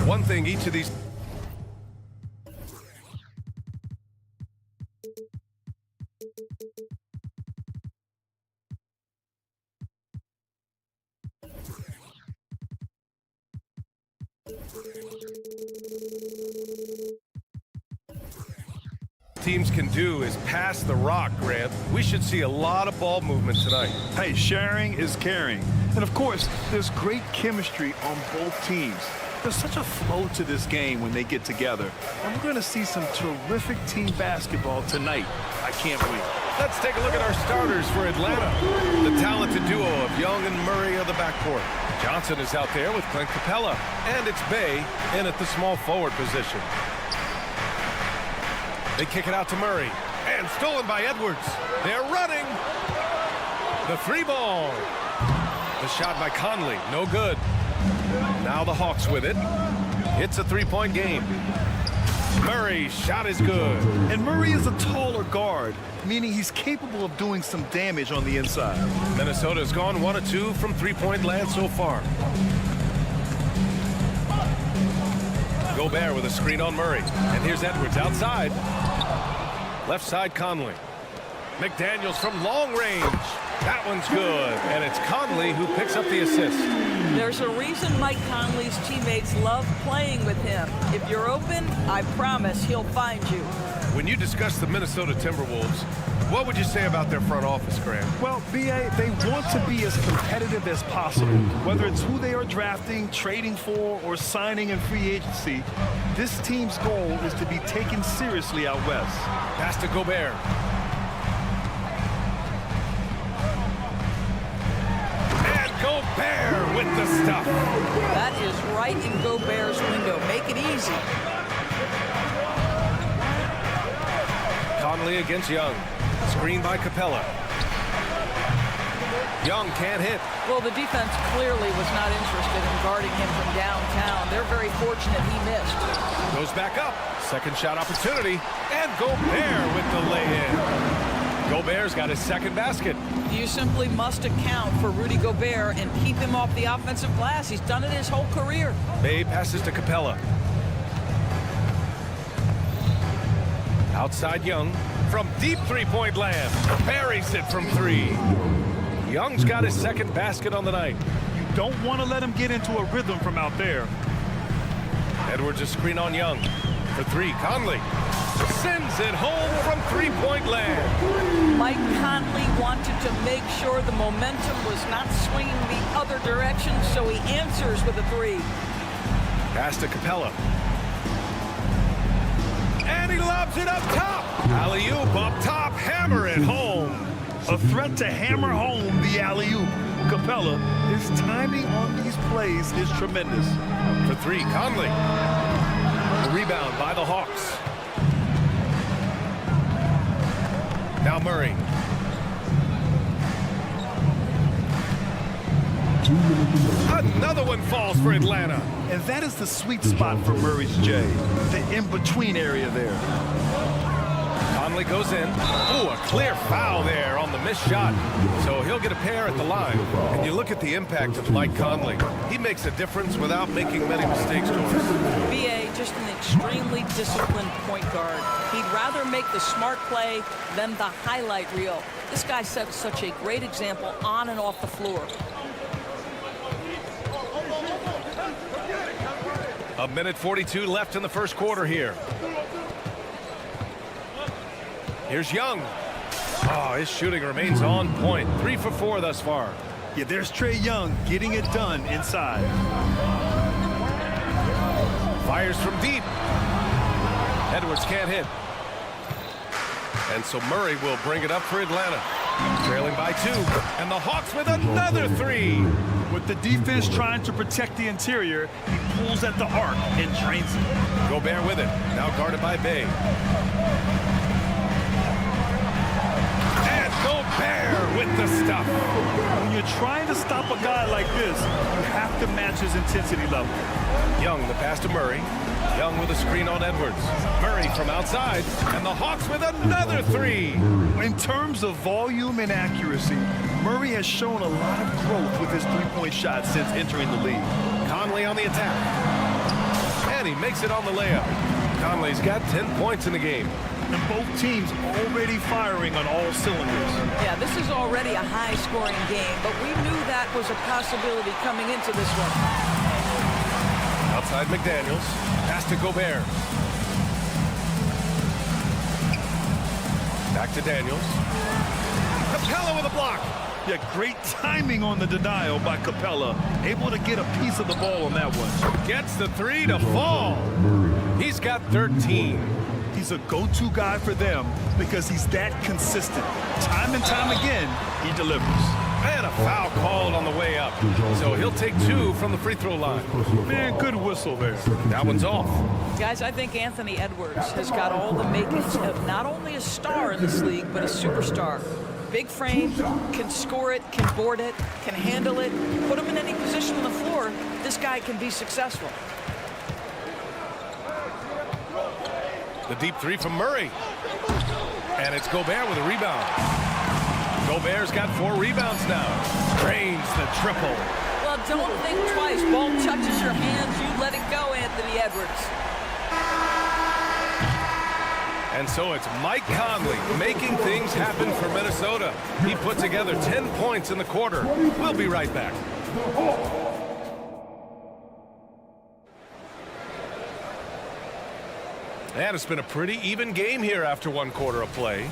One thing each of these teams can do is pass the rock, Grant. We should see a lot of ball movement tonight. Hey, sharing is caring. And of course, there's great chemistry on both teams. There's such a flow to this game when they get together. And we're going to see some terrific team basketball tonight. I can't wait. Let's take a look at our starters for Atlanta. The talented duo of Young and Murray of the backcourt. Johnson is out there with Clint Capella. And it's Bay in at the small forward position. They kick it out to Murray. And stolen by Edwards. They're running. The three ball. The shot by Conley. No good. Now the Hawks with it. It's a three-point game. Murray's shot is good. And Murray is a taller guard, meaning he's capable of doing some damage on the inside. Minnesota's gone 1 of 2 from three-point land so far. Gobert with a screen on Murray. And here's Edwards outside. Left side Conley. McDaniels from long range. That one's good. And it's Conley who picks up the assist. There's a reason Mike Conley's teammates love playing with him. If you're open, I promise he'll find you. When you discuss the Minnesota Timberwolves, what would you say about their front office, Grant? Well, B.A., they want to be as competitive as possible. Whether it's who they are drafting, trading for, or signing in free agency, this team's goal is to be taken seriously out west. Pass to Gobert. And Gobert with the stuff. That is right in Gobert's window. Make it easy. Conley against Young. Screen by Capella. Young can't hit. Well, the defense clearly was not interested in guarding him from downtown. They're very fortunate he missed. Goes back up. Second shot opportunity. And Gobert with the lay-in. Gobert's got his second basket. You simply must account for Rudy Gobert and keep him off the offensive glass. He's done it his whole career. Bay passes to Capella. Outside Young from deep three-point land. Buries it from three. Young's got his second basket on the night. You don't want to let him get into a rhythm from out there. Edwards a screen on Young. For three, Conley sends it home from three-point land. Mike Conley wanted to make sure the momentum was not swinging the other direction, so he answers with a three. Pass to Capella. And he lobs it up top. Alley-oop up top, hammer it home. A threat to hammer home the alley-oop. Capella, his timing on these plays is tremendous. For three, Conley. The rebound by the Hawks. Now Murray. Another one falls for Atlanta. And that is the sweet spot for Murray's J, the in-between area there. Conley goes in. Ooh, a clear foul there on the missed shot. So he'll get a pair at the line. And you look at the impact of Mike Conley. He makes a difference without making many mistakes, George. B.A., just an extremely disciplined point guard. He'd rather make the smart play than the highlight reel. This guy sets such a great example on and off the floor. A minute 42 left in the first quarter here. Here's Young. Oh, his shooting remains on point. 3 for 4 thus far. Yeah, there's Trae Young getting it done inside. Fires from deep. Edwards can't hit. And so Murray will bring it up for Atlanta. Trailing by 2. And the Hawks with another 3. With the defense trying to protect the interior, he pulls at the arc and drains it. Gobert with it. Now guarded by Bay. And Gobert with the stuff. When you're trying to stop a guy like this, you have to match his intensity level. Young, the pass to Murray. Young with a screen on Edwards. Murray from outside. And the Hawks with another 3. In terms of volume and accuracy, Murray has shown a lot of growth with his three-point shot since entering the league. Conley on the attack. and he makes it on the layup. Conley's got 10 points in the game. And both teams already firing on all cylinders. Yeah, this is already a high-scoring game, but we knew that was a possibility coming into this one. Outside McDaniels. Pass to Gobert. Back to Daniels. Capella with a block. Yeah, great timing on the denial by Capella. Able to get a piece of the ball on that one. Gets the three to fall. He's got 13. He's a go-to guy for them because he's that consistent. Time and time again, he delivers. And a foul called on the way up. So he'll take 2 from the free throw line. Man, good whistle there. That one's off. Guys, I think Anthony Edwards has got all the makings of not only a star in this league, but a superstar. Big frame, can score it, can board it, can handle it. Put him in any position on the floor, this guy can be successful. The deep 3 from Murray. And it's Gobert with a rebound. Gobert's got 4 rebounds now. Drains the triple. Well, don't think twice. Ball touches your hands, you let it go, Anthony Edwards. And so it's Mike Conley making things happen for Minnesota. He put together 10 points in the quarter. We'll be right back. And it's been a pretty even game here after 1 quarter of play.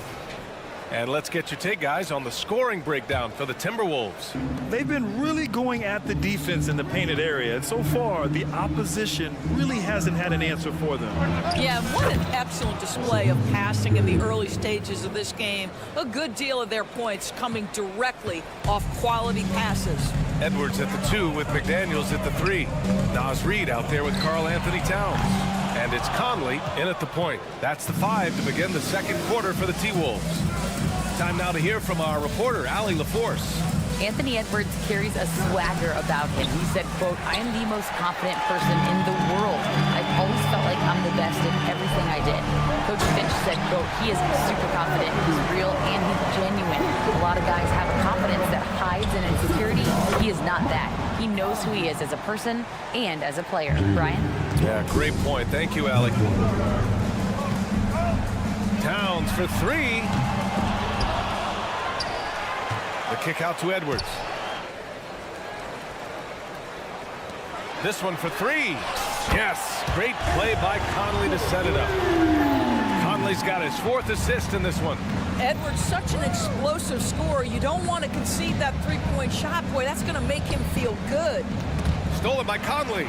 And let's get your take, guys, on the scoring breakdown for the Timberwolves. They've been really going at the defense in the painted area, and so far the opposition really hasn't had an answer for them. Yeah, what an excellent display of passing in the early stages of this game. A good deal of their points coming directly off quality passes. Edwards at the 2 with McDaniels at the 3. Naz Reid out there with Karl Anthony Towns. And it's Conley in at the point. That's the 5 to begin the second quarter for the T-Wolves. Time now to hear from our reporter, Allie LaForce. Anthony Edwards carries a swagger about him. He said, quote, "I am the most confident person in the world. I've always felt like I'm the best at everything I did." Coach Finch said, quote, "He is super confident, he's real, and he's genuine. A lot of guys have a confidence that hides in insecurity. He is not that. He knows who he is as a person and as a player." Brian? Yeah, great point. Thank you, Allie. Towns for 3. The kick out to Edwards. This one for 3. Yes, great play by Conley to set it up. Conley's got his 4th assist in this one. Edwards, such an explosive scorer. You don't want to concede that three-point shot. Boy, that's going to make him feel good. Stolen by Conley.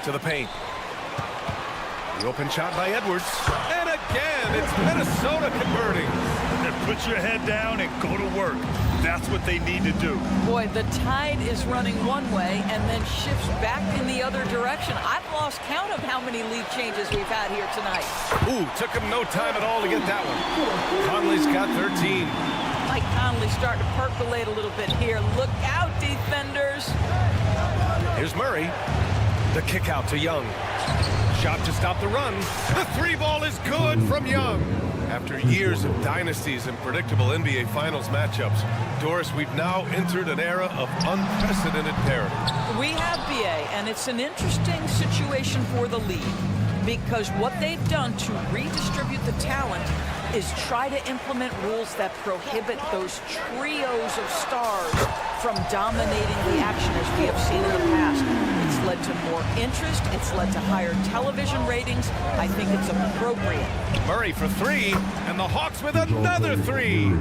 To the paint. The open shot by Edwards. And again, it's Minnesota converting. And put your head down and go to work. That's what they need to do. Boy, the tide is running one way and then shifts back in the other direction. I've lost count of how many lead changes we've had here tonight. Ooh, took him no time at all to get that one. Conley's got 13. Mike Conley starting to percolate a little bit here. Look out, defenders. Here's Murray. The kick out to Young. Shot to stop the run. The 3 ball is good from Young. After years of dynasties and predictable NBA Finals matchups, Doris, we've now entered an era of unprecedented parity. We have, BA, and it's an interesting situation for the league because what they've done to redistribute the talent is try to implement rules that prohibit those trios of stars from dominating the action as we have seen in the past. It's led to more interest. It's led to higher television ratings. I think it's appropriate. Murray for 3, and the Hawks with another 3.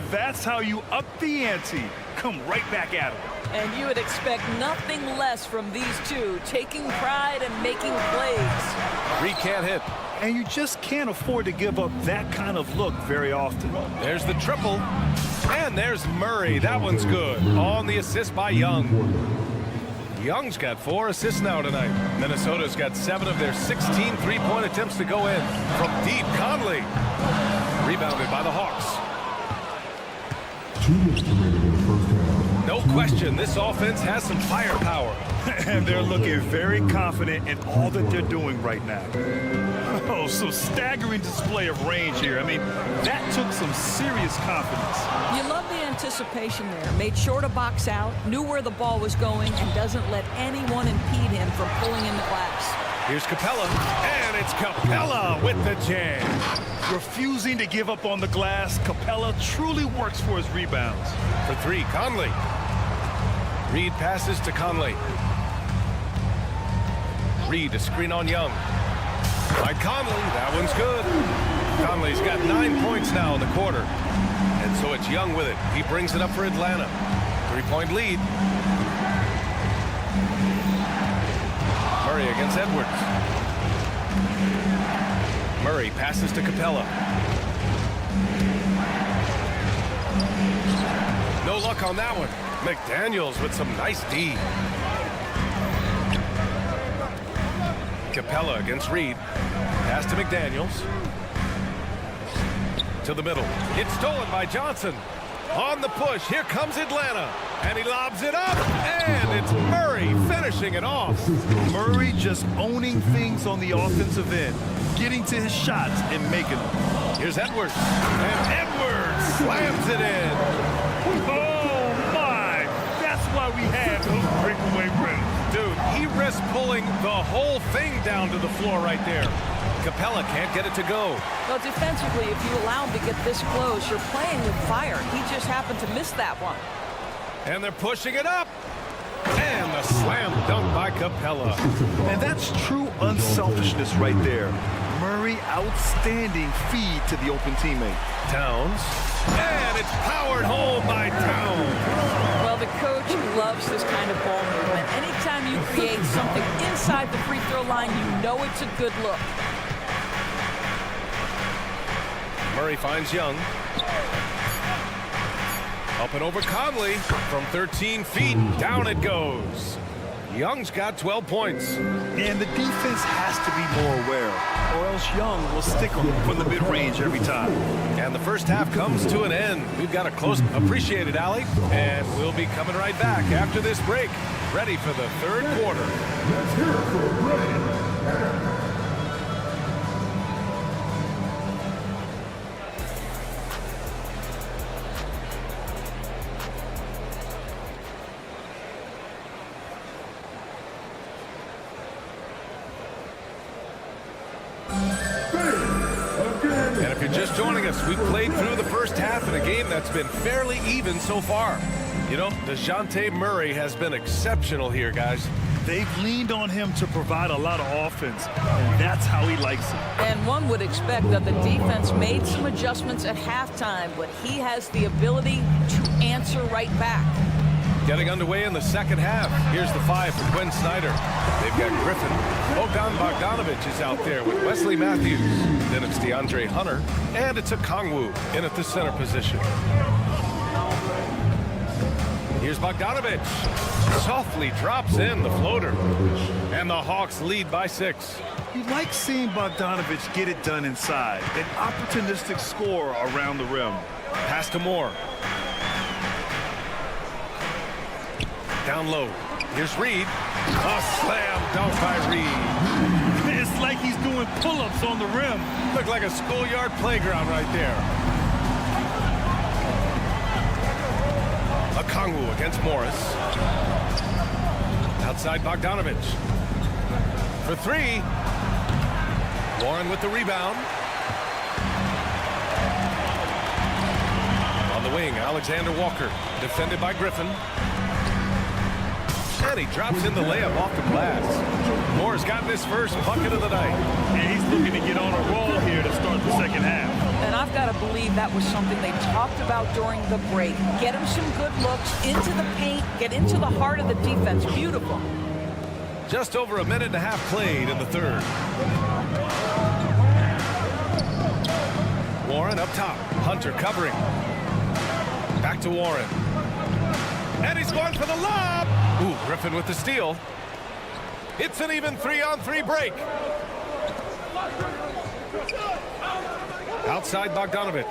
That's how you up the ante. Come right back at them. And you would expect nothing less from these two, taking pride and making plays. Reid can't hit. And you just can't afford to give up that kind of look very often. There's the triple. And there's Murray. That one's good. On the assist by Young. Young's got 4 assists now tonight. Minnesota's got 7 of their 16 three-point attempts to go in. From deep, Conley. Rebounded by the Hawks. No question, this offense has some firepower. And they're looking very confident in all that they're doing right now. Oh, so staggering display of range here. I mean, that took some serious confidence. You love the anticipation there. Made sure to box out, knew where the ball was going, and doesn't let anyone impede him from pulling in the glass. Here's Capella, and it's Capella with the jam. Refusing to give up on the glass, Capella truly works for his rebounds. For three, Conley. Reed passes to Conley. Reed, a screen on Young. By Conley, that one's good. Conley's got 9 points now in the quarter. And so it's Young with it. He brings it up for Atlanta. 3-point lead. Murray against Edwards. Murray passes to Capella. No luck on that one. McDaniels with some nice D. Capella against Reed. Pass to McDaniels. To the middle. It's stolen by Johnson. On the push. Here comes Atlanta. And he lobs it up. And it's Murray finishing it off. Murray just owning things on the offensive end. Getting to his shots and making them. Here's Edwards. And Edwards slams it in. Oh, my. That's why we have those breakaway rims. Dude, he risks pulling the whole thing down to the floor right there. Capella can't get it to go. Well, defensively, if you allow him to get this close, you're playing with fire. He just happened to miss that one. And they're pushing it up. And the slam dunk by Capella. And that's true unselfishness right there. Murray, outstanding feed to the open teammate. Towns. And it's powered home by Towns. Well, the coach loves this kind of ball movement. Anytime you create something inside the free throw line, you know it's a good look. Murray finds Young. Up and over Conley. From 13 feet, down it goes. Young's got 12 points. And the defense has to be more aware, or else Young will stick them from the mid-range every time. And the first half comes to an end. We've got a close. Appreciate it, Allie. And we'll be coming right back after this break. Ready for the third quarter. Let's hear it for Ray. And if you're just joining us, we've played through the first half in a game that's been fairly even so far. You know, DeJounte Murray has been exceptional here, guys. They've leaned on him to provide a lot of offense, and that's how he likes it. And one would expect that the defense made some adjustments at halftime, but he has the ability to answer right back. Getting underway in the second half. Here's the 5 for Quinn Snyder. They've got Griffin. Bogdan Bogdanovic is out there with Wesley Matthews. Then it's DeAndre Hunter. And it's a Kongwu in at the center position. Here's Bogdanovic. Softly drops in the floater. And the Hawks lead by 6. You like seeing Bogdanovic get it done inside. An opportunistic scorer around the rim. Pass to Moore. Down low. Here's Reed. A slam dunk by Reed. It's like he's doing pull-ups on the rim. Looked like a schoolyard playground right there. A Kongwu against Morris. Outside Bogdanovic. For 3. Warren with the rebound. On the wing, Alexander Walker. Defended by Griffin. And he drops in the layup off the glass. Moore's gotten his first bucket of the night. And he's looking to get on a roll here to start the second half. And I've got to believe that was something they talked about during the break. Get him some good looks into the paint, get into the heart of the defense. Beautiful. Just over a minute and a half played in the third. Warren up top. Hunter covering. Back to Warren. And he's going for the lob. Ooh, Griffin with the steal. It's an even 3-on-3 break. Outside Bogdanovic.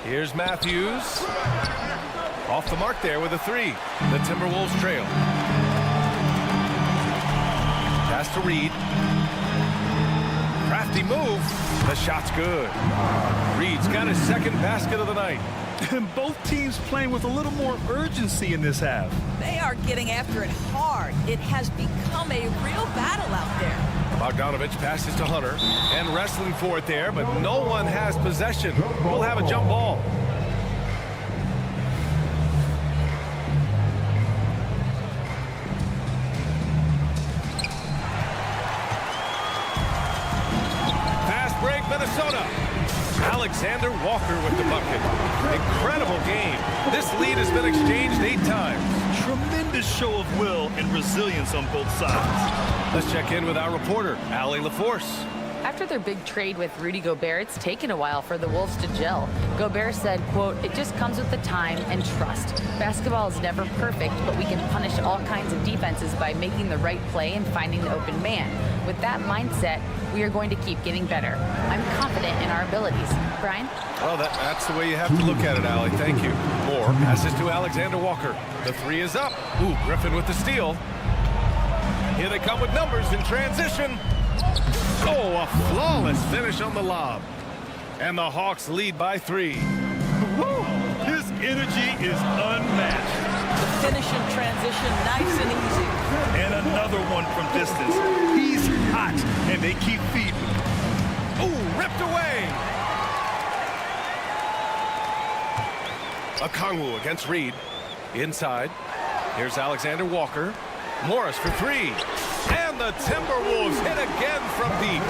Here's Matthews. Off the mark there with a 3. The Timberwolves trail. Pass to Reed. Crafty move. The shot's good. Reed's got his second basket of the night. And both teams playing with a little more urgency in this half. They are getting after it hard. It has become a real battle out there. Bogdanovich passes to Hunter and wrestling for it there, but no one has possession. We'll have a jump ball. Fast break, Minnesota. Alexander Walker with the bucket. Incredible game. This lead has been exchanged 8 times. Tremendous show of will and resilience on both sides. Let's check in with our reporter, Allie LaForce. After their big trade with Rudy Gobert, it's taken a while for the Wolves to gel. Gobert said, quote, "It just comes with the time and trust. Basketball is never perfect, but we can punish all kinds of defenses by making the right play and finding the open man. With that mindset, we are going to keep getting better. I'm confident in our abilities." Brian? Well, that's the way you have to look at it, Allie. Thank you. Moore passes to Alexander Walker. The 3 is up. Ooh, Griffin with the steal. Here they come with numbers in transition. Oh, a flawless finish on the lob. And the Hawks lead by 3. Woo! His energy is unmatched. The finish in transition, nice and easy. And another one from distance. He's hot, and they keep feeding. Ooh, ripped away. Okongwu against Reed. Inside. Here's Alexander Walker. Morris for 3. And the Timberwolves hit again from deep.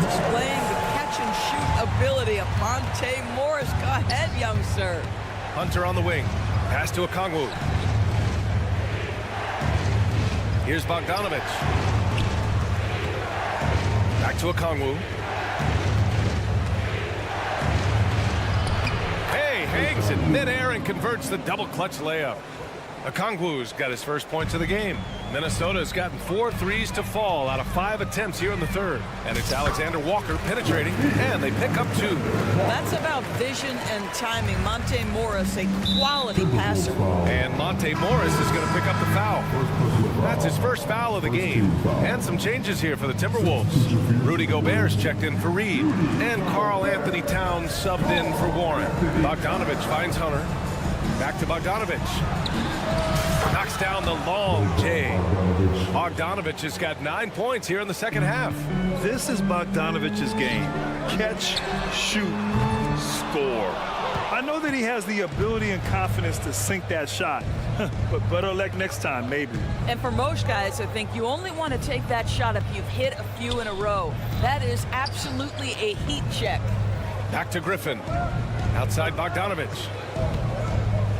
Displaying the catch-and-shoot ability of Monte Morris. Go ahead, young sir. Hunter on the wing. Pass to Okongwu. Here's Bogdanovich. Back to Okongwu. Hey, hangs in midair and converts the double clutch layup. Okongwu's got his first points of the game. Minnesota's gotten 4 threes to fall out of 5 attempts here in the third. And it's Alexander Walker penetrating, and they pick up 2. That's about vision and timing. Monte Morris, a quality passer. And Monte Morris is going to pick up the foul. That's his first foul of the game. And some changes here for the Timberwolves. Rudy Gobert's checked in for Reed. And Karl Anthony Towns subbed in for Warren. Bogdanovich finds Hunter. Back to Bogdanovich. Knocks down the long J. Bogdanovich has got 9 points here in the second half. This is Bogdanovich's game. Catch, shoot, score. I know that he has the ability and confidence to sink that shot, but better luck next time, maybe. And for most guys, I think you only want to take that shot if you've hit a few in a row. That is absolutely a heat check. Back to Griffin. Outside Bogdanovich.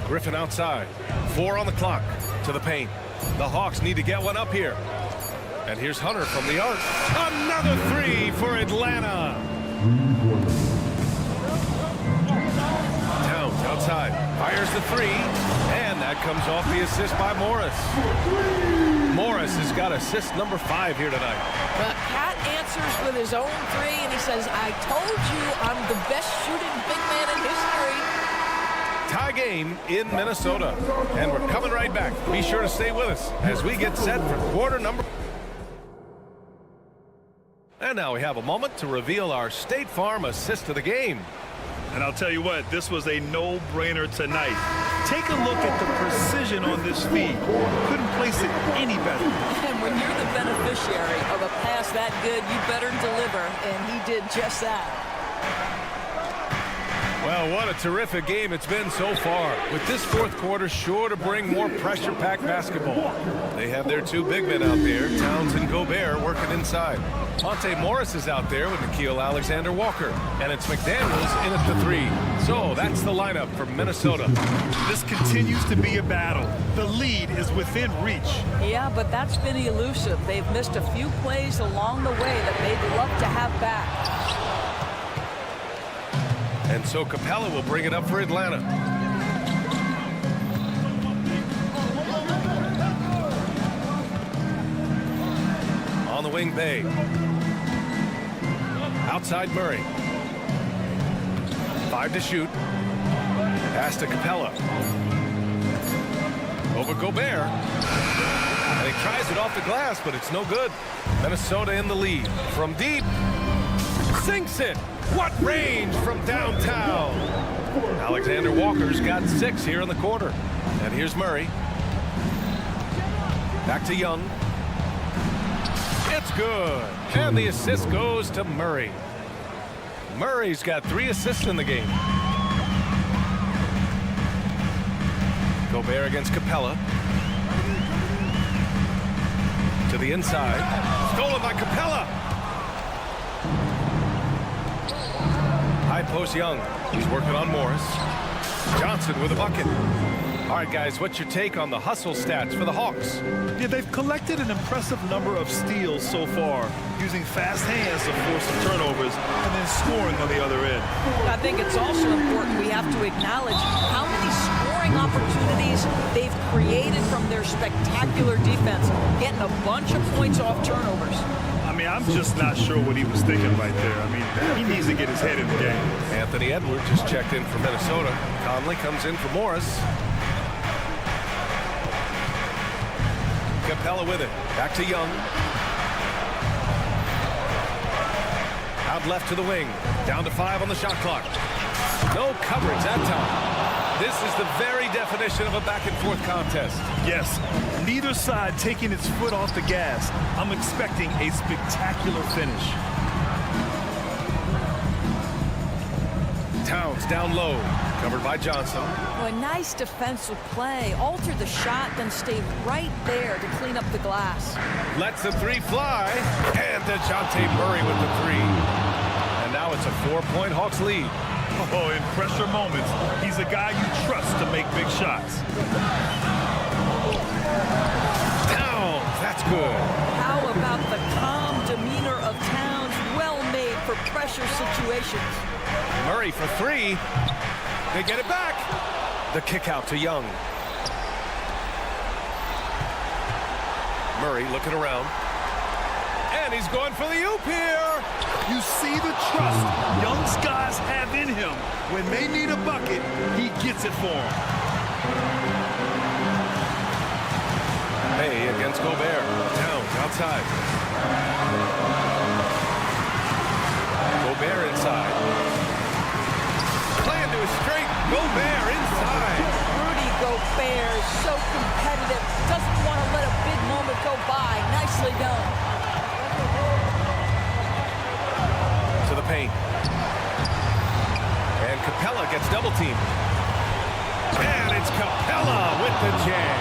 Griffin outside. 4 on the clock. To the paint. The Hawks need to get one up here. And here's Hunter from the arc. Another 3 for Atlanta. Towns outside. Fires the 3. And that comes off the assist by Morris. Morris has got assist number 5 here tonight. Cat answers with his own 3, and he says, "I told you I'm the best shooting big man in history." Tie game in Minnesota. And we're coming right back. Be sure to stay with us as we get set for quarter number. And now we have a moment to reveal our State Farm assist of the game. And I'll tell you what, this was a no-brainer tonight. Take a look at the precision on this feed. Couldn't place it any better. And when you're the beneficiary of a pass that good, you better deliver, and he did just that. Well, what a terrific game it's been so far. With this fourth quarter sure to bring more pressure-packed basketball. They have their 2 big men out there, Towns and Gobert, working inside. Monte Morris is out there with Nickeil Alexander-Walker. And it's McDaniels in at the 3. So that's the lineup for Minnesota. This continues to be a battle. The lead is within reach. Yeah, but that's been elusive. They've missed a few plays along the way that they'd love to have back. And so Capella will bring it up for Atlanta. On the wing, Bay. Outside Murray. 5 to shoot. Pass to Capella. Over Gobert. And he tries it off the glass, but it's no good. Minnesota in the lead. From deep. Sinks it. What range from downtown. Alexander Walker's got 6 here in the quarter. And here's Murray. Back to Young. It's good. And the assist goes to Murray. Murray's got 3 assists in the game. Gobert against Capella. To the inside. Stolen by Capella. High post Young. He's working on Morris. Johnson with a bucket. All right, guys, what's your take on the hustle stats for the Hawks? Yeah, they've collected an impressive number of steals so far, using fast hands to force some turnovers and then scoring on the other end. I think it's also important we have to acknowledge how many scoring opportunities they've created from their spectacular defense, getting a bunch of points off turnovers. I mean, I'm just not sure what he was thinking right there. I mean, he needs to get his head in the game. Anthony Edwards just checked in for Minnesota. Conley comes in for Morris. Capella with it. Back to Young. Out left to the wing. Down to 5 on the shot clock. No coverage that time. This is the very definition of a back-and-forth contest. Yes, neither side taking its foot off the gas. I'm expecting a spectacular finish. Towns down low. Covered by Johnson. A nice defensive play. Alter the shot, then stay right there to clean up the glass. Lets the 3 fly. And DeJounte Murray with the 3. And now it's a 4-point Hawks lead. Oh, in pressure moments, he's a guy you trust to make big shots. Towns, that's good. How about the calm demeanor of Towns? Well made for pressure situations. Murray for 3. They get it back. The kick out to Young. Murray looking around. And he's going for the oop here. You see the trust Young's guys have in him. When they need a bucket, he gets it for them. Hey, against Gobert. Towns outside. Gobert inside. Playing to his straight. Gobert inside. Rudy Gobert, so competitive. Doesn't want to let a big moment go by. Nicely done. To the paint. And Capella gets double teamed. And it's Capella with the jam.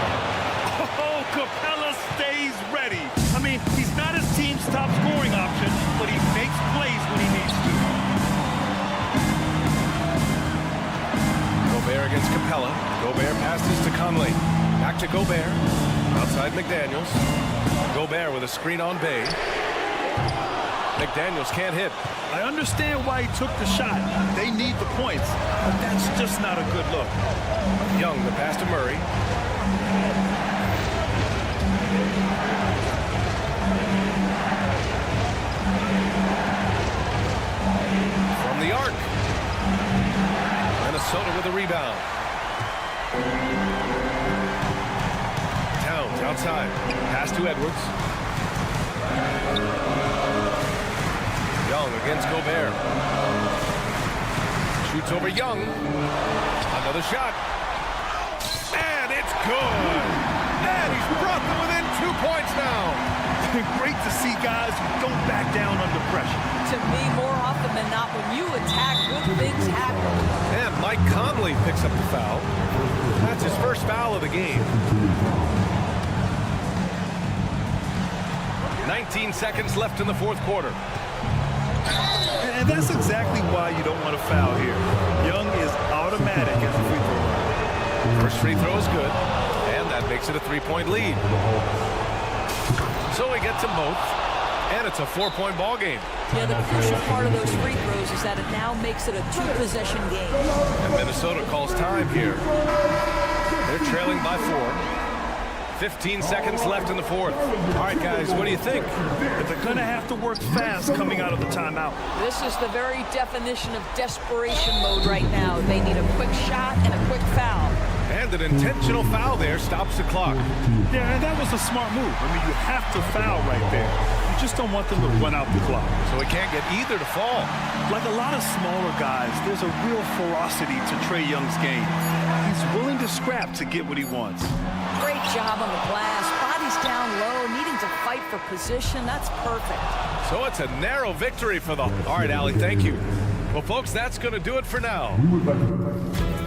Oh, Capella stays ready. I mean, he's not his team's top scoring option, but he makes plays when he needs to. Gobert against Capella. Gobert passes to Conley. Back to Gobert. Outside McDaniels. Gobert with a screen on Bay. McDaniels can't hit. I understand why he took the shot. They need the points, but that's just not a good look. Young, the pass to Murray. From the arc. Minnesota with a rebound. Towns outside. Pass to Edwards. Young against Gobert. Shoots over Young. Another shot. And it's good. And he's brought them within 2 points now. Great to see guys who don't back down under pressure. To me, more often than not, when you attack, good things happen. And Mike Conley picks up the foul. That's his first foul of the game. 19 seconds left in the 4th quarter. And that's exactly why you don't want to foul here. Young is automatic as a free throw. First free throw is good, and that makes it a 3-point lead. So he gets them both, and it's a 4-point ball game. Yeah, the crucial part of those free throws is that it now makes it a 2-possession game. And Minnesota calls time here. They're trailing by 4. 15 seconds left in the 4th. All right, guys, what do you think? They're going to have to work fast coming out of the timeout. This is the very definition of desperation mode right now. They need a quick shot and a quick foul. And an intentional foul there stops the clock. Yeah, and that was a smart move. I mean, you have to foul right there. You just don't want them to run out the clock. So he can't get either to fall. Like a lot of smaller guys, there's a real ferocity to Trae Young's game. He's willing to scrap to get what he wants. Great job on the glass. Body's down low, needing to fight for position. That's perfect. So it's a narrow victory for the... All right, Allie, thank you. Well, folks, that's going to do it for now. We would like to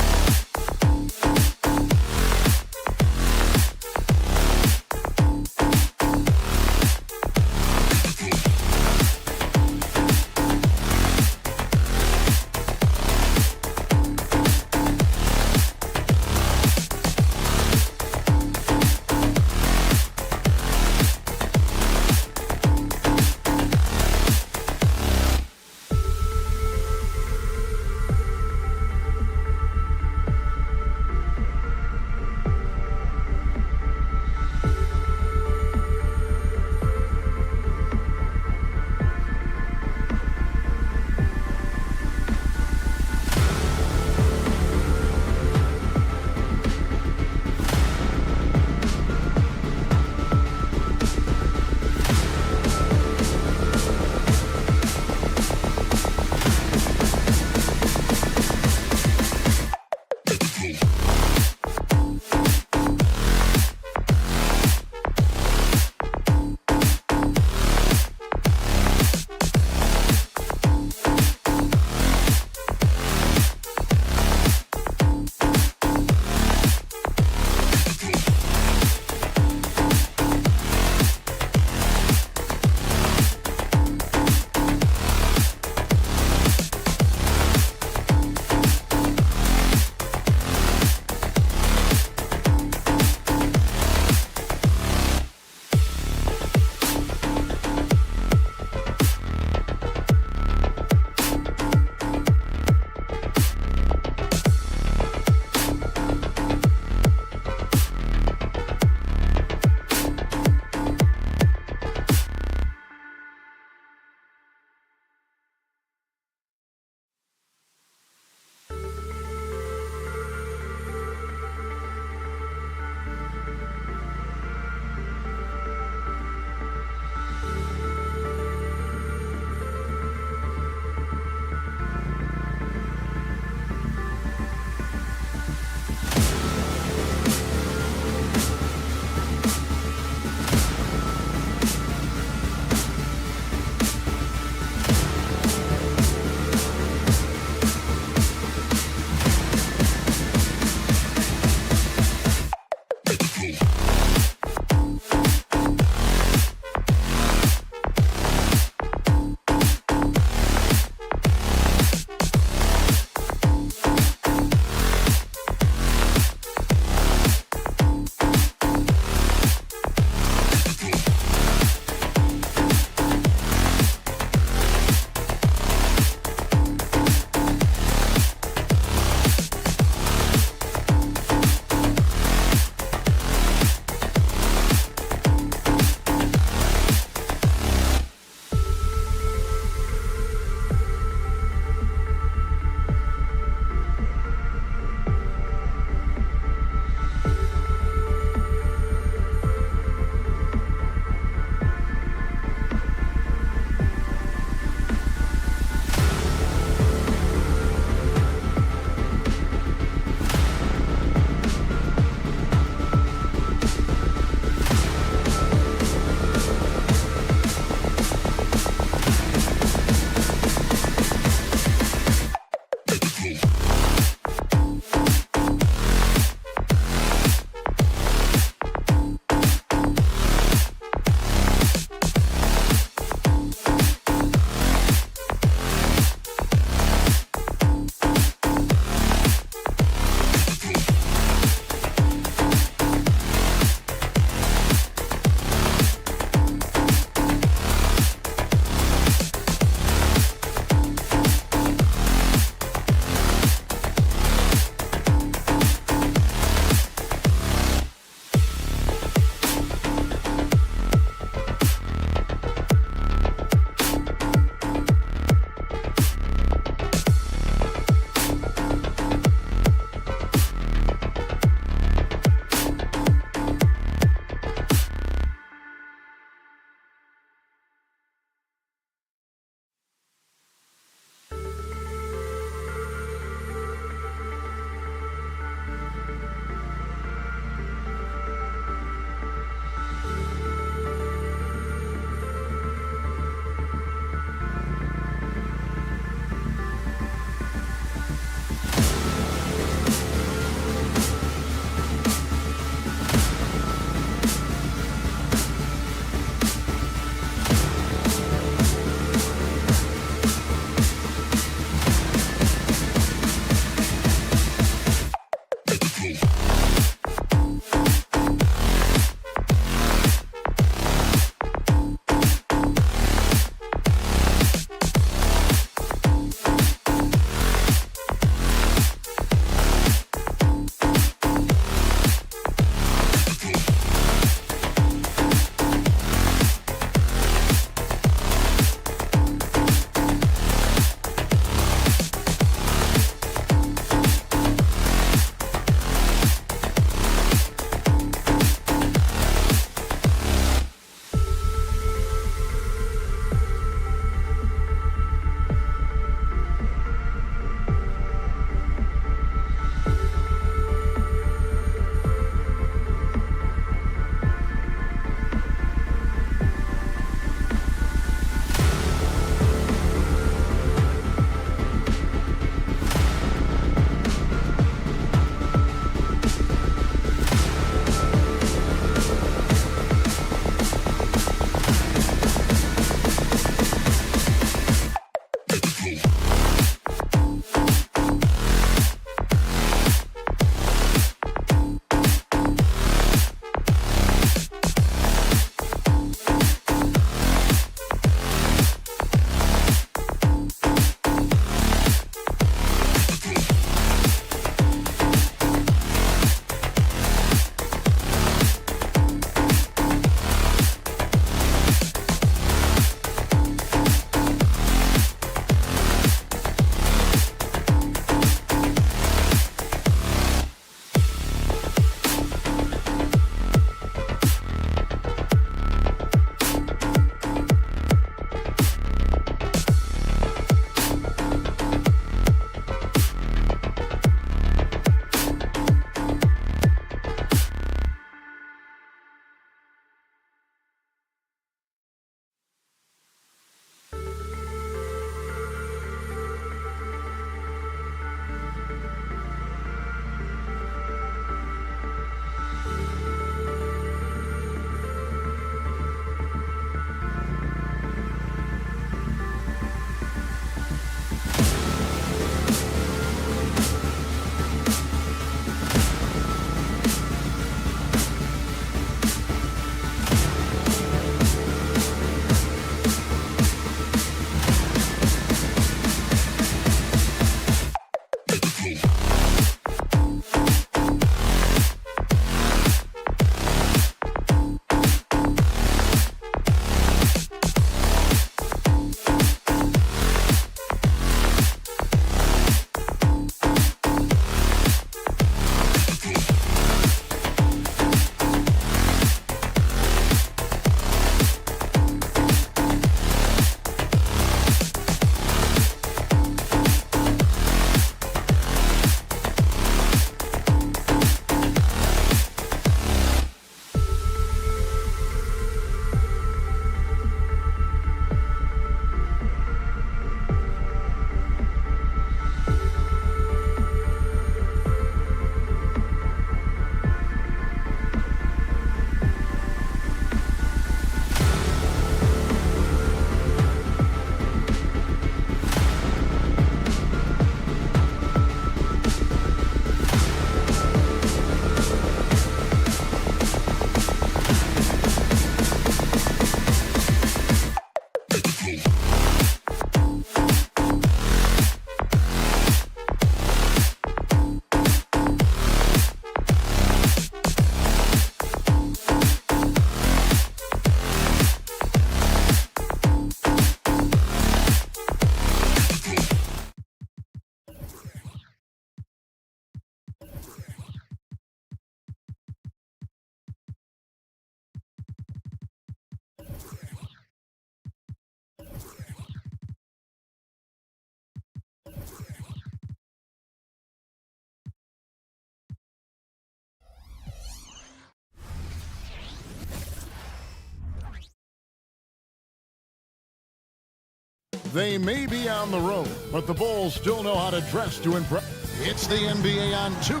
They may be on the road, but the Bulls still know how to dress to impress. It's the NBA on 2.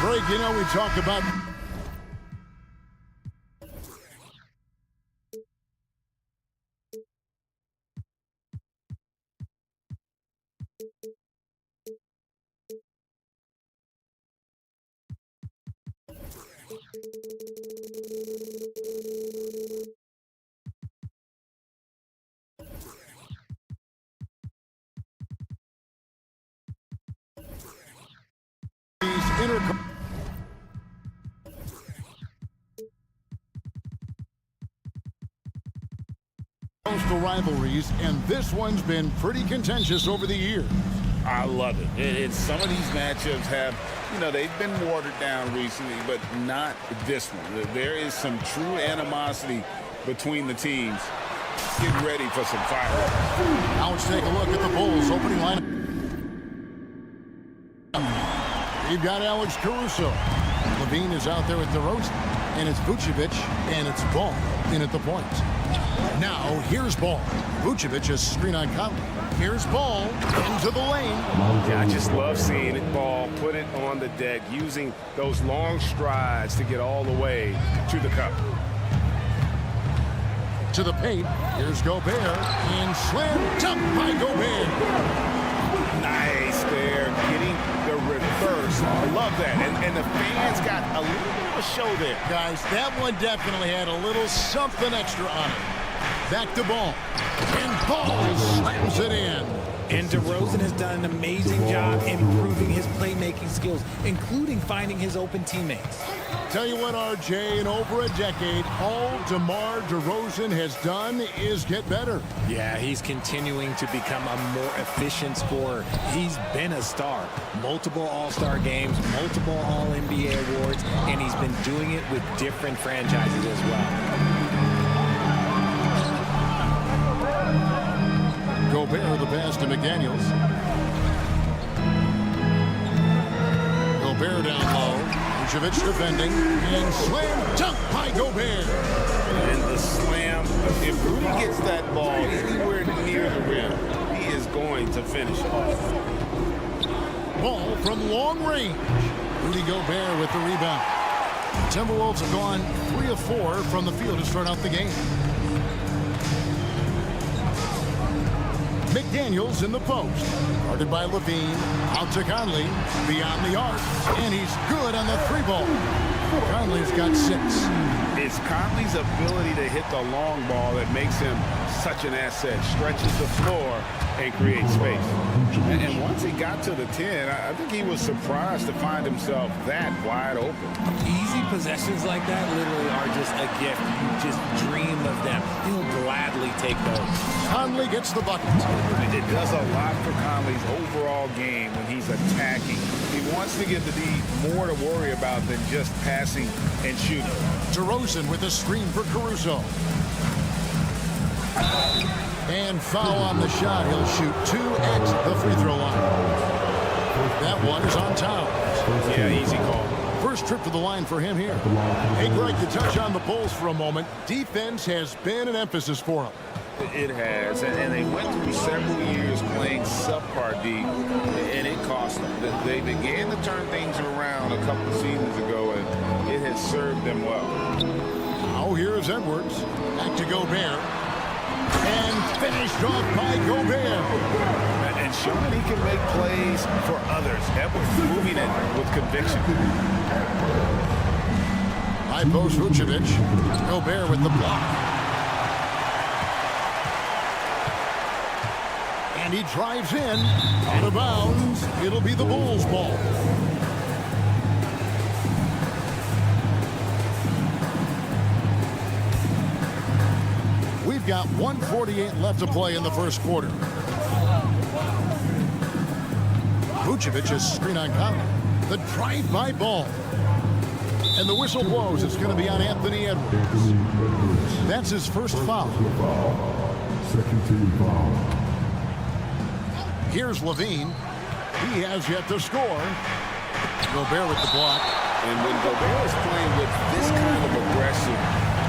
Greg, you know, we talk about these intercoastal rivalries, and this one's been pretty contentious over the years. I love it. It's some of these matchups have, you know, they've been watered down recently, but not this one. There is some true animosity between the teams. Get ready for some fireworks. Now let's take a look at the Bulls opening lineup. We've got Alex Caruso. Levine is out there with DeRozan, and it's Vucevic, and it's Ball in at the point. Now here's Ball. Vucevic is screen on Conley. Here's Ball into the lane. Yeah, I just love seeing it. Ball put it on the deck, using those long strides to get all the way to the cup. To the paint. Here's Gobert, and slam dunk by Gobert. Nice there, getting the reverse. I love that. And the fans got a little bit of a show there. Guys, that one definitely had a little something extra on it. Back to Ball. And Ball slams it in. And DeRozan has done an amazing job improving his playmaking skills, including finding his open teammates. Tell you what, RJ, in over a decade, all DeMar DeRozan has done is get better. Yeah, he's continuing to become a more efficient scorer. He's been a star. Multiple All-Star games, multiple All-NBA awards, and he's been doing it with different franchises as well. Gobert the pass to McDaniels. Gobert down low. Vucevic defending. And slam dunk by Gobert. And the slam, if Rudy gets that ball anywhere near the rim, he is going to finish it. Ball from long range. Rudy Gobert with the rebound. Timberwolves have gone 3 of 4 from the field to start out the game. McDaniels in the post. Guarded by Levine. Out to Conley. Beyond the arc. And he's good on the 3-ball. Conley's got 6. It's Conley's ability to hit the long ball that makes him such an asset. Stretches the floor and creates space. And once he got to the 10, I think he was surprised to find himself that wide open. Easy possessions like that literally are just a gift. Just dream of them. He'll gladly take those. Conley gets the bucket. It does a lot for Conley's overall game when he's attacking. He wants to give the D more to worry about than just passing and shooting. DeRozan with a screen for Caruso. And foul on the shot. He'll shoot 2 at the free throw line. That one is on Towns. Yeah, easy call. First trip to the line for him here. Hey, Greg, to touch on the Bulls for a moment, defense has been an emphasis for them. It has, and they went through several years playing subpar D, and it cost them. They began to turn things around a couple of seasons ago, and it has served them well. Now here's Edwards. Back to Gobert. And finished off by Gobert. And showing he can make plays for others. Edwards moving it with conviction. High post Vucevic. Gobert with the block. And And he drives in. Out of bounds. It'll be the Bulls' ball. We've got 1:48 left to play in the first quarter. Vucevic is screen on Conley. The drive-by ball. And the whistle blows. It's going to be on Anthony Edwards. That's his first foul. Second team foul. Here's Levine. He has yet to score. Gobert with the block. And when Gobert is playing with this kind of aggression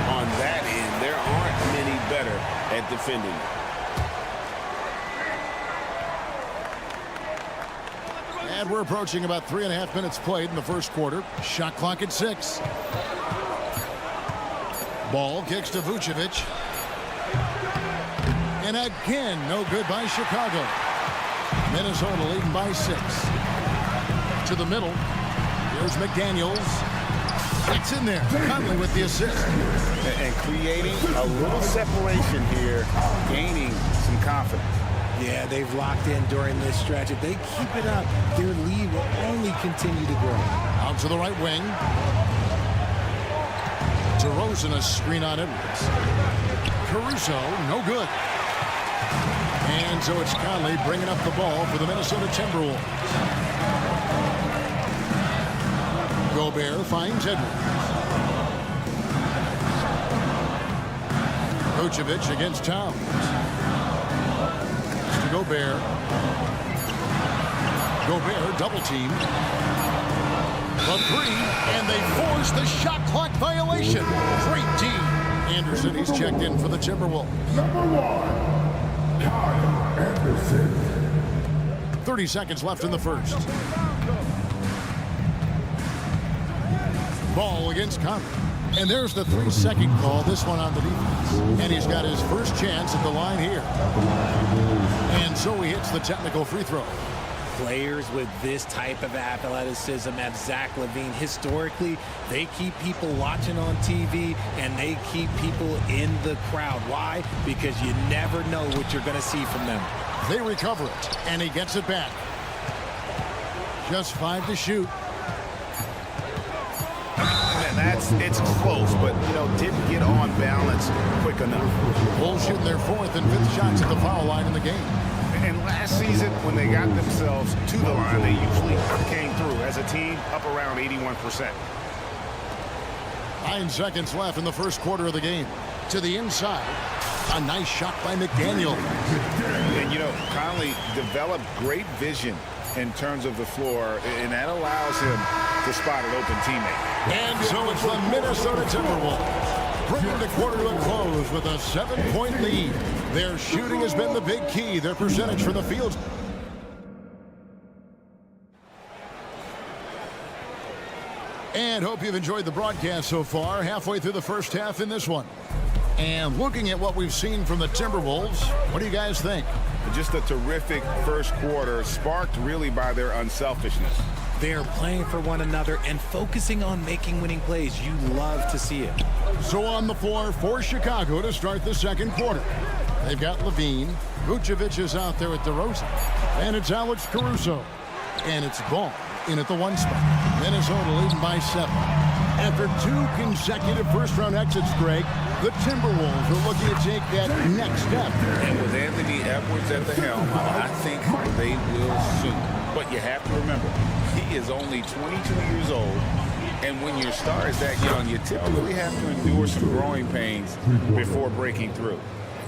on that end, there aren't many better at defending. And we're approaching about 3.5 minutes played in the first quarter. Shot clock at 6. Ball kicks to Vucevic. And again, no good by Chicago. Minnesota leading by 6. To the middle. Here's McDaniels. It's in there. Conley with the assist. And creating a little separation here, gaining some confidence. Yeah, they've locked in during this stretch. If they keep it up, their lead will only continue to grow. Out to the right wing. DeRozan, a screen on Edwards. Caruso, no good. And so it's Conley bringing up the ball for the Minnesota Timberwolves. Gobert finds Edwards. Vucevic against Towns. To Gobert. Gobert double team. The 3, and they force the shot clock violation. Great team. Anderson, he's checked in for the Timberwolves. Number 1, Kyle Anderson. 30 seconds left in the first. Ball against Conley. And there's the 3-second call, this one on the defense. And he's got his first chance at the line here. And so he hits the technical free throw. Players with this type of athleticism as Zach LaVine, historically, they keep people watching on TV and they keep people in the crowd. Why? Because you never know what you're going to see from them. They recover it, and he gets it back. Just 5 to shoot. It's close, but, didn't get on balance quick enough. Bulls shooting their 4th and 5th shots at the foul line in the game. And last season, when they got themselves to the line, they usually came through as a team up around 81%. 9 seconds left in the first quarter of the game. To the inside. A nice shot by McDaniel. And, Conley developed great vision in terms of the floor, and that allows him to spot an open teammate. And so it's the Minnesota Timberwolves bringing the quarter to a close with a 7-point lead. Their shooting has been the big key. Their percentage from the field. And hope you've enjoyed the broadcast so far. Halfway through the first half in this one. And looking at what we've seen from the Timberwolves, what do you guys think? Just a terrific first quarter, sparked really by their unselfishness. They're playing for one another and focusing on making winning plays. You love to see it. So on the floor for Chicago to start the second quarter. They've got Levine. Vucevic is out there with DeRozan. And it's Alex Caruso. And it's Ball in at the 1 spot. Minnesota leading by 7. After 2 consecutive first-round exits, Greg, the Timberwolves are looking to take that next step. And with Anthony Edwards at the helm, I think they will soon. But you have to remember, he is only 22 years old. And when your star is that young, you typically have to endure some growing pains before breaking through.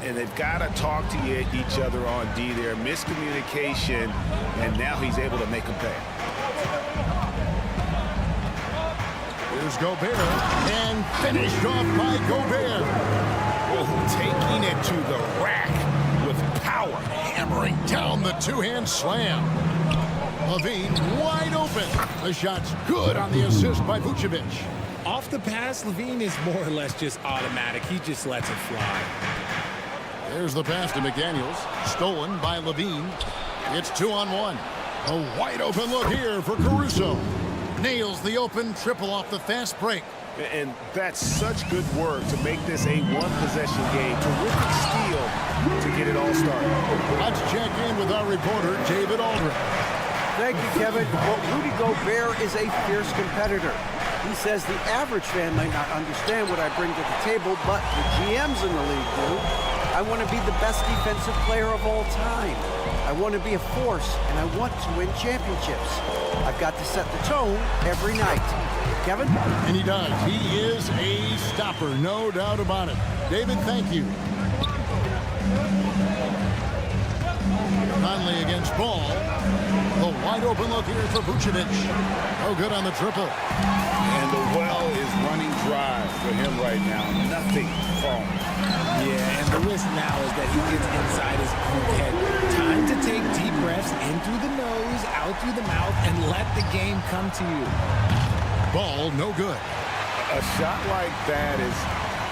And they've got to talk to each other on D there. Miscommunication, and now he's able to make them pay. Here's Gobert, and finished off by Gobert. Taking it to the rack with power. Hammering down the 2-hand slam. Levine wide open. The shot's good on the assist by Vucevic. Off the pass, Levine is more or less just automatic. He just lets it fly. There's the pass to McDaniels. Stolen by Levine. It's 2-on-1. A wide open look here for Caruso. Nails the open triple off the fast break. And that's such good work to make this a one-possession game. Terrific steal to get it all started. Let's check in with our reporter, David Aldridge. Thank you, Kevin. Well, Rudy Gobert is a fierce competitor. He says the average fan might not understand what I bring to the table, but the GMs in the league do. I want to be the best defensive player of all time. I want to be a force, and I want to win championships. I've got to set the tone every night. Kevin? And he does. He is a stopper, no doubt about it. David, thank you. Conley against Ball. The wide open look here for Vucevic. No good on the triple. And the well is running dry for him right now. Nothing falling. Yeah, and the risk now is that he gets inside his head. Time to take deep breaths in through the nose, out through the mouth, and let the game come to you. Ball, no good. A shot like that is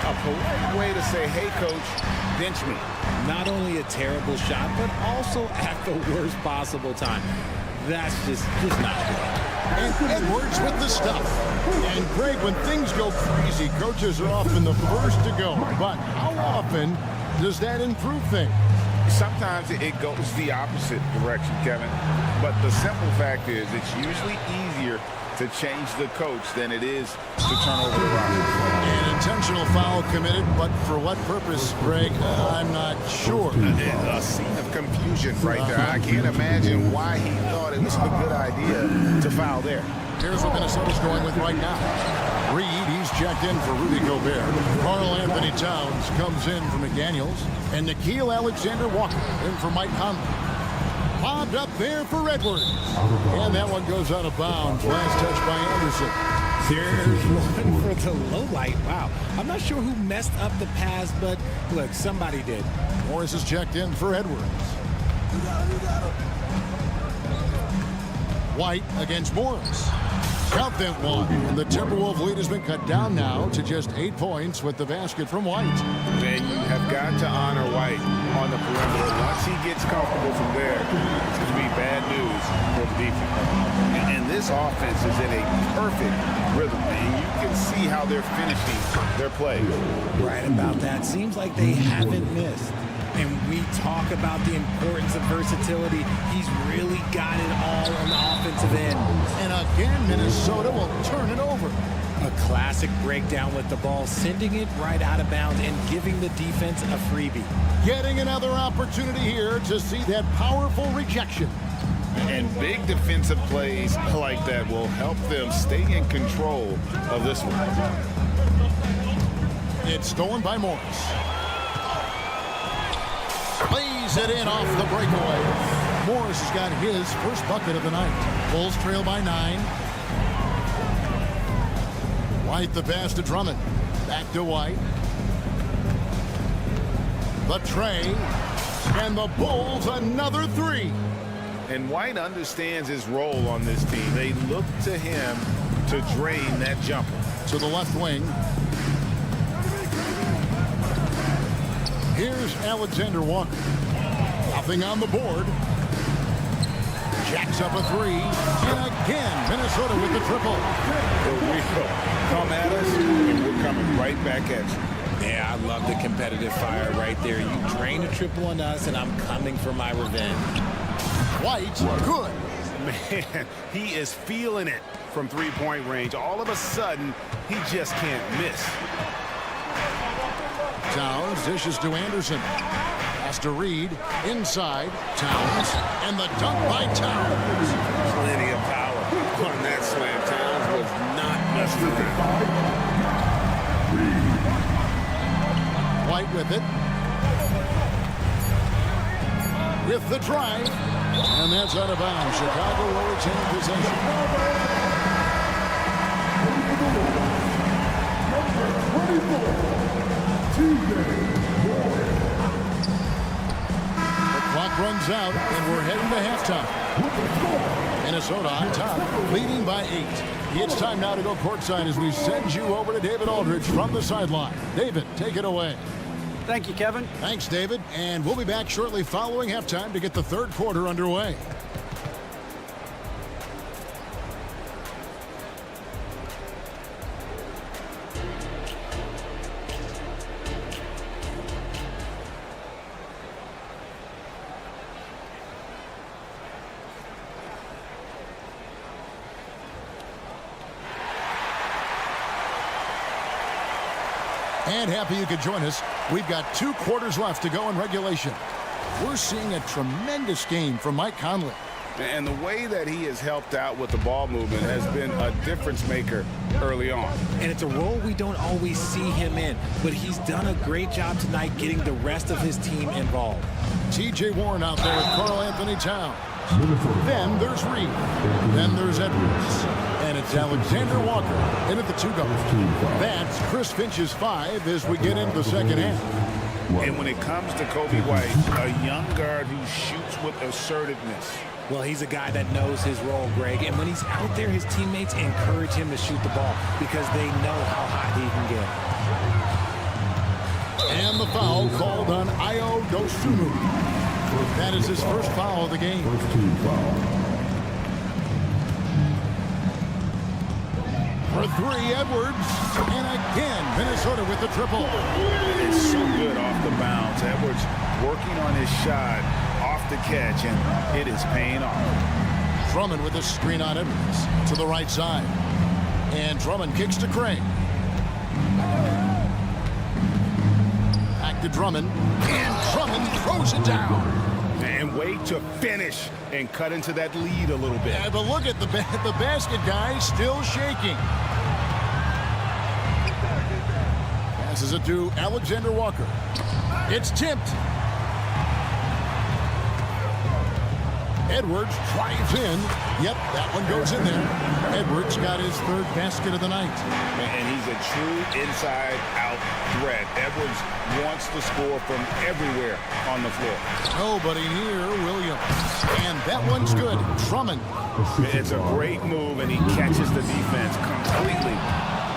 a polite way to say, hey, coach, bench me. Not only a terrible shot, but also at the worst possible time. That's just not good. And Edwards with the stuff. And Greg, when things go crazy, coaches are often the first to go. But how often does that improve things? Sometimes it goes the opposite direction, Kevin. But the simple fact is it's usually easier to change the coach than it is to turn over the rock. An intentional foul committed, but for what purpose, Greg? I'm not sure. A scene of confusion right there. I can't imagine why he thought it was a good idea to foul there. Here's what Minnesota's going with right now. Reed, he's checked in for Rudy Gobert. Karl Anthony Towns comes in for McDaniels. And Nickeil Alexander-Walker in for Mike Conley. Bobbed up there for Edwards. And that one goes out of bounds. Last touch by Anderson. There's one for the low light. Wow. I'm not sure who messed up the pass, but look, somebody did. Morris is checked in for Edwards. White against Morris. Count that one. And the Timberwolves lead has been cut down now to just 8 points with the basket from White. And you have got to honor White on the perimeter. Once he gets comfortable from there, it's going to be bad news for the defense. And this offense is in a perfect rhythm, and you can see how they're finishing their plays. Right about that. Seems like they haven't missed. And we talk about the importance of versatility. He's really got it all on the offensive end. And again, Minnesota will turn it over. A classic breakdown with the ball, sending it right out of bounds and giving the defense a freebie. Getting another opportunity here to see that powerful rejection. And big defensive plays like that will help them stay in control of this one. It's stolen by Morris. Plays it in off the breakaway. Morris has got his first bucket of the night. Bulls trail by 9. White the pass to Drummond. Back to White. The tray. And the Bulls another 3. And White understands his role on this team. They look to him to drain that jumper. To the left wing. Here's Alexander Walker. Nothing on the board. Jacks up a 3. And again, Minnesota with the triple. Here we go. Come at us, and we're coming right back at you. Yeah, I love the competitive fire right there. You drain a triple on us, and I'm coming for my revenge. White, good. Man, he is feeling it from three-point range. All of a sudden, he just can't miss. Towns dishes to Anderson. Pass to Reed. Inside. Towns. And the dunk by Towns. Plenty of power on that slam. Towns was not messed around. White with it. With the drive. And that's out of bounds. Chicago will retain possession. The clock runs out, and we're heading to halftime. Minnesota on top, leading by 8. It's time now to go courtside as we send you over to David Aldridge from the sideline. David, take it away. Thank you, Kevin. Thanks, David. And we'll be back shortly following halftime to get the third quarter underway. And happy you could join us. We've got 2 quarters left to go in regulation. We're seeing a tremendous game from Mike Conley. And the way that he has helped out with the ball movement has been a difference maker early on. And it's a role we don't always see him in, but he's done a great job tonight getting the rest of his team involved. T.J. Warren out there with Karl Anthony Towns. Then there's Reed. Then there's Edwards. And it's Alexander Walker in at the 2 guard. That's Chris Finch's 5 as we get into the second half. And when it comes to Kobe White, a young guard who shoots with assertiveness. Well, he's a guy that knows his role, Greg. And when he's out there, his teammates encourage him to shoot the ball because they know how hot he can get. And the foul called on Ayo Dosunmu. That is his first foul of the game. First team foul. For 3, Edwards. And again, Minnesota with the triple. It's so good off the bounce. Edwards working on his shot off the catch, and it is paying off. Drummond with a screen on Edwards to the right side. And Drummond kicks to Craig. Back to Drummond. And Drummond throws it down. And wait to finish and cut into that lead a little bit. Yeah, but look at the basket guy still shaking. Passes it to Alexander Walker. It's tipped. Edwards drives in. Yep, that one goes in there. Edwards got his 3rd basket of the night. And he's a true inside-out threat. Edwards wants to score from everywhere on the floor. Nobody near Williams. And that one's good. Drummond. It's a great move, and he catches the defense completely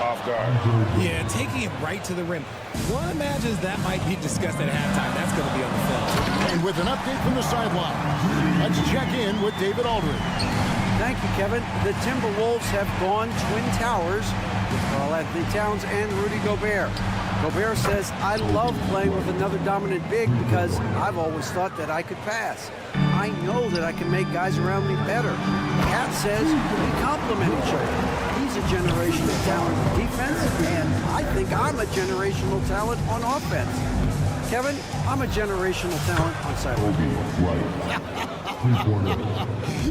off guard. Yeah, taking it right to the rim. One imagines that might be discussed at halftime. That's going to be on the film. And with an update from the sideline, let's check in with David Aldridge. Thank you, Kevin. The Timberwolves have gone Twin Towers with Karl Anthony Towns and Rudy Gobert. Gobert says, I love playing with another dominant big because I've always thought that I could pass. I know that I can make guys around me better. Cat says we complement each other. He's a generational talent on defense, and I think I'm a generational talent on offense. Kevin, I'm a generational talent on sideline.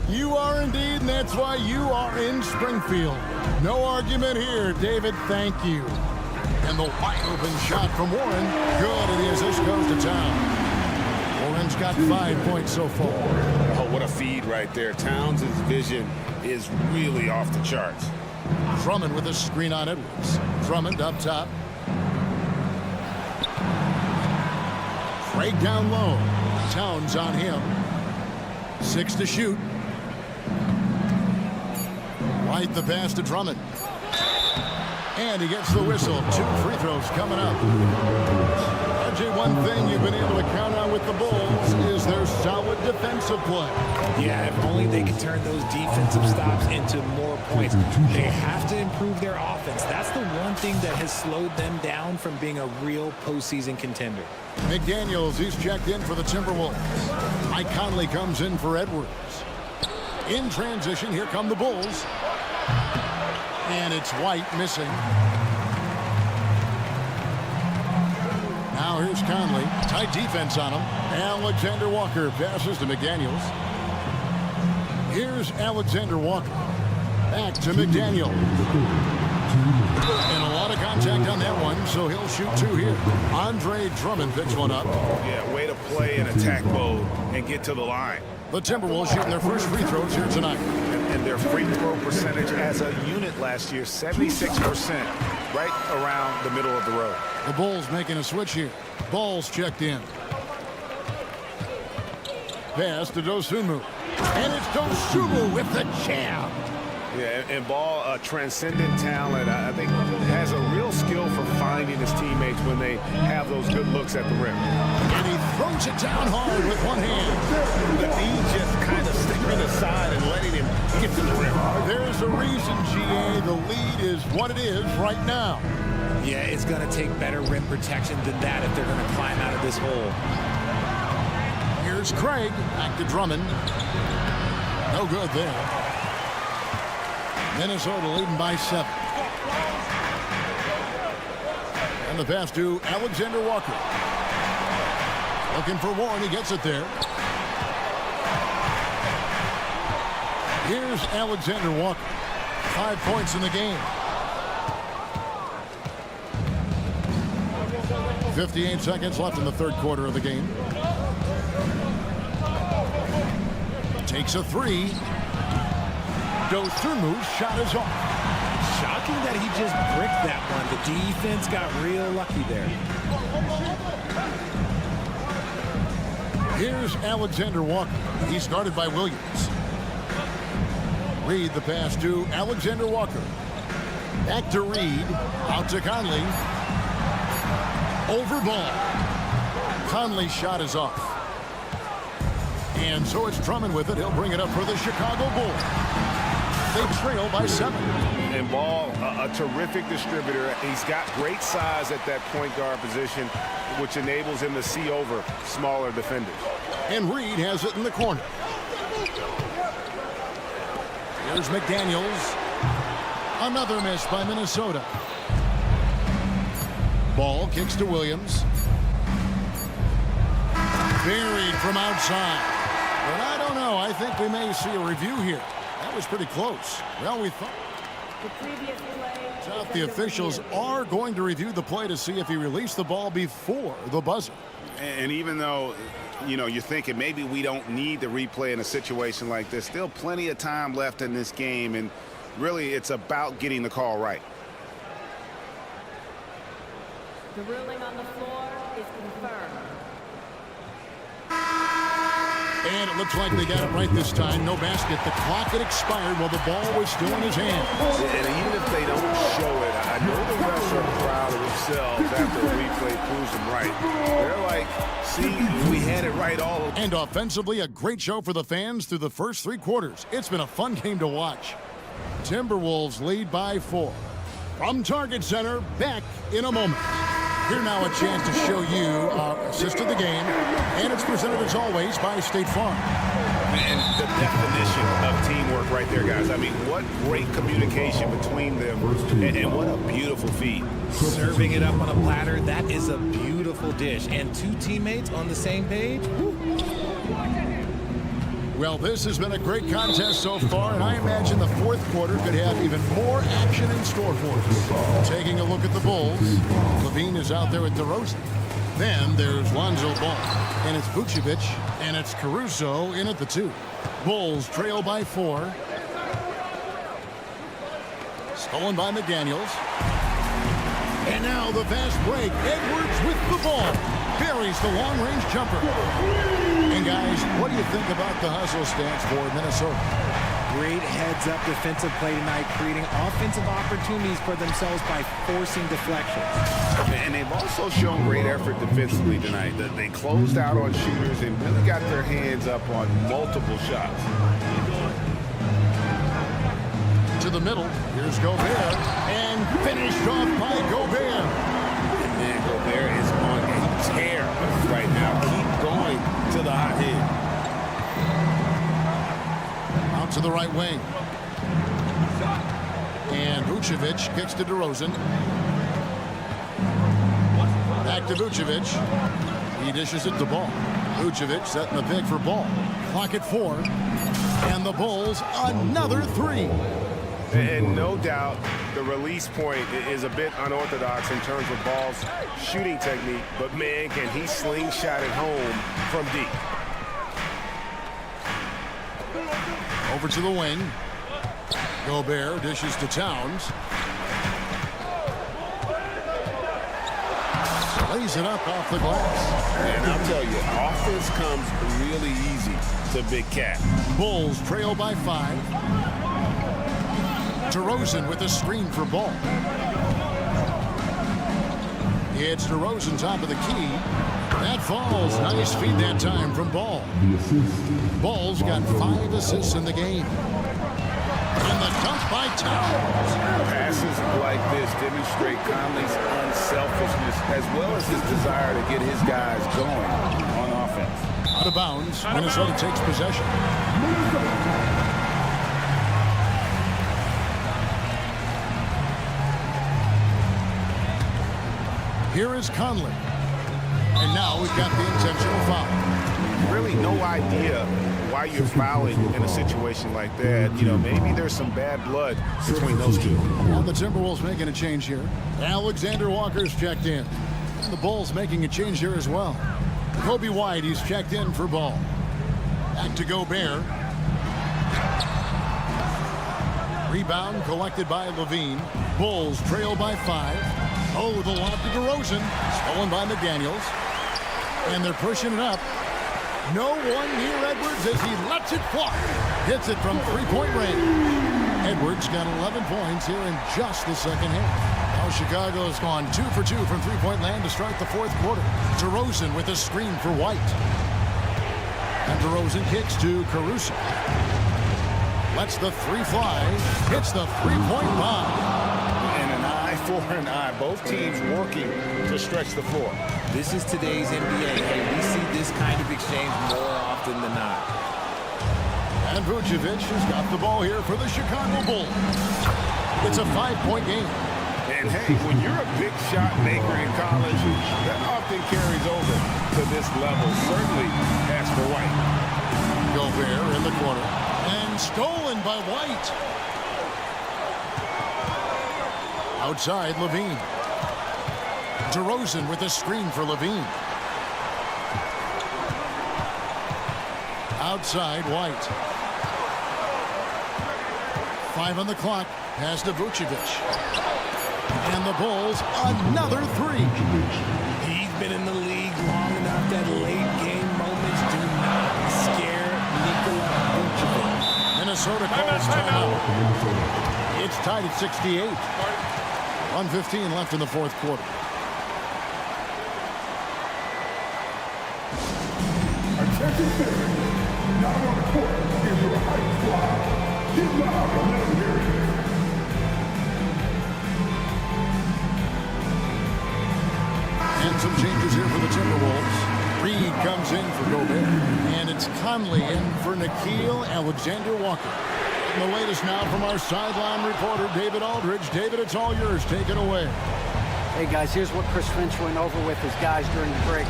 You are indeed, and that's why you are in Springfield. No argument here, David. Thank you. And the wide open shot from Warren. Good, it is. This goes to town. Warren's got 5 points so far. Oh, what a feed right there. Towns' vision is really off the charts. Drummond with a screen on Edwards. Drummond up top. Craig down low. Towns on him. 6 to shoot. White the pass to Drummond. And he gets the whistle. 2 free throws coming up. RJ, one thing you've been able to count on with the Bulls is their solid defensive play. Yeah, if only they could turn those defensive stops into more points. They have to improve their offense. That's the one thing that has slowed them down from being a real postseason contender. McDaniels, he's checked in for the Timberwolves. Mike Conley comes in for Edwards. In transition, here come the Bulls. And it's White missing. Now here's Conley. Tight defense on him. Alexander Walker passes to McDaniels. Here's Alexander Walker. Back to McDaniel. And a lot of contact on that one, so he'll shoot 2 here. Andre Drummond picks one up. Yeah, way to play in attack mode and get to the line. The Timberwolves shooting their first free throws here tonight. And their free throw percentage as a unit last year, 76%, right around the middle of the road. The Bulls making a switch here. Ball's checked in. Pass to Dosunmu. And it's Dosunmu with the jam. Yeah, and Ball, a transcendent talent, I think, has a real skill for finding his teammates when they have those good looks at the rim. And he throws it down hard with one hand. The knee just kind of sticking aside and letting him get to the rim. There's a reason, GA. The lead is what it is right now. Yeah, it's going to take better rim protection than that if they're going to climb out of this hole. Here's Craig. Back to Drummond. No good there. Minnesota leading by 7. And And the pass to Alexander Walker. Looking for Warren. He gets it there. Here's Alexander Walker. 5 points in the game. 58 seconds left in the third quarter of the game. Takes a three. Dosunmu's shot is off. Shocking that he just bricked that one. The defense got real lucky there. Here's Alexander Walker. He's guarded by Williams. Reed the pass to Alexander Walker. Back to Reed. Out to Conley. Over ball. Conley's shot is off. And so it's Drummond with it. He'll bring it up for the Chicago Bulls. They trail by 7. And Ball, a terrific distributor. He's got great size at that point guard position, which enables him to see over smaller defenders. And Reed has it in the corner. Here's McDaniels. Another miss by Minnesota. Ball kicks to Williams. Buried from outside. But I don't know. I think we may see a review here. That was pretty close. Well, we thought the officials are going to review the play to see if he released the ball before the buzzer. And even though, you know, you're thinking maybe we don't need the replay in a situation like this, still plenty of time left in this game, and really it's about getting the call right. The ruling on the floor is confirmed. And it looks like they got it right this time. No basket. The clock had expired while the ball was still in his hand. And even if they don't show it, I know the refs are proud of themselves after the replay proves them right. They're like, see, we had it right all along. And offensively, a great show for the fans through the first 3 quarters. It's been a fun game to watch. Timberwolves lead by 4. From Target Center, back in a moment. Here now a chance to show you our assist of the game, and it's presented as always by State Farm. And the definition of teamwork right there, guys. I mean, what great communication between them, and what a beautiful feed. Serving it up on a platter, that is a beautiful dish. And 2 teammates on the same page. Woo. Well, this has been a great contest so far, and I imagine the fourth quarter could have even more action in store for us. Taking a look at the Bulls, Levine is out there with DeRozan. Then there's Lonzo Ball, and it's Vucevic, and it's Caruso in at the 2. Bulls trail by 4. Stolen by McDaniels. And now the fast break. Edwards with the ball. Buries the long-range jumper. And guys, what do you think about the hustle stance for Minnesota? Great heads-up defensive play tonight, creating offensive opportunities for themselves by forcing deflections. And they've also shown great effort defensively tonight. They closed out on shooters and really got their hands up on multiple shots. To the middle, here's Gobert, and finished off by Gobert. And Gobert is on a tear right now. Keep going to the hot hit. Out to the right wing. And Vucevic kicks to DeRozan. Back to Vucevic. He dishes it to Ball. Vucevic setting the pick for Ball. Clock at 4. And the Bulls another 3. And no doubt the release point is a bit unorthodox in terms of Ball's shooting technique, but man, can he slingshot it home from deep. Over to the wing. Gobert dishes to Towns. Lays it up off the glass. And I'll tell you, offense comes really easy to Big Cat. Bulls trail by 5. DeRozan with a screen for Ball. It's DeRozan top of the key. That falls. Nice feed that time from Ball. Ball's got 5 assists in the game. And the dunk by Towns. Passes like this demonstrate Conley's unselfishness as well as his desire to get his guys going on offense. Out of bounds. Minnesota takes possession. Here is Conley. And now we've got the intentional foul. Really no idea why you're fouling in a situation like that. You know, maybe there's some bad blood between those two. And the Timberwolves making a change here. Alexander Walker's checked in. And the Bulls making a change here as well. Kobe White, he's checked in for ball. Back to Gobert. Rebound collected by Levine. Bulls trail by 5. Oh, the lob to DeRozan. Stolen by McDaniels. And they're pushing it up. No one near Edwards as he lets it fly. Hits it from three-point range. Edwards got 11 points here in just the second half. Now Chicago's gone 2 for 2 from three-point land to start the fourth quarter. DeRozan with a screen for White. And DeRozan kicks to Caruso. Lets the three fly. Hits the three-point line. And an eye for an eye. Both teams working to stretch the floor. This is today's NBA, and we see this kind of exchange more often than not. And Vucevic has got the ball here for the Chicago Bulls. It's a 5-point game. And hey, when you're a big shot maker in college, that often carries over to this level. Certainly as for White. Gobert in the corner. And stolen by White. Outside, Levine. DeRozan with a screen for Levine. Outside, White. 5 on the clock. Pass to Vucevic. And the Bulls, another three. He's been in the league long enough that late game moments do not scare Nikola Vucevic. Minnesota calls timeout. It's tied at 68. 1:15 left in the fourth quarter. Attention fans, now on the court is your hype squad. Get loud and let them hear it. And some changes here for the Timberwolves. Reed comes in for Gobert. And it's Conley in for Nickeil Alexander-Walker. And the latest now from our sideline reporter, David Aldridge. David, it's all yours. Take it away. Hey, guys, here's what Chris Finch went over with his guys during the break.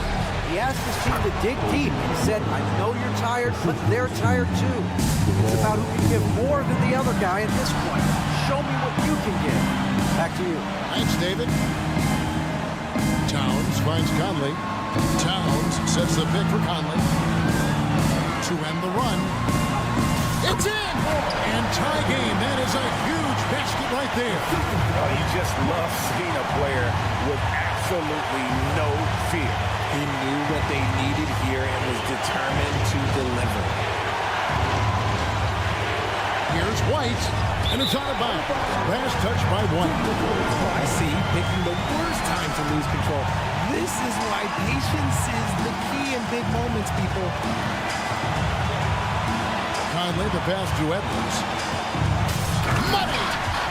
He asked his team to dig deep. He said, I know you're tired, but they're tired too. It's about who can give more than the other guy at this point. Show me what you can give. Back to you. Thanks, David. Towns finds Conley. Towns sets the pick for Conley. To end the run. It's in! And tie game. That is a huge basket right there. Oh, you just love seeing a player with absolutely no fear. He knew what they needed here and was determined to deliver. Here's White, and it's out of bounds. Last touch by White. Oh, I see. Picking the worst time to lose control. This is why patience is the key in big moments, people. Conley, the pass to Edwards. Money!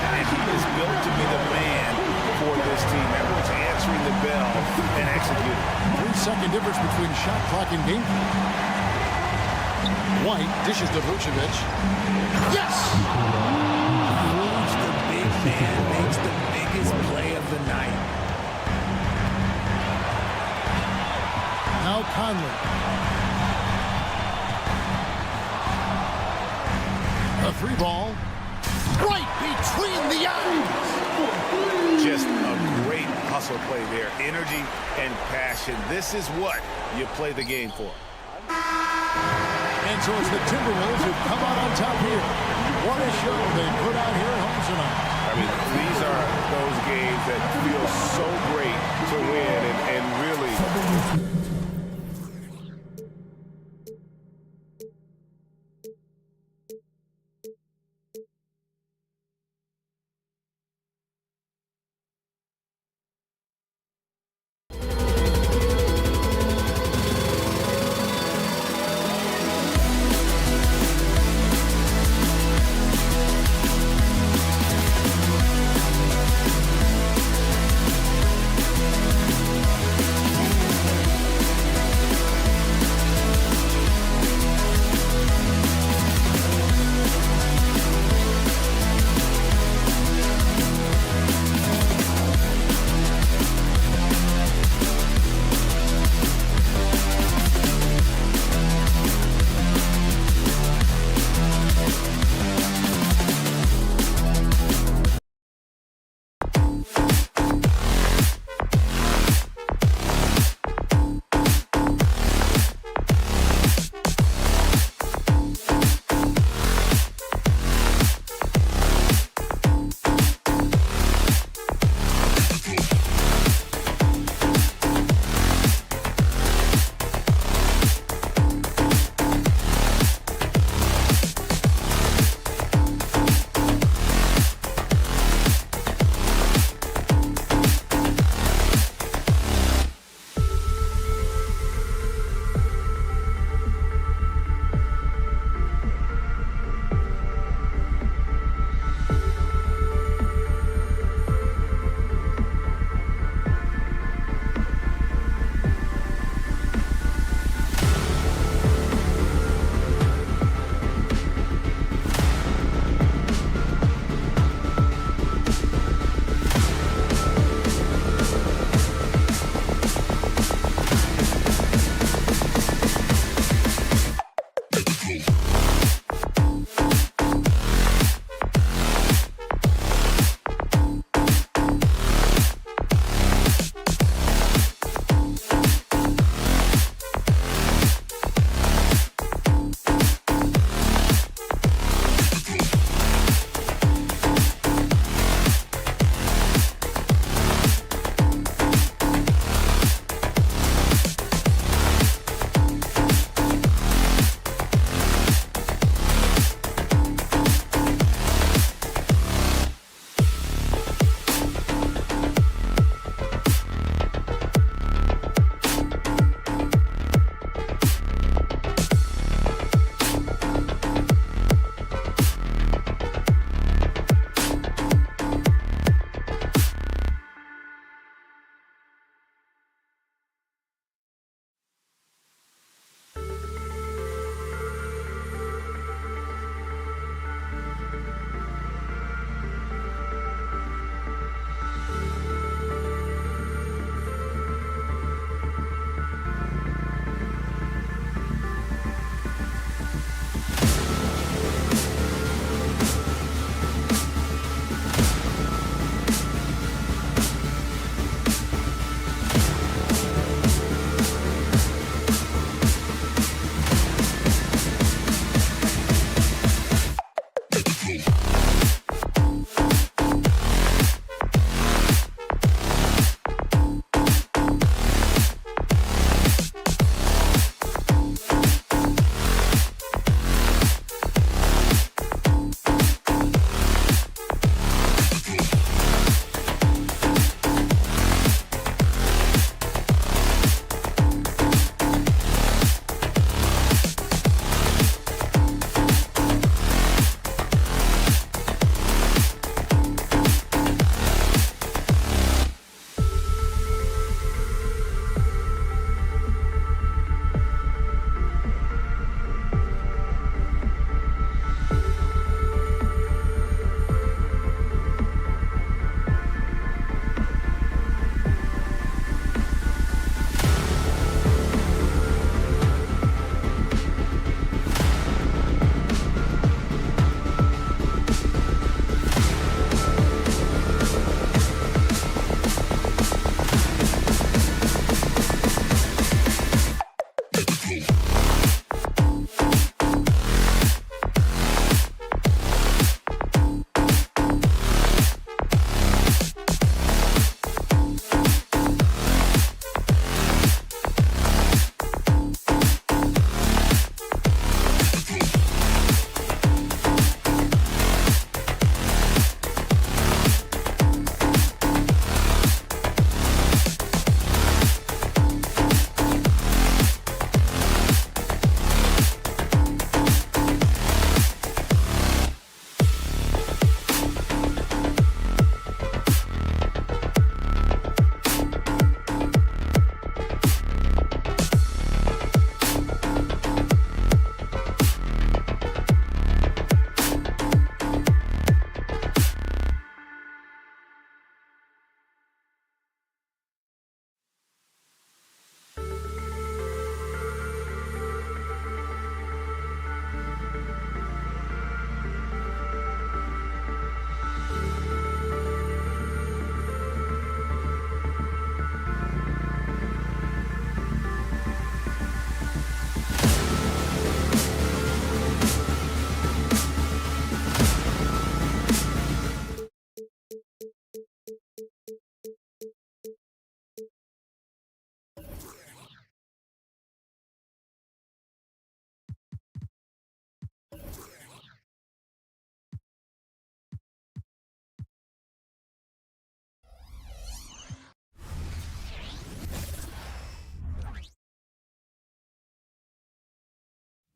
And he is built to be the man for this team. Everyone's answering the bell and executing. 3-second difference between shot clock and game clock. White dishes to Vucevic. Yes! Who's the big man makes the biggest play of the night. Now Conley. A free ball. Right between the eyes. Just a great hustle play there. Energy and passion. This is what you play the game for. And so it's the Timberwolves who come out on top here. What a show they put out here at home tonight. I mean, these are those games that feel so great to win and really...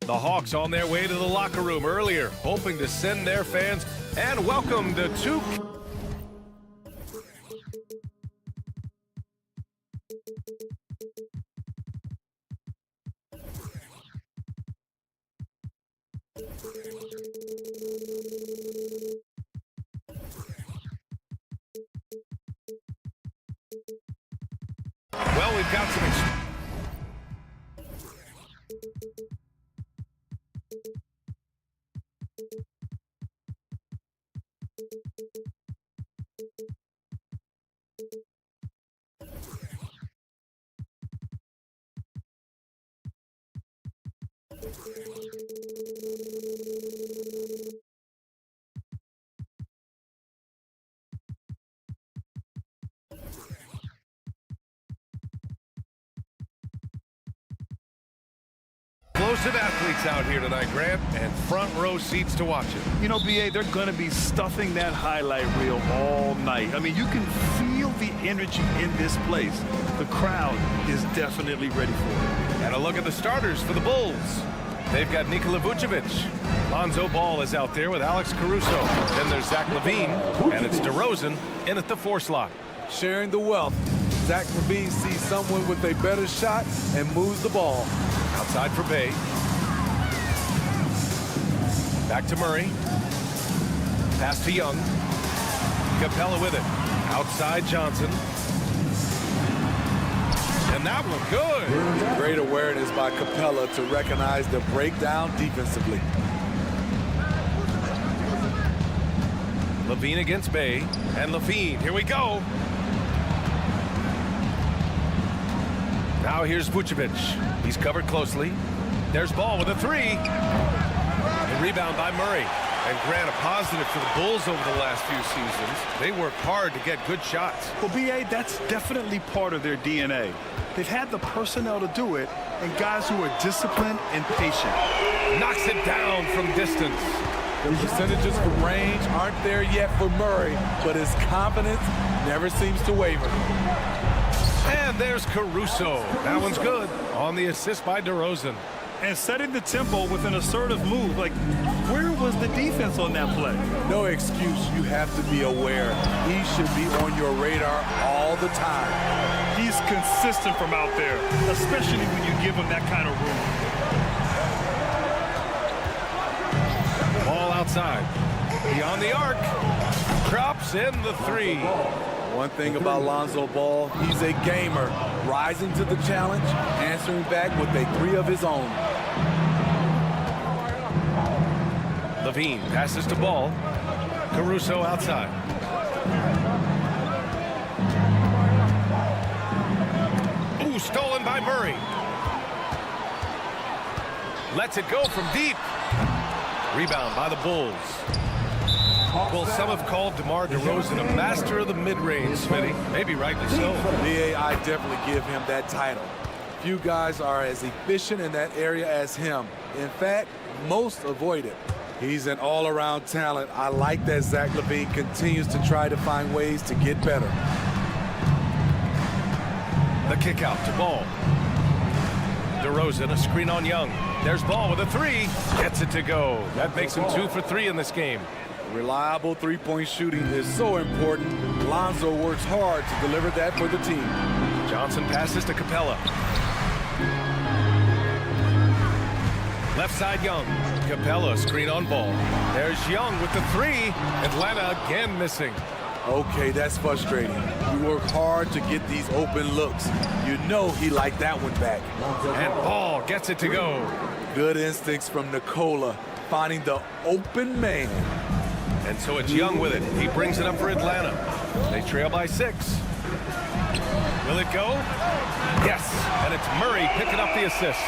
The Hawks on their way to the locker room earlier, hoping to send their fans and welcome the two. Well, we've got some. Explosive athletes out here tonight, Grant, and front row seats to watch it. You know, BA, they're going to be stuffing that highlight reel all night. I mean, you can feel the energy in this place. The crowd is definitely ready for it. And a look at the starters for the Bulls. They've got Nikola Vucevic. Lonzo Ball is out there with Alex Caruso. Then there's Zach LaVine, and it's DeRozan in at the 4 slot. Sharing the wealth. Zach LaVine sees someone with a better shot and moves the ball. Outside for Bay. Back to Murray. Pass to Young. Capella with it. Outside Johnson. And that one good. Great awareness by Capella to recognize the breakdown defensively. LaVine against Bay. And LaVine, here we go. Now here's Vucevic. He's covered closely. There's Ball with a 3. A rebound by Murray. And Grant, a positive for the Bulls over the last few seasons. They work hard to get good shots. Well, BA, that's definitely part of their DNA. They've had the personnel to do it, and guys who are disciplined and patient. Knocks it down from distance. The percentages from range aren't there yet for Murray, but his confidence never seems to waver. And there's Caruso. That one's good on the assist by DeRozan. And setting the tempo with an assertive move. Like, where was the defense on that play? No excuse. You have to be aware. He should be on your radar all the time. He's consistent from out there, especially when you give him that kind of room. Ball outside. Beyond the arc. Drops in the 3. One thing about Lonzo Ball, he's a gamer, rising to the challenge, answering back with a 3 of his own. LaVine passes to Ball. Caruso outside. Ooh, stolen by Murray. Lets it go from deep. Rebound by the Bulls. Well, some have called DeMar DeRozan a master of the mid-range, Smitty. Maybe rightly so. BA, I definitely give him that title. Few guys are as efficient in that area as him. In fact, most avoid it. He's an all-around talent. I like that Zach LaVine continues to try to find ways to get better. The kick out to Ball. DeRozan, a screen on Young. There's Ball with a 3. Gets it to go. That makes him 2 for 3 in this game. Reliable three-point shooting is so important. Lonzo works hard to deliver that for the team. Johnson passes to Capella. Left side Young. Capella screen on Ball. There's Young with the 3. Atlanta again missing. Okay, that's frustrating. You work hard to get these open looks. You know he liked that one back. And Ball gets it to go. Good instincts from Nikola, finding the open man. And so it's Young with it. He brings it up for Atlanta. They trail by 6. Will it go? Yes. And it's Murray picking up the assist.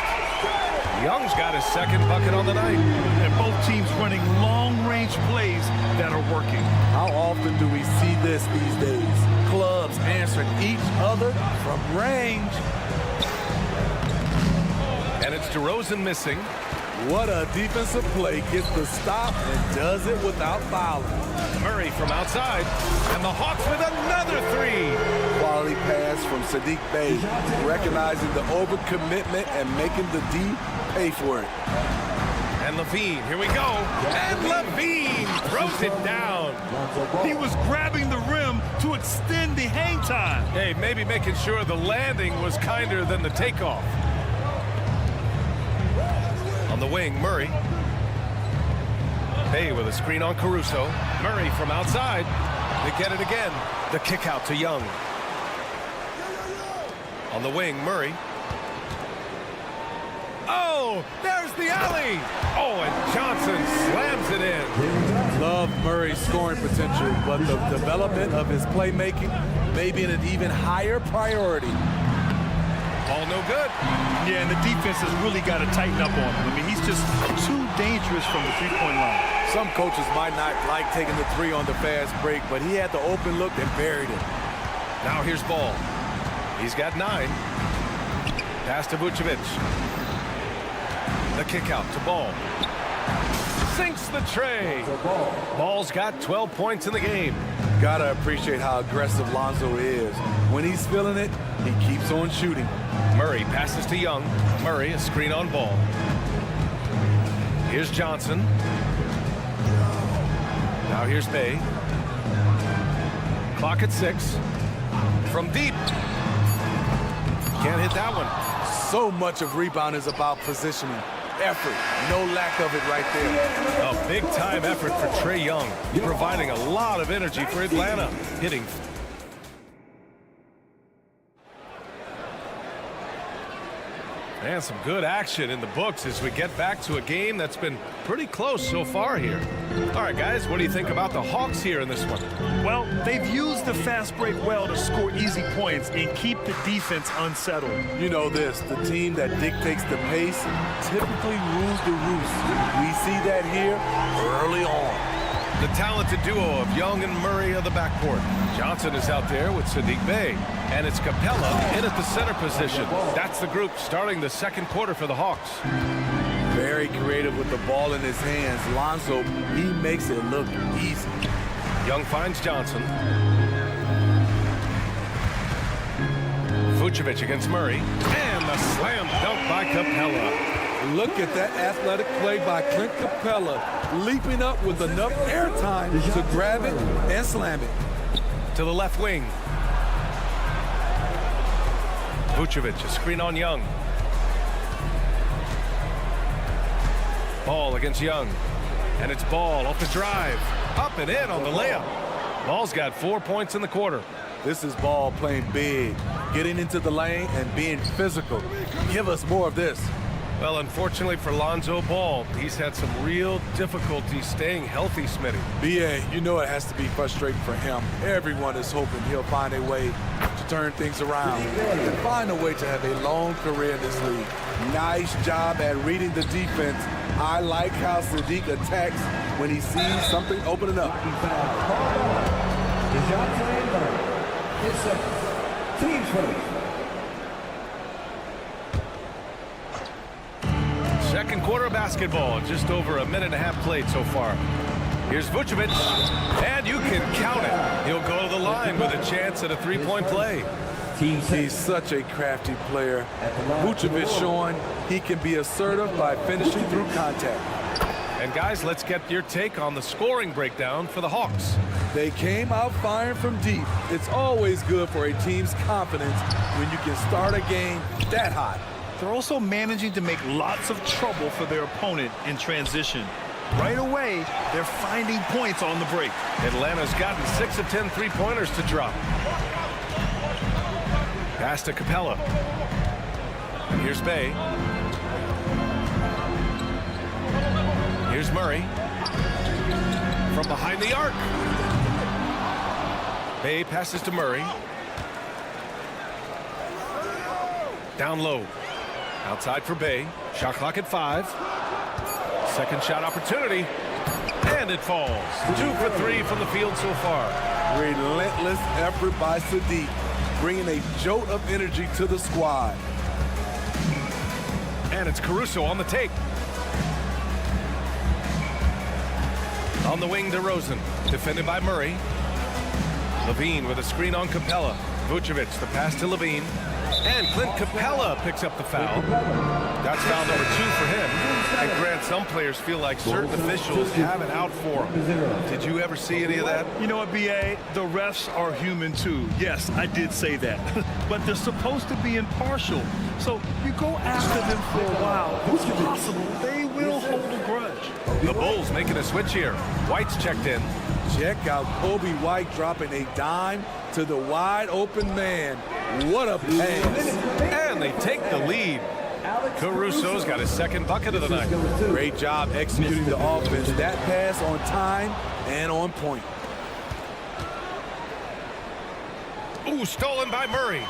Young's got his second bucket on the night. And both teams running long-range plays that are working. How often do we see this these days? Clubs answering each other from range. And it's DeRozan missing. What a defensive play. Gets the stop and does it without fouling. Murray from outside. And the Hawks with another 3. Quality pass from Sadiq Bey. Recognizing the overcommitment and making the D pay for it. And Levine, here we go. And Levine throws it down. He was grabbing the rim to extend the hang time. Hey, maybe making sure the landing was kinder than the takeoff. On the wing, Murray. Bay with a screen on Caruso. Murray from outside. They get it again. The kick out to Young. On the wing, Murray. Oh, there's the alley. Oh, and Johnson slams it in. Love Murray's scoring potential, but the development of his playmaking may be an even higher priority. Ball no good. Yeah, and the defense has really got to tighten up on him. I mean, he's just too dangerous from the three-point line. Some coaches might not like taking the three on the fast break, but he had the open look and buried it. Now here's Ball. He's got 9. Pass to Vucevic. The kick out to Ball. Sinks the tray. Ball's got 12 points in the game. Gotta appreciate how aggressive Lonzo is. When he's feeling it, he keeps on shooting. Murray passes to Young. Murray, a screen on Ball. Here's Johnson. Now here's Bay. Clock at 6. From deep. Can't hit that one. So much of rebound is about positioning. Effort. No lack of it right there. A big-time effort for Trae Young, providing a lot of energy for Atlanta, hitting. And some good action in the books as we get back to a game that's been pretty close so far here. All right, guys, what do you think about the Hawks here in this one? Well, they've used the fast break well to score easy points and keep the defense unsettled. You know this, the team that dictates the pace typically rules the roost. We see that here early on. The talented duo of Young and Murray of the backcourt. Johnson is out there with Sadiq Bey. And it's Capella in at the center position. That's the group starting the second quarter for the Hawks. Very creative with the ball in his hands. Lonzo, he makes it look easy. Young finds Johnson. Vucevic against Murray. And the slam dunk by Capella. Look at that athletic play by Clint Capella, leaping up with enough airtime to grab it and slam it. To the left wing. Vucevic, a screen on Young. Ball against Young. And it's Ball off the drive. Up and in on the layup. Ball's got 4 points in the quarter. This is Ball playing big, getting into the lane and being physical. Give us more of this. Well, unfortunately for Lonzo Ball, he's had some real difficulty staying healthy, Smitty. B.A., you know it has to be frustrating for him. Everyone is hoping he'll find a way to turn things around and find a way to have a long career in this league. Nice job at reading the defense. I like how Sadiq attacks when he sees something opening up. It's a team first. Second quarter of basketball, just over a minute and a half played so far. Here's Vucevic, and you can count it. He'll go to the line with a chance at a three-point play. He's such a crafty player. Vucevic showing he can be assertive by finishing through contact. And guys, let's get your take on the scoring breakdown for the Hawks. They came out firing from deep. It's always good for a team's confidence when you can start a game that hot. They're also managing to make lots of trouble for their opponent in transition. Right away, they're finding points on the break. Atlanta's gotten 6 of 10 three-pointers to drop. Pass to Capella. And here's Bay. Here's Murray. From behind the arc. Bay passes to Murray. Down low. Outside for Bay. Shot clock at 5. Second shot opportunity. And it falls. 2 for 3 from the field so far. Relentless effort by Sadiq, bringing a jolt of energy to the squad. And it's Caruso on the take. On the wing, DeRozan. Defended by Murray. Levine with a screen on Capella. Vucevic, the pass to Levine. And Clint Capella picks up the foul. That's foul number 2 for him. And Grant, some players feel like certain officials have it out for them. Did you ever see any of that? You know what, B.A.? The refs are human too. Yes, I did say that. But they're supposed to be impartial. So you go after them for a while. It's possible they will hold a grudge. The Bulls making a switch here. White's checked in. Check out Kobe White dropping a dime to the wide open man. What a pass. And they take the lead. Caruso's got his second bucket of the night. Great job executing the offense. That pass on time and on point. Ooh, stolen by Murray.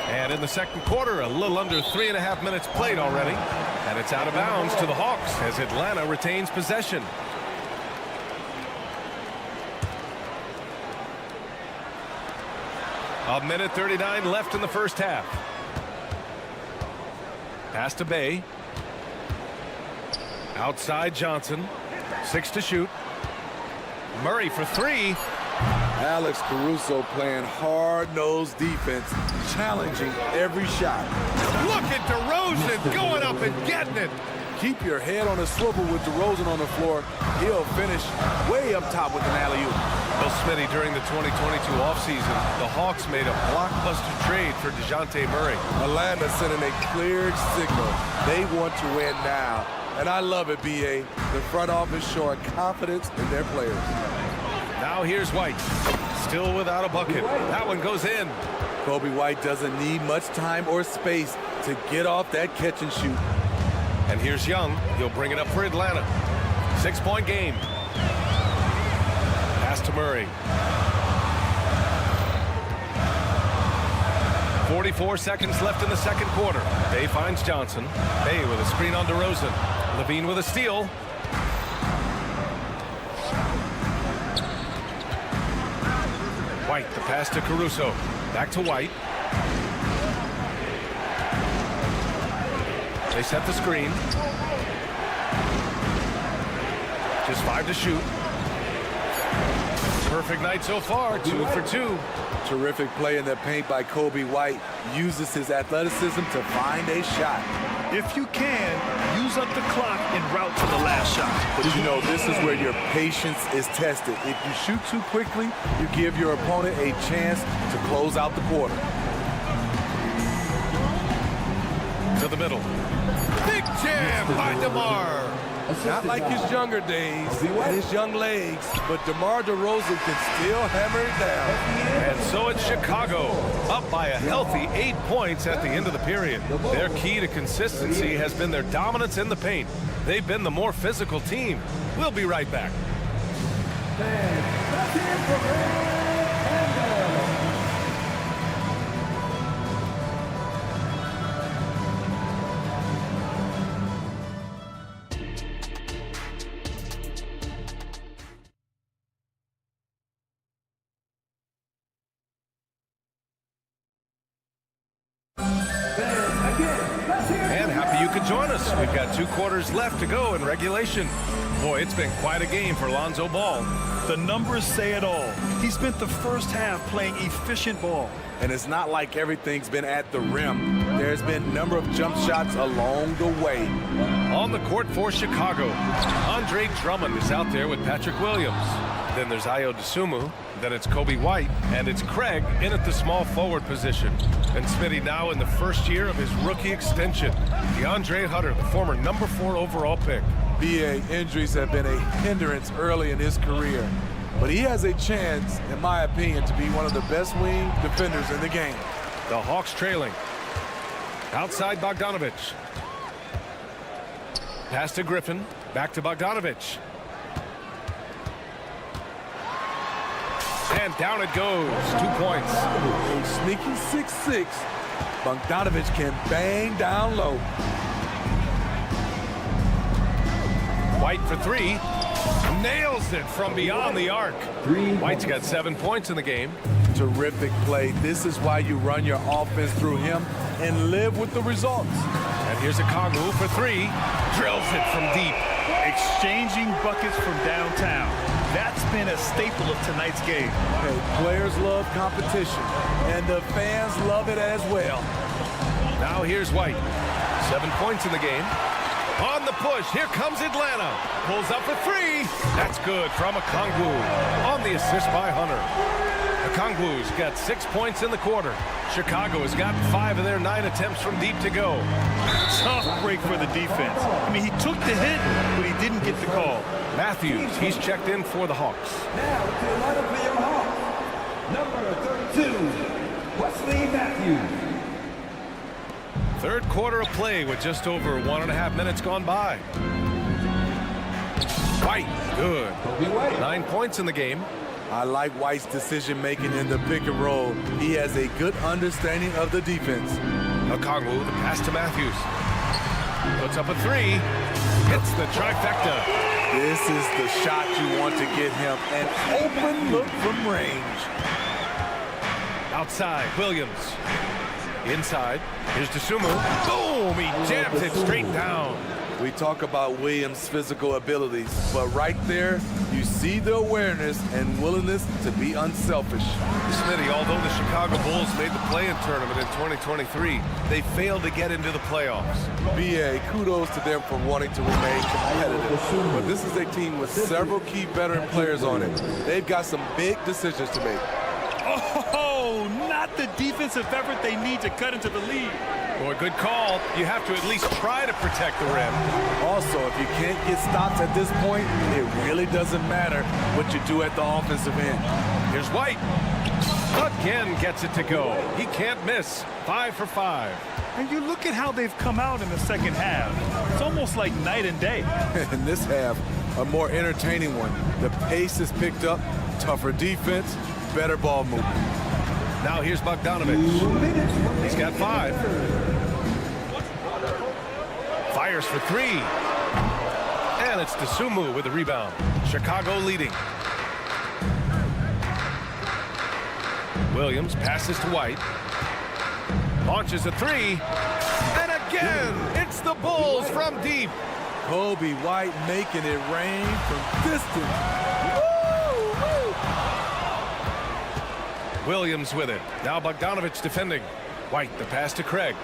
And in the second quarter, a little under 3.5 minutes played already. And it's out of bounds to the Hawks as Atlanta retains possession. A minute 39 left in the first half. Pass to Bay. Outside Johnson. 6 to shoot. Murray for 3. Alex Caruso playing hard-nosed defense, challenging every shot. Look at DeRozan going up and getting it. Keep your head on a swivel with DeRozan on the floor. He'll finish way up top with an alley-oop. Well, Smitty, during the 2022 offseason, the Hawks made a blockbuster trade for DeJounte Murray. Atlanta sending a clear signal. They want to win now. And I love it, B.A. The front office showing confidence in their players. Now here's White. Still without a bucket. That one goes in. Kobe White doesn't need much time or space to get off that catch and shoot. And here's Young. He'll bring it up for Atlanta. 6-point game. Pass to Murray. 44 seconds left in the second quarter. Bay finds Johnson. Bay with a screen on DeRozan. Levine with a steal. White, the pass to Caruso. Back to White. They set the screen. Just 5 to shoot. Perfect night so far, 2 for 2. Terrific play in the paint by Kobe White. Uses his athleticism to find a shot. If you can, use up the clock en route to the last shot. But you know, this is where your patience is tested. If you shoot too quickly, you give your opponent a chance to close out the quarter. To the middle. Big jam by DeMar. Not like his younger days and his young legs, but DeMar DeRozan can still hammer it down. And so it's Chicago, up by a healthy 8 points at the end of the period. Their key to consistency has been their dominance in the paint. They've been the more physical team. We'll be right back. And happy you could join us. We've got 2 quarters left to go in regulation. Boy, it's been quite a game for Lonzo Ball. The numbers say it all. He spent the first half playing efficient ball. And it's not like everything's been at the rim. There's been a number of jump shots along the way. On the court for Chicago, Andre Drummond is out there with Patrick Williams. Then there's Ayo Dosunmu. Then it's Kobe White. And it's Craig in at the small forward position. And Smitty now in the first year of his rookie extension. DeAndre Hunter, the former number 4 overall pick. BA injuries have been a hindrance early in his career. But he has a chance, in my opinion, to be one of the best wing defenders in the game. The Hawks trailing. Outside Bogdanovich. Pass to Griffin. Back to Bogdanovich. And down it goes. 2 points. A sneaky 6'6". Bogdanovich can bang down low. White for 3. Nails it from beyond the arc. White's got 7 points in the game. Terrific play. This is why you run your offense through him and live with the results. And Here's a Kongu for three. Drills it from deep. Exchanging buckets from downtown. That's been a staple of tonight's game. Hey, players love competition, and the fans love it as well. Now here's White. 7 points in the game. On the push, here comes Atlanta. Pulls up for three. That's good from Okongwu. On the assist by Hunter. Okongwu's got 6 points in the quarter. Chicago has got 5 of their 9 attempts from deep to go. Tough break for the defense. I mean, he took the hit, but he didn't get the call. Matthews, he's checked in for the Hawks. Now to the lineup for your Hawks. Number 32, Wesley Matthews. Third quarter of play with just over 1.5 minutes gone by. White, good. 9 points in the game. I like White's decision-making in the pick and roll. He has a good understanding of the defense. Okongwu, the pass to Matthews. Puts up a three. Hits the trifecta. This is the shot you want to get him. An open look from range. Outside, Williams. Inside, here's Dosunmu. Boom! He jams it straight down. We talk about Williams' physical abilities, but right there, you see the awareness and willingness to be unselfish. Smitty, although the Chicago Bulls made the play-in tournament in 2023, they failed to get into the playoffs. BA, kudos to them for wanting to remain competitive. But this is a team with several key veteran players on it. They've got some big decisions to make. Oh, not the defensive effort they need to cut into the lead. Boy, good call. You have to at least try to protect the rim. Also, if you can't get stops at this point, it really doesn't matter what you do at the offensive end. Here's White. Again gets it to go. He can't miss. 5 for 5. And you look at how they've come out in the second half. It's almost like night and day. In this half, a more entertaining one. The pace is picked up, tougher defense, better ball movement. Now here's Bogdanovic. He's got 5. Fires for 3. And it's Dosunmu with the rebound. Chicago leading. Williams passes to White. Launches a 3. And again, it's the Bulls from deep. Kobe White making it rain from distance. Williams with it. Now Bogdanovic defending. White, the pass to Craig.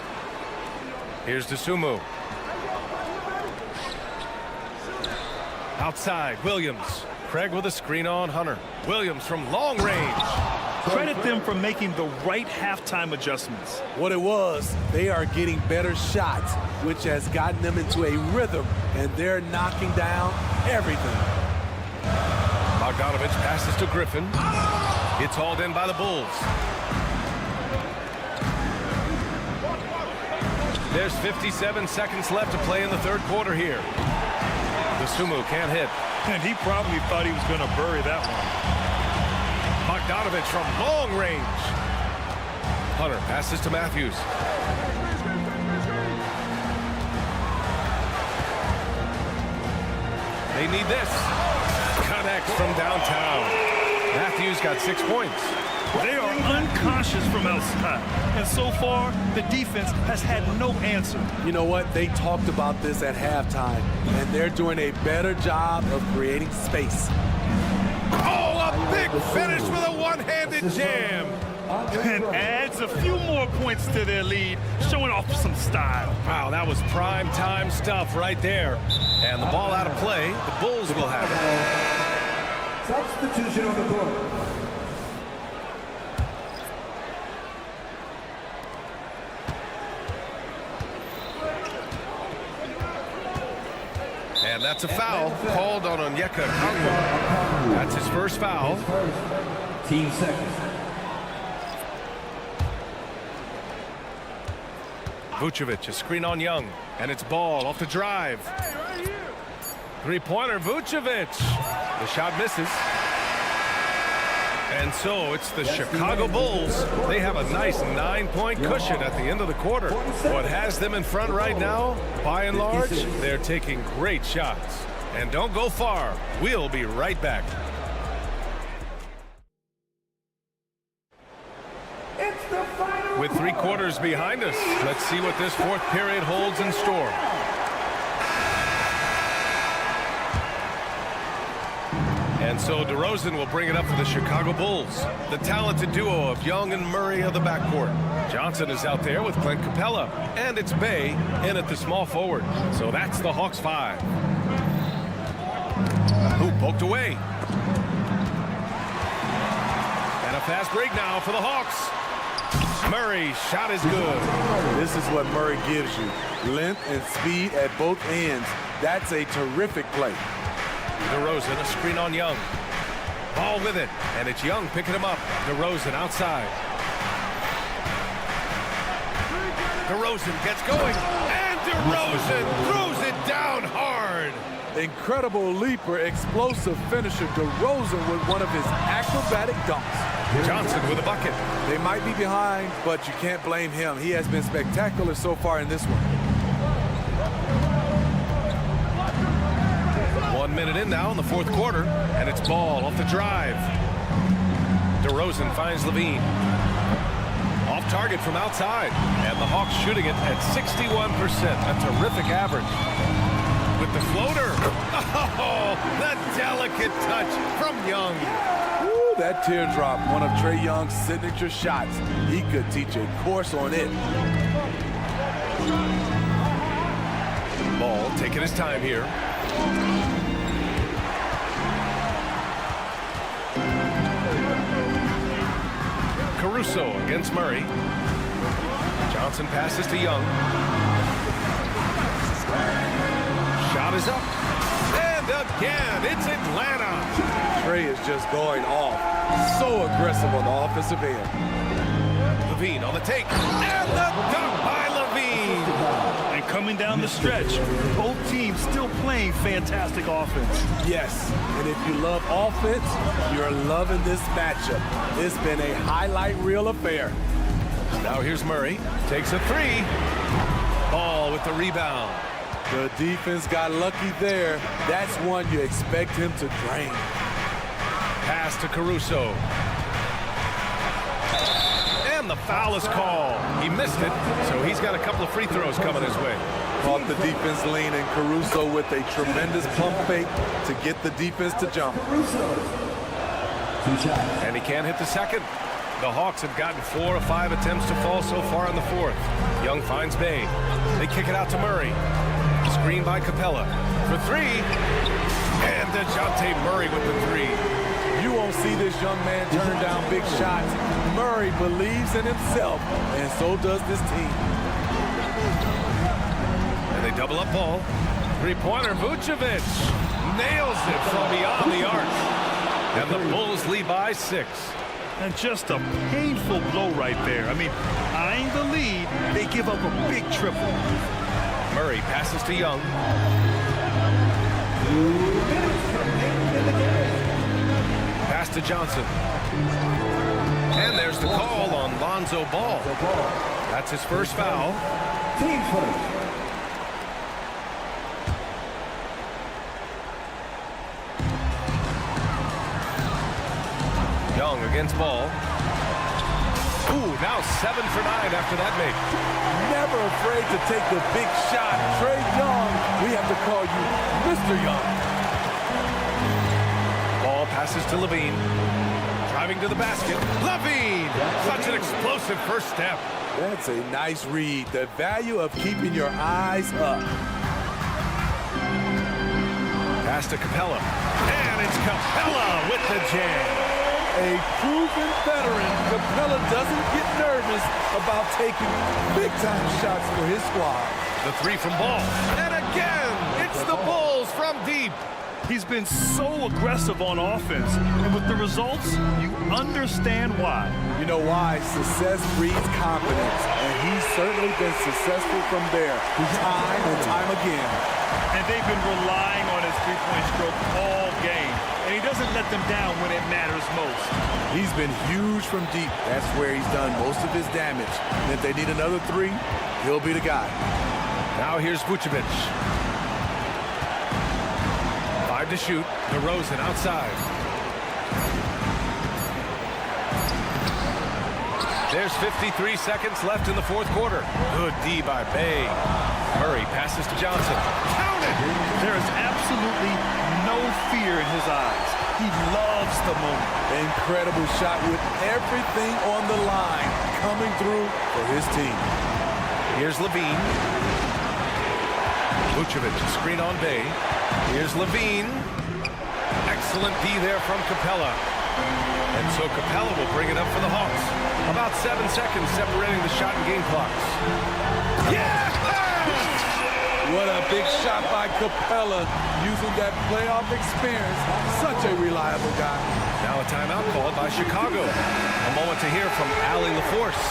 Here's Dosunmu. Outside, Williams. Craig with a screen on Hunter. Williams from long range. Credit them for making the right halftime adjustments. What it was, they are getting better shots, which has gotten them into a rhythm, and they're knocking down everything. Bogdanovic passes to Griffin. It's hauled in by the Bulls. There's 57 seconds left to play in the third quarter here. Dosunmu can't hit. And he probably thought he was going to bury that one. Bogdanovic from long range. Hunter passes to Matthews. They need this. Connects from downtown. Matthews got 6 points. They are unconscious from outside. And so far, the defense has had no answer. You know what? They talked about this at halftime, and they're doing a better job of creating space. Oh, a big finish with a one-handed jam. And adds a few more points to their lead, showing off some style. Wow, that was prime time stuff right there. And the ball out of play, the Bulls will have it. Substitution on the court. And that's a foul called on Onyeka Okongwu. That's his first foul. Team second. Vucevic, a screen on Young, and it's Ball off the drive. Three-pointer, Vucevic. The shot misses. And so it's the Chicago Bulls. They have a nice 9-point cushion at the end of the quarter. What has them in front right now, by and large, they're taking great shots. And don't go far. We'll be right back. with 3 quarters behind us, let's see what this 4th period holds in store. And so DeRozan will bring it up for the Chicago Bulls. The talented duo of Young and Murray of the backcourt. Johnson is out there with Clint Capella. And it's Bay in at the small forward. So that's the Hawks 5. Who poked away. And a fast break now for the Hawks. Murray's shot is good. This is what Murray gives you. Length and speed at both ends. That's a terrific play. DeRozan, a screen on Young. Ball with it, and it's Young picking him up. DeRozan outside. DeRozan gets going, and DeRozan throws it down hard. Incredible leaper, explosive finisher. DeRozan with one of his acrobatic dunks. Johnson with a bucket. They might be behind, but you can't blame him. He has been spectacular so far in this one. 1 minute in now in the 4th quarter, and it's Ball off the drive. DeRozan finds Levine. Off target from outside, and the Hawks shooting it at 61%. A terrific average. With the floater. Oh, the delicate touch from Young. Woo, that teardrop, one of Trae Young's signature shots. He could teach a course on it. Ball taking his time here. Caruso against Murray. Johnson passes to Young. Shot is up. And again, it's Atlanta. Trae is just going off. So aggressive on the offensive end. Levine on the take. And the dunk by Levine. And coming down the stretch, both teams still playing fantastic offense. Yes, and if you love offense, you're loving this matchup. It's been a highlight reel affair. Now here's Murray. Takes a 3. Ball with the rebound. The defense got lucky there. That's one you expect him to drain. Pass to Caruso. And the foul is called. He missed it, so he's got a couple of free throws coming his way. Caught the defense lean, and Caruso with a tremendous pump fake to get the defense to jump. And he can't hit the second. The Hawks have gotten 4 of 5 attempts to fall so far in the 4th. Young finds Bay. They kick it out to Murray. Screen by Capella for 3. And DeJounte Murray with the 3. You won't see this young man turn down big shots. Murray believes in himself, and so does this team. And they double up Ball. 3-pointer, Vucevic nails it from beyond the arc. And the Bulls lead by 6. And just a painful blow right there. I mean, eyeing the lead, they give up a big triple. Murray passes to Young. Pass to Johnson. And there's the call on Lonzo Ball. That's his first foul. Team first. Young against Ball. Ooh, now 7 for 9 after that make. Never afraid to take the big shot. Trae Young, we have to call you Mr. Young. Ball passes to Levine. Driving to the basket. Levine! Such an explosive first step. That's a nice read. The value of keeping your eyes up. Pass to Capella. And it's Capella with the jam. A proven veteran, Capella doesn't get nervous about taking big-time shots for his squad. The 3 from Ball. And again, it's the Bulls from deep. He's been so aggressive on offense, and with the results, you understand why. You know why? Success breeds confidence, and he's certainly been successful from there, time and time again. And they've been relying on his three-point stroke all game, and he doesn't let them down when it matters most. He's been huge from deep. That's where he's done most of his damage. And if they need another 3, he'll be the guy. Now here's Vucevic. 5 to shoot. DeRozan outside. There's 53 seconds left in the fourth quarter. Good D by Bay. Murray passes to Johnson. Counted! There is absolutely no fear in his eyes. He loves the moment. Incredible shot with everything on the line coming through for his team. Here's Levine. Vucevic, screen on Bay. Here's Levine. Excellent D there from Capella. And so Capella will bring it up for the Hawks. About 7 seconds separating the shot and game clocks. Yeah! What a big shot by Capella using that playoff experience. Such a reliable guy. Now a timeout called by Chicago. A moment to hear from Allie LaForce.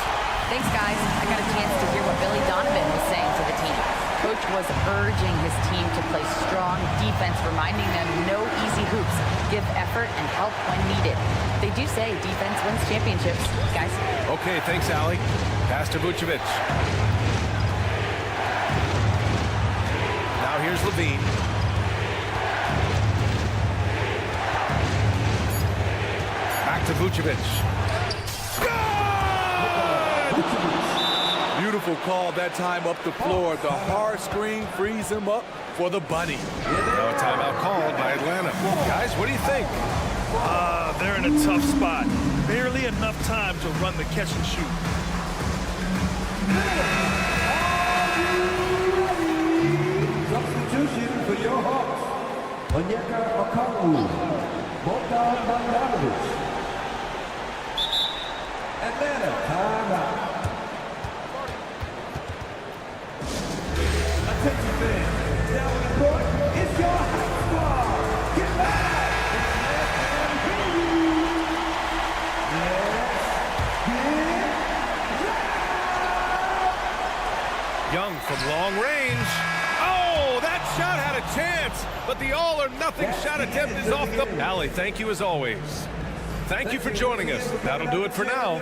Thanks, guys. I got a chance to hear what Billy Donovan was saying to the team. Coach was urging his team to play strong defense, reminding them no easy hoops, give effort, and help when needed. They do say defense wins championships, guys. Okay, thanks, Allie. Pass to Vucevic. Now here's Levine. Back to Vucevic. Beautiful call that time up the floor. The hard screen frees him up for the bunny. Now a timeout called by Atlanta. Guys, what do you think? They're in a tough spot. Barely enough time to run the catch and shoot. Substitution for your Hawks. Onyeka Okongwu. Bogdan Bogdanovic. Atlanta, timeout. Attention fans, now on the court, it's your high squad. Get back! Young from long range. Oh, that shot had a chance, but the all-or-nothing shot attempt is off the... Allie, thank you as always. Thank you for joining us. That'll do it for now.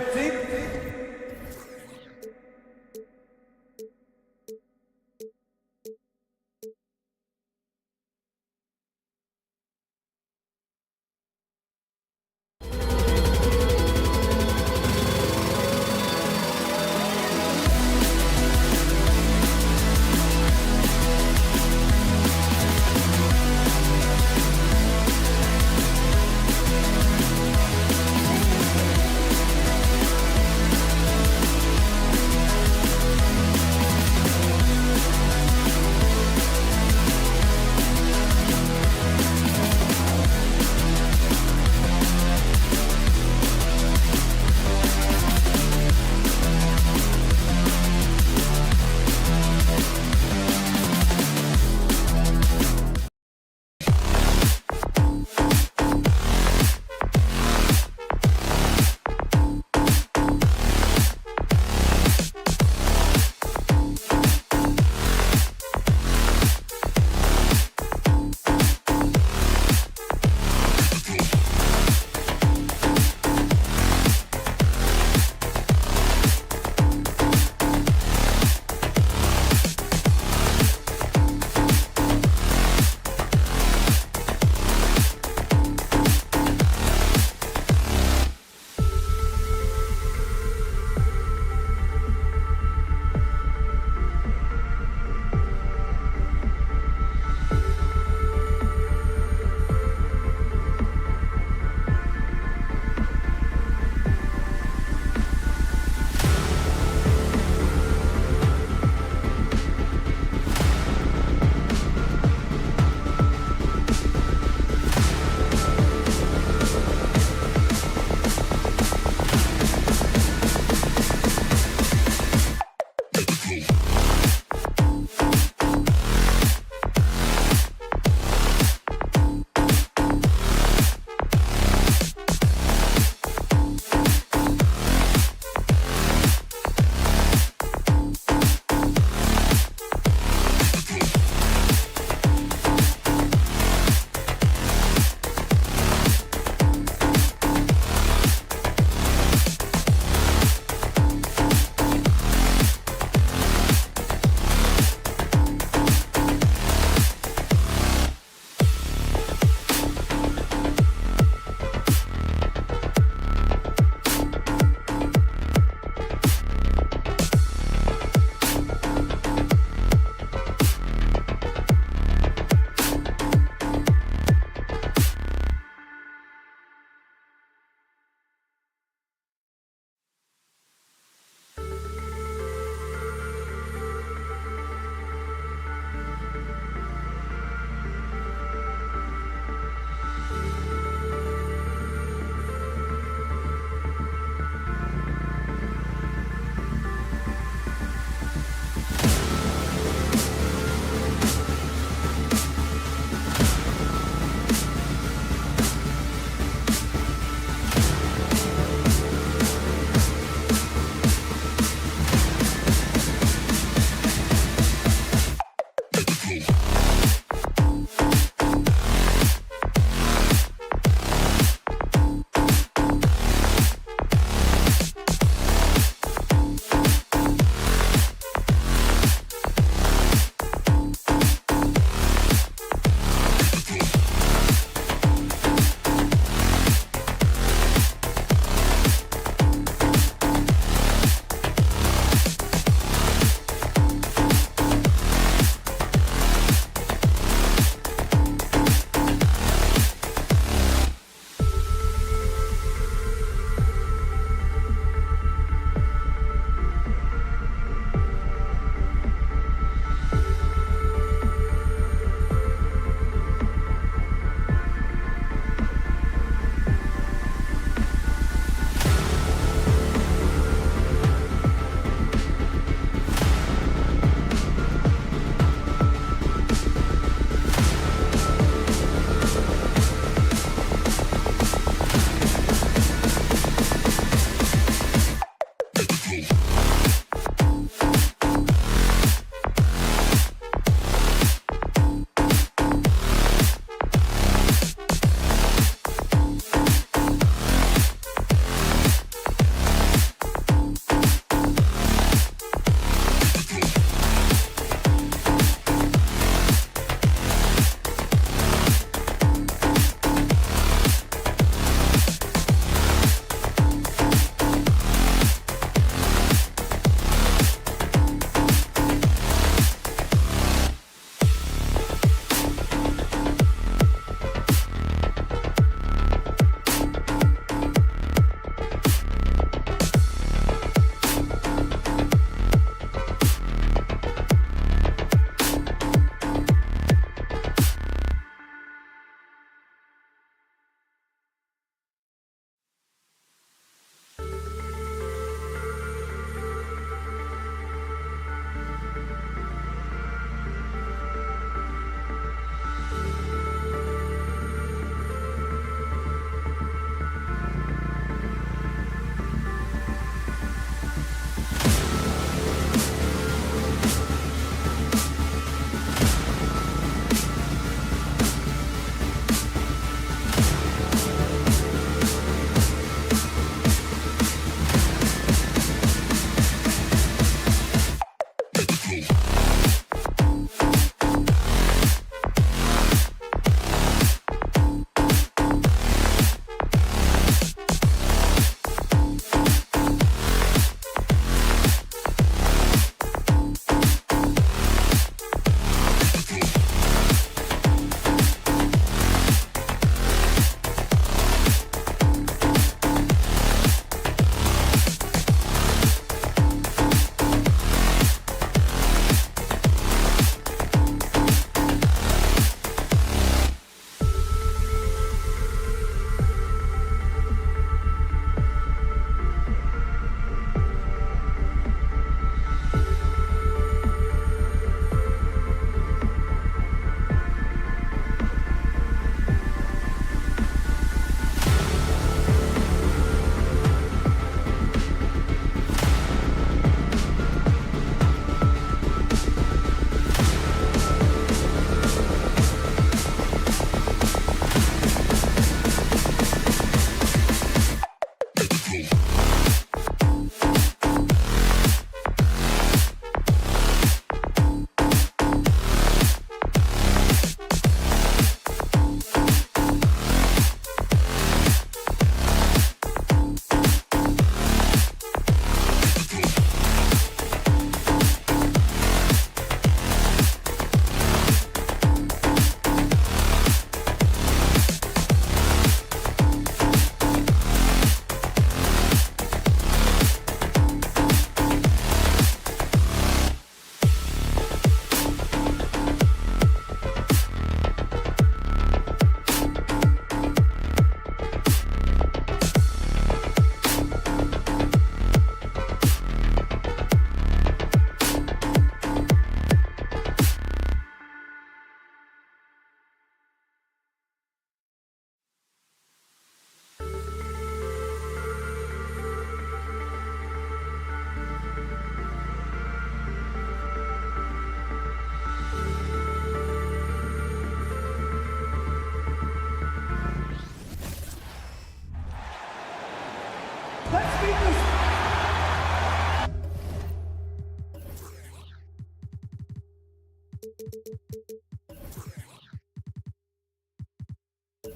This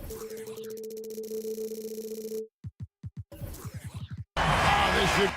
should...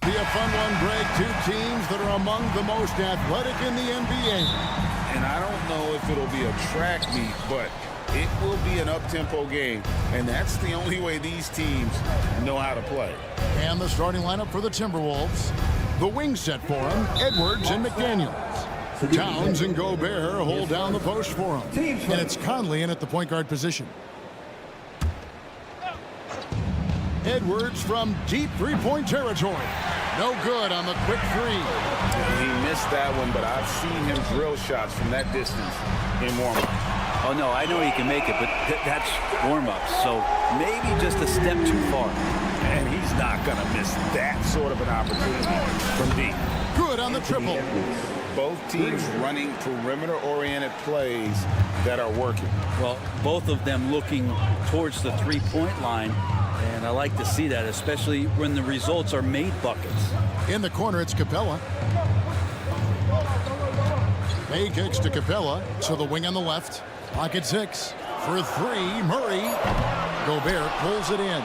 Be a fun one, Greg. Two teams that are among the most athletic in the NBA. And I don't know if it'll be a track meet, but it will be an up-tempo game. And that's the only way these teams know how to play. And the starting lineup for the Timberwolves. The wings set for them, Edwards and McDaniels. Towns and Gobert hold down the post for them. And it's Conley in at the point guard position. Edwards from deep three-point territory. No good on the quick three. He missed that one, but I've seen him drill shots from that distance in warm-up. Oh, no, I know he can make it, but that's warm-up. So maybe just a step too far. And he's not going to miss that sort of an opportunity from deep. Good on the triple. Both teams running perimeter-oriented plays that are working. Well, both of them looking towards the three-point line. And I like to see that, especially when the results are made buckets. In the corner, it's Capella. May kicks to Capella to the wing on the left. Clock at 6 for three. Murray. Gobert pulls it in.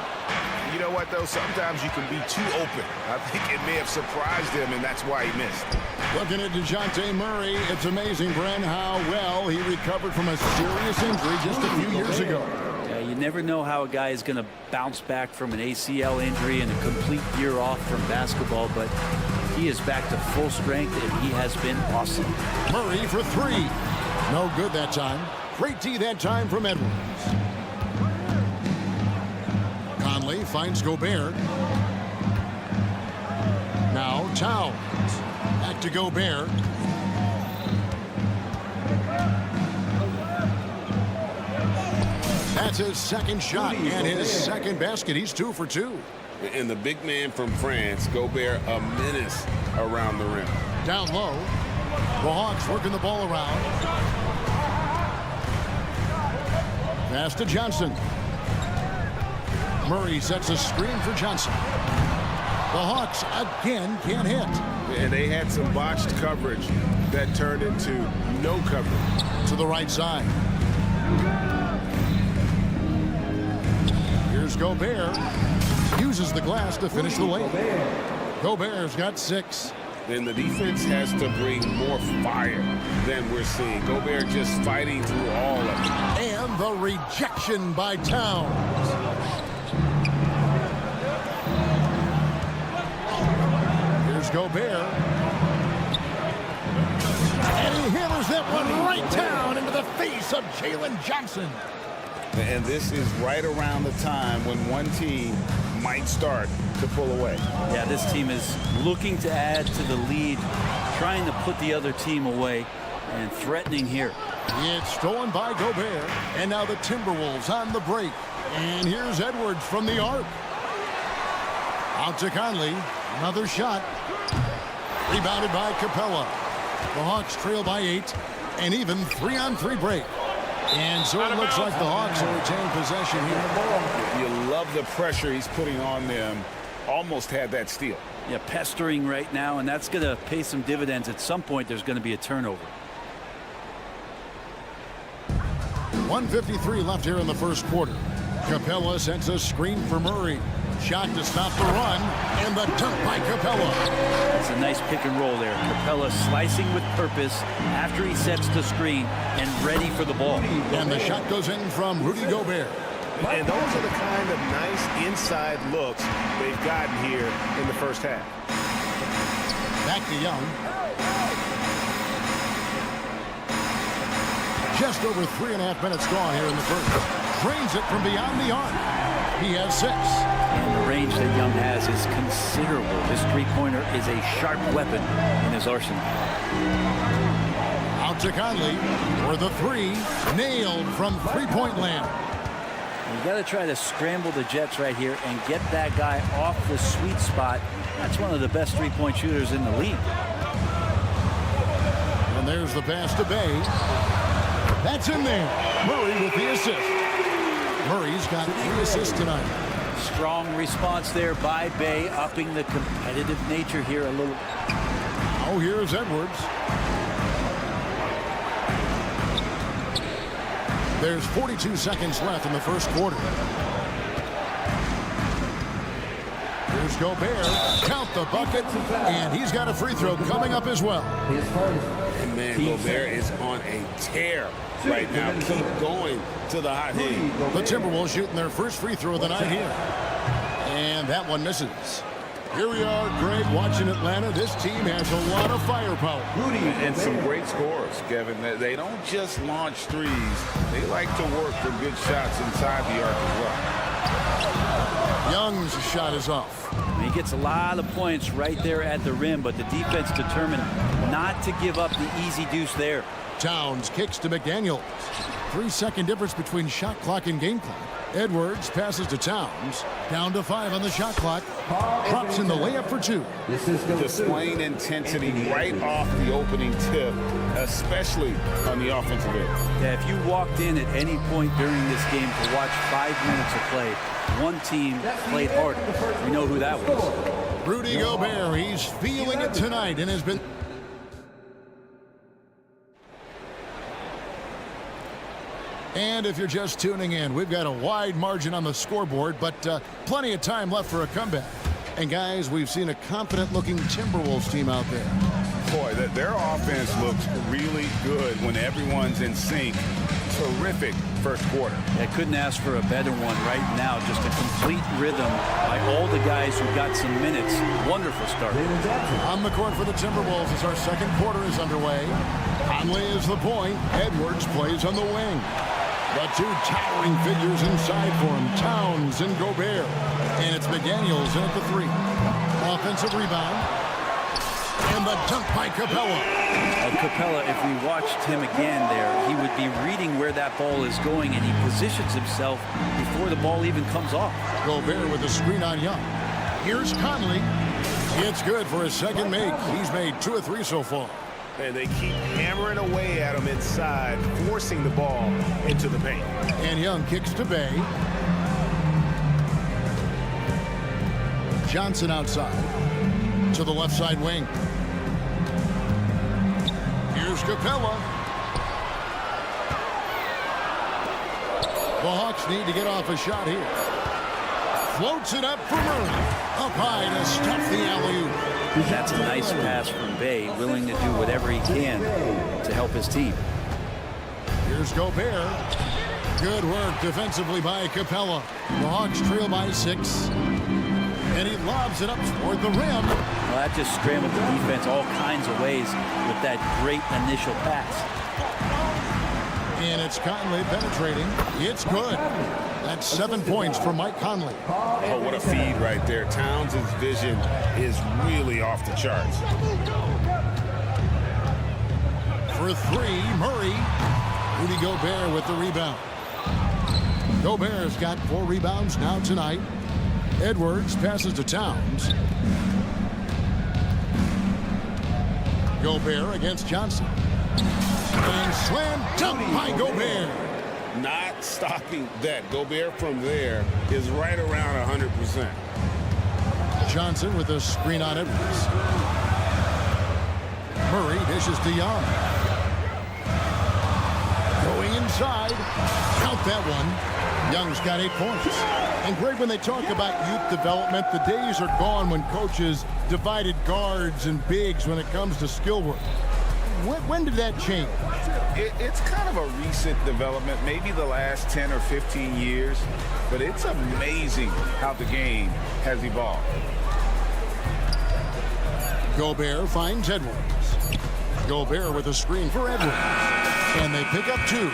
You know what, though? Sometimes you can be too open. I think it may have surprised him, and that's why he missed. Looking at DeJounte Murray, it's amazing, Bren, how well he recovered from a serious injury just a few years ago. You never know how a guy is going to bounce back from an ACL injury and a complete year off from basketball, but he is back to full strength, and he has been awesome. Murray for three. No good that time. Great D that time from Edwards. Conley finds Gobert. Now Towns. Back to Gobert. That's his second shot and his second basket. He's 2 for 2. And the big man from France, Gobert, a menace around the rim. Down low. The Hawks working the ball around. Pass to Johnson. Murray sets a screen for Johnson. The Hawks again can't hit. And they had some botched coverage that turned into no coverage. To the right side. Here's Gobert. Uses the glass to finish the lane. Gobert's got 6. Then the defense has to bring more fire than we're seeing. Gobert just fighting through all of it. And the rejection by Towns. Here's Gobert. And he hammers that one right down into the face of Jalen Johnson. And this is right around the time when one team might start to pull away. Yeah, this team is looking to add to the lead, trying to put the other team away, and threatening here. It's stolen by Gobert, and now the Timberwolves on the break. And here's Edwards from the arc. Out to Conley. Another shot. Rebounded by Capella. The Hawks trail by 8, and even 3-on-3 break. And so it looks like the Hawks will retain possession here. You love the pressure he's putting on them. Almost had that steal. Yeah, pestering right now, and that's going to pay some dividends. At some point, there's going to be a turnover. 1:53 left here in the first quarter. Capella sends a screen for Murray. Shot to stop the run, and the dunk by Capella. That's a nice pick and roll there. Capella slicing with purpose after he sets the screen and ready for the ball. And the shot goes in from Rudy Gobert. And those are the kind of nice inside looks they've gotten here in the first half. Back to Young. Just over 3.5 minutes gone here in the first. Drains it from beyond the arc. He has 6. And the range that Young has is considerable. This three-pointer is a sharp weapon in his arsenal. Out to Conley for the 3. Nailed from three-point land. You got to try to scramble the Jets right here and get that guy off the sweet spot. That's one of the best three-point shooters in the league. And there's the pass to Bay. That's in there. Murray with the assist. Murray's got 3 assists tonight. Strong response there by Bay, upping the competitive nature here a little. Oh, here's Edwards. There's 42 seconds left in the first quarter. Here's Gobert. Count the bucket. And he's got a free throw coming up as well. And man, Gobert is on a tear right now. Keep going to the hot hand. The Timberwolves shooting their first free throw of the night here. And that one misses. Here we are, Greg, watching Atlanta. This team has a lot of firepower. And some great scores, Kevin. They don't just launch threes. They like to work for good shots inside the arc as well. Young's shot is off. He gets a lot of points right there at the rim, but the defense determined not to give up the easy deuce there. Towns kicks to McDaniels. 3-second difference between shot clock and game clock. Edwards passes to Towns. Down to 5 on the shot clock. Drops in the layup for 2. Displaying intensity right off the opening tip, especially on the offensive end. Yeah, if you walked in at any point during this game to watch 5 minutes of play, one team played harder. We know who that was. Rudy Gobert, he's feeling it tonight and has been... And if you're just tuning in, we've got a wide margin on the scoreboard, but plenty of time left for a comeback. And guys, we've seen a confident-looking Timberwolves team out there. Boy, their offense looks really good when everyone's in sync. Terrific first quarter. I couldn't ask for a better one right now. Just a complete rhythm by all the guys who got some minutes. Wonderful start. On the court for the Timberwolves as our second quarter is underway. Conley is the point. Edwards plays on the wing. The 2 towering figures inside for him, Towns and Gobert. And it's McDaniels in at the 3. Offensive rebound. And the dunk by Capella. Capella, if we watched him again there, he would be reading where that ball is going, and he positions himself before the ball even comes off. Gobert with a screen on Young. Here's Conley. It's good for his second make. He's made 2 of 3 so far. And they keep hammering away at him inside, forcing the ball into the paint. And Young kicks to Bay. Johnson outside to the left side wing. Here's Capella. The Hawks need to get off a shot here. Floats it up for Murray. Up high to stuff the alley-oop. That's a nice pass from Bay, willing to do whatever he can to help his team. Here's Gobert. Good work defensively by Capella. The Hawks trail by 6. And he lobs it up toward the rim. Well, that just scrambled the defense all kinds of ways with that great initial pass. And it's Conley penetrating. It's good. That's 7 points for Mike Conley. Oh, what a feed right there. Towns' vision is really off the charts. For 3, Murray. Rudy Gobert with the rebound. Gobert's got 4 rebounds now tonight. Edwards passes to Towns. Gobert against Johnson. And slam dunk by Gobert. Not stopping that. Gobert from there is right around 100%. Johnson with a screen on Edwards. Murray dishes to Young. Going inside. Count that one. Young's got 8 points. And Greg, when they talk about youth development, the days are gone when coaches divided guards and bigs when it comes to skill work. When did that change? It's kind of a recent development, maybe the last 10 or 15 years, but it's amazing how the game has evolved. Gobert finds Edwards. Gobert with a screen for Edwards. And they pick up 2.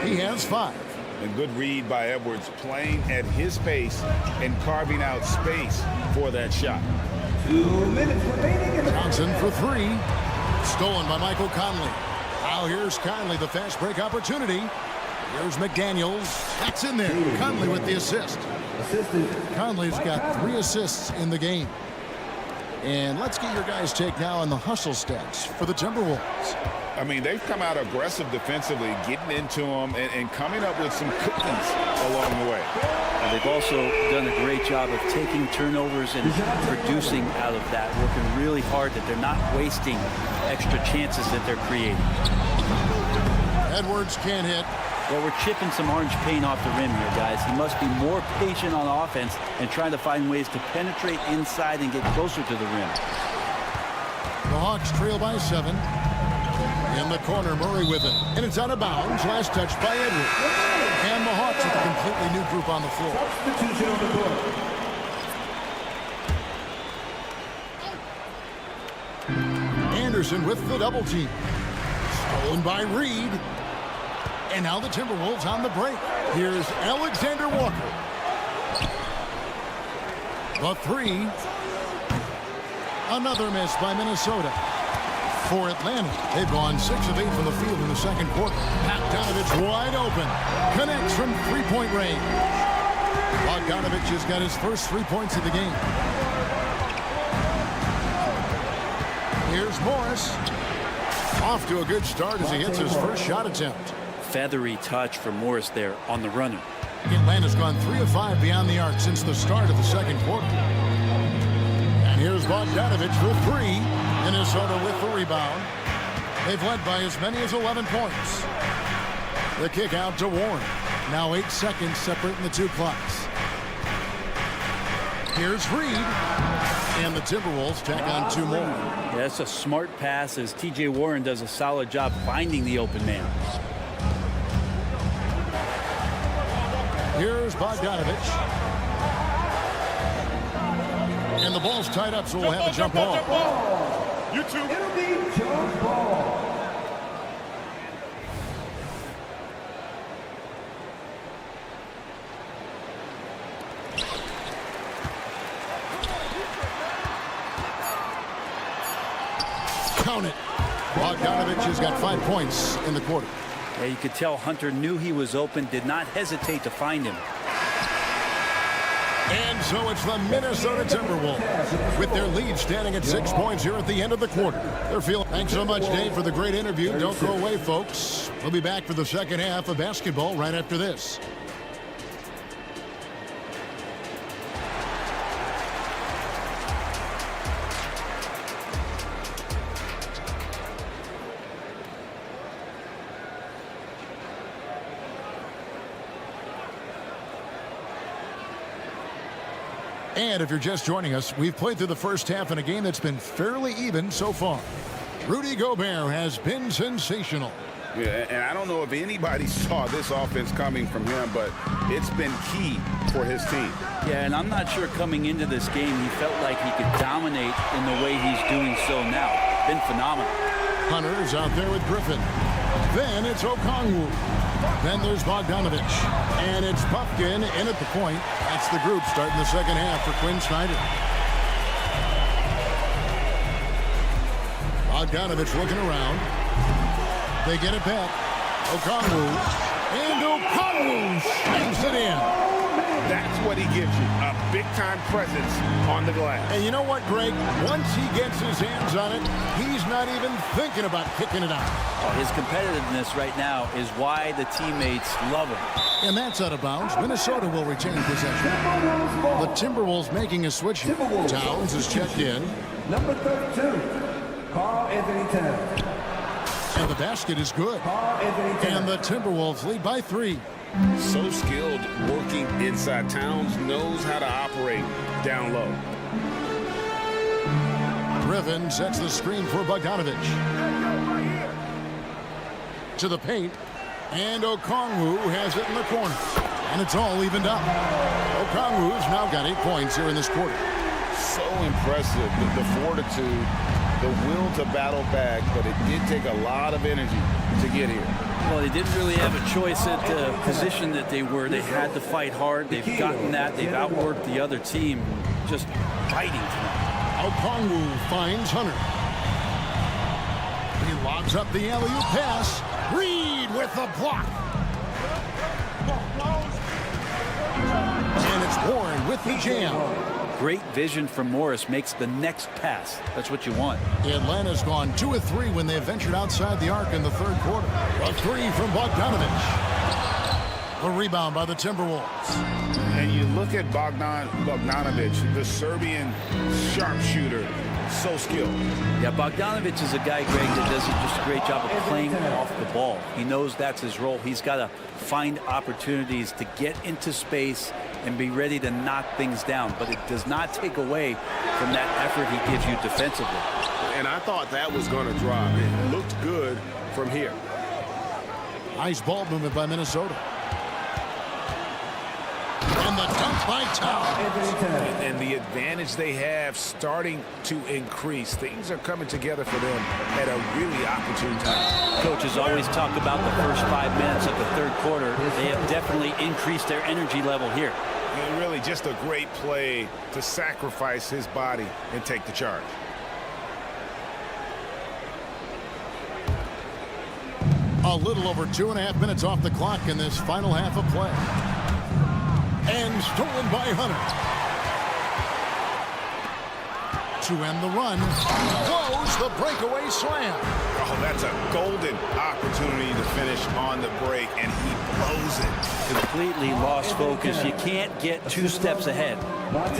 He has 5. And good read by Edwards, playing at his pace and carving out space for that shot. 2 minutes remaining in the Johnson for three. Stolen by Michael Conley. Now here's Conley, the fast break opportunity. Here's McDaniels. That's in there. Conley with the assist. Conley's got 3 assists in the game. And let's get your guys' take now on the hustle stats for the Timberwolves. I mean, they've come out aggressive defensively, getting into them and coming up with some cookies along the way. And they've also done a great job of taking turnovers and producing out of that, working really hard that they're not wasting extra chances that they're creating. Edwards can't hit. Well, we're chipping some orange paint off the rim here, guys. He must be more patient on offense and trying to find ways to penetrate inside and get closer to the rim. The Hawks trail by 7. In the corner, Murray with it. And it's out of bounds. Last touch by Edwards. And the Hawks with a completely new group on the floor. substitution on the court. Anderson with the double team. Stolen by Reed. And now the Timberwolves on the break. Here's Alexander Walker. The three. Another miss by Minnesota. For Atlanta, they've gone 6 of 8 from the field in the second quarter. Bogdanovich wide open. Connects from three-point range. Bogdanovich has got his first 3 points of the game. Here's Morris. Off to a good start as he hits his first shot attempt. Feathery touch for Morris there on the runner. Atlanta's gone 3 of 5 beyond the arc since the start of the second quarter. And here's Bogdanovich for 3. Minnesota with the rebound. They've led by as many as 11 points. The kick out to Warren. Now 8 seconds separating the two clocks. Here's Reed. And the Timberwolves tack on 2 more. Yeah, that's a smart pass as T.J. Warren does a solid job finding the open man. Here's Bogdanovich. And the ball's tied up, so we'll have a jump ball. It'll be jump ball. Count it. Bogdanovich has got 5 points in the quarter. Yeah, you could tell Hunter knew he was open, did not hesitate to find him. And so it's the Minnesota Timberwolves with their lead standing at 6 points here at the end of the quarter. They're feeling. Thanks so much, Dave, for the great interview. Don't go away, folks. We'll be back for the second half of basketball right after this. And if you're just joining us, we've played through the first half in a game that's been fairly even so far. Rudy Gobert has been sensational. Yeah, and I don't know if anybody saw this offense coming from him, but it's been key for his team. Yeah, and I'm not sure coming into this game he felt like he could dominate in the way he's doing so now. Been phenomenal. Hunter's out there with Griffin. Then it's Okongwu. Then there's Bogdanovich. And it's Puffkin in at the point. That's the group starting the second half for Quinn Snyder. Bogdanovich looking around. They get it back. Okongwu. And Okongwu slams it in. That's what he gives you, a big-time presence on the glass. And you know what, Greg? Once he gets his hands on it, he's not even thinking about kicking it out. Oh, his competitiveness right now is why the teammates love him. And that's out of bounds. Minnesota will retain possession. The Timberwolves making a switch here. Towns is checked in. Number 32, Carl Anthony Towns. And the basket is good. And the Timberwolves lead by 3. So skilled working inside. Towns knows how to operate down low. Griffin sets the screen for Bogdanovich. To the paint. And Okongwu has it in the corner. And it's all evened up. Okongwu's now got 8 points here in this quarter. So impressive, the fortitude the will to battle back, but it did take a lot of energy to get here. Well, they didn't really have a choice at the position that they were. They had to fight hard. They've gotten that. They've outworked the other team, just fighting tonight. Okongwu finds Hunter. He lobs up the alley-oop pass. Reed with the block. And it's Warren with the jam. Great vision from Morris, makes the next pass. That's what you want. Atlanta's gone 2 of 3 when they ventured outside the arc in the third quarter. A 3 from Bogdanovic. The rebound by the Timberwolves. And you look at Bogdanovic, the Serbian sharpshooter, so skilled. Yeah, Bogdanovic is a guy, Greg, that does just a great job of playing off the ball. He knows that's his role. He's got to find opportunities to get into space and be ready to knock things down. But it does not take away from that effort he gives you defensively. And I thought that was going to drop. It looked good from here. Nice ball movement by Minnesota. And the dunk by Towns. And the advantage they have starting to increase. Things are coming together for them at a really opportune time. Coaches always talk about the first 5 minutes of the third quarter. They have definitely increased their energy level here. And really just a great play to sacrifice his body and take the charge. A little over 2.5 minutes off the clock in this final half of play. And stolen by Hunter. To end the run. Close the breakaway slam. Oh, that's a golden opportunity to finish on the break, and he blows it. Completely lost focus. You can't get 2 steps ahead.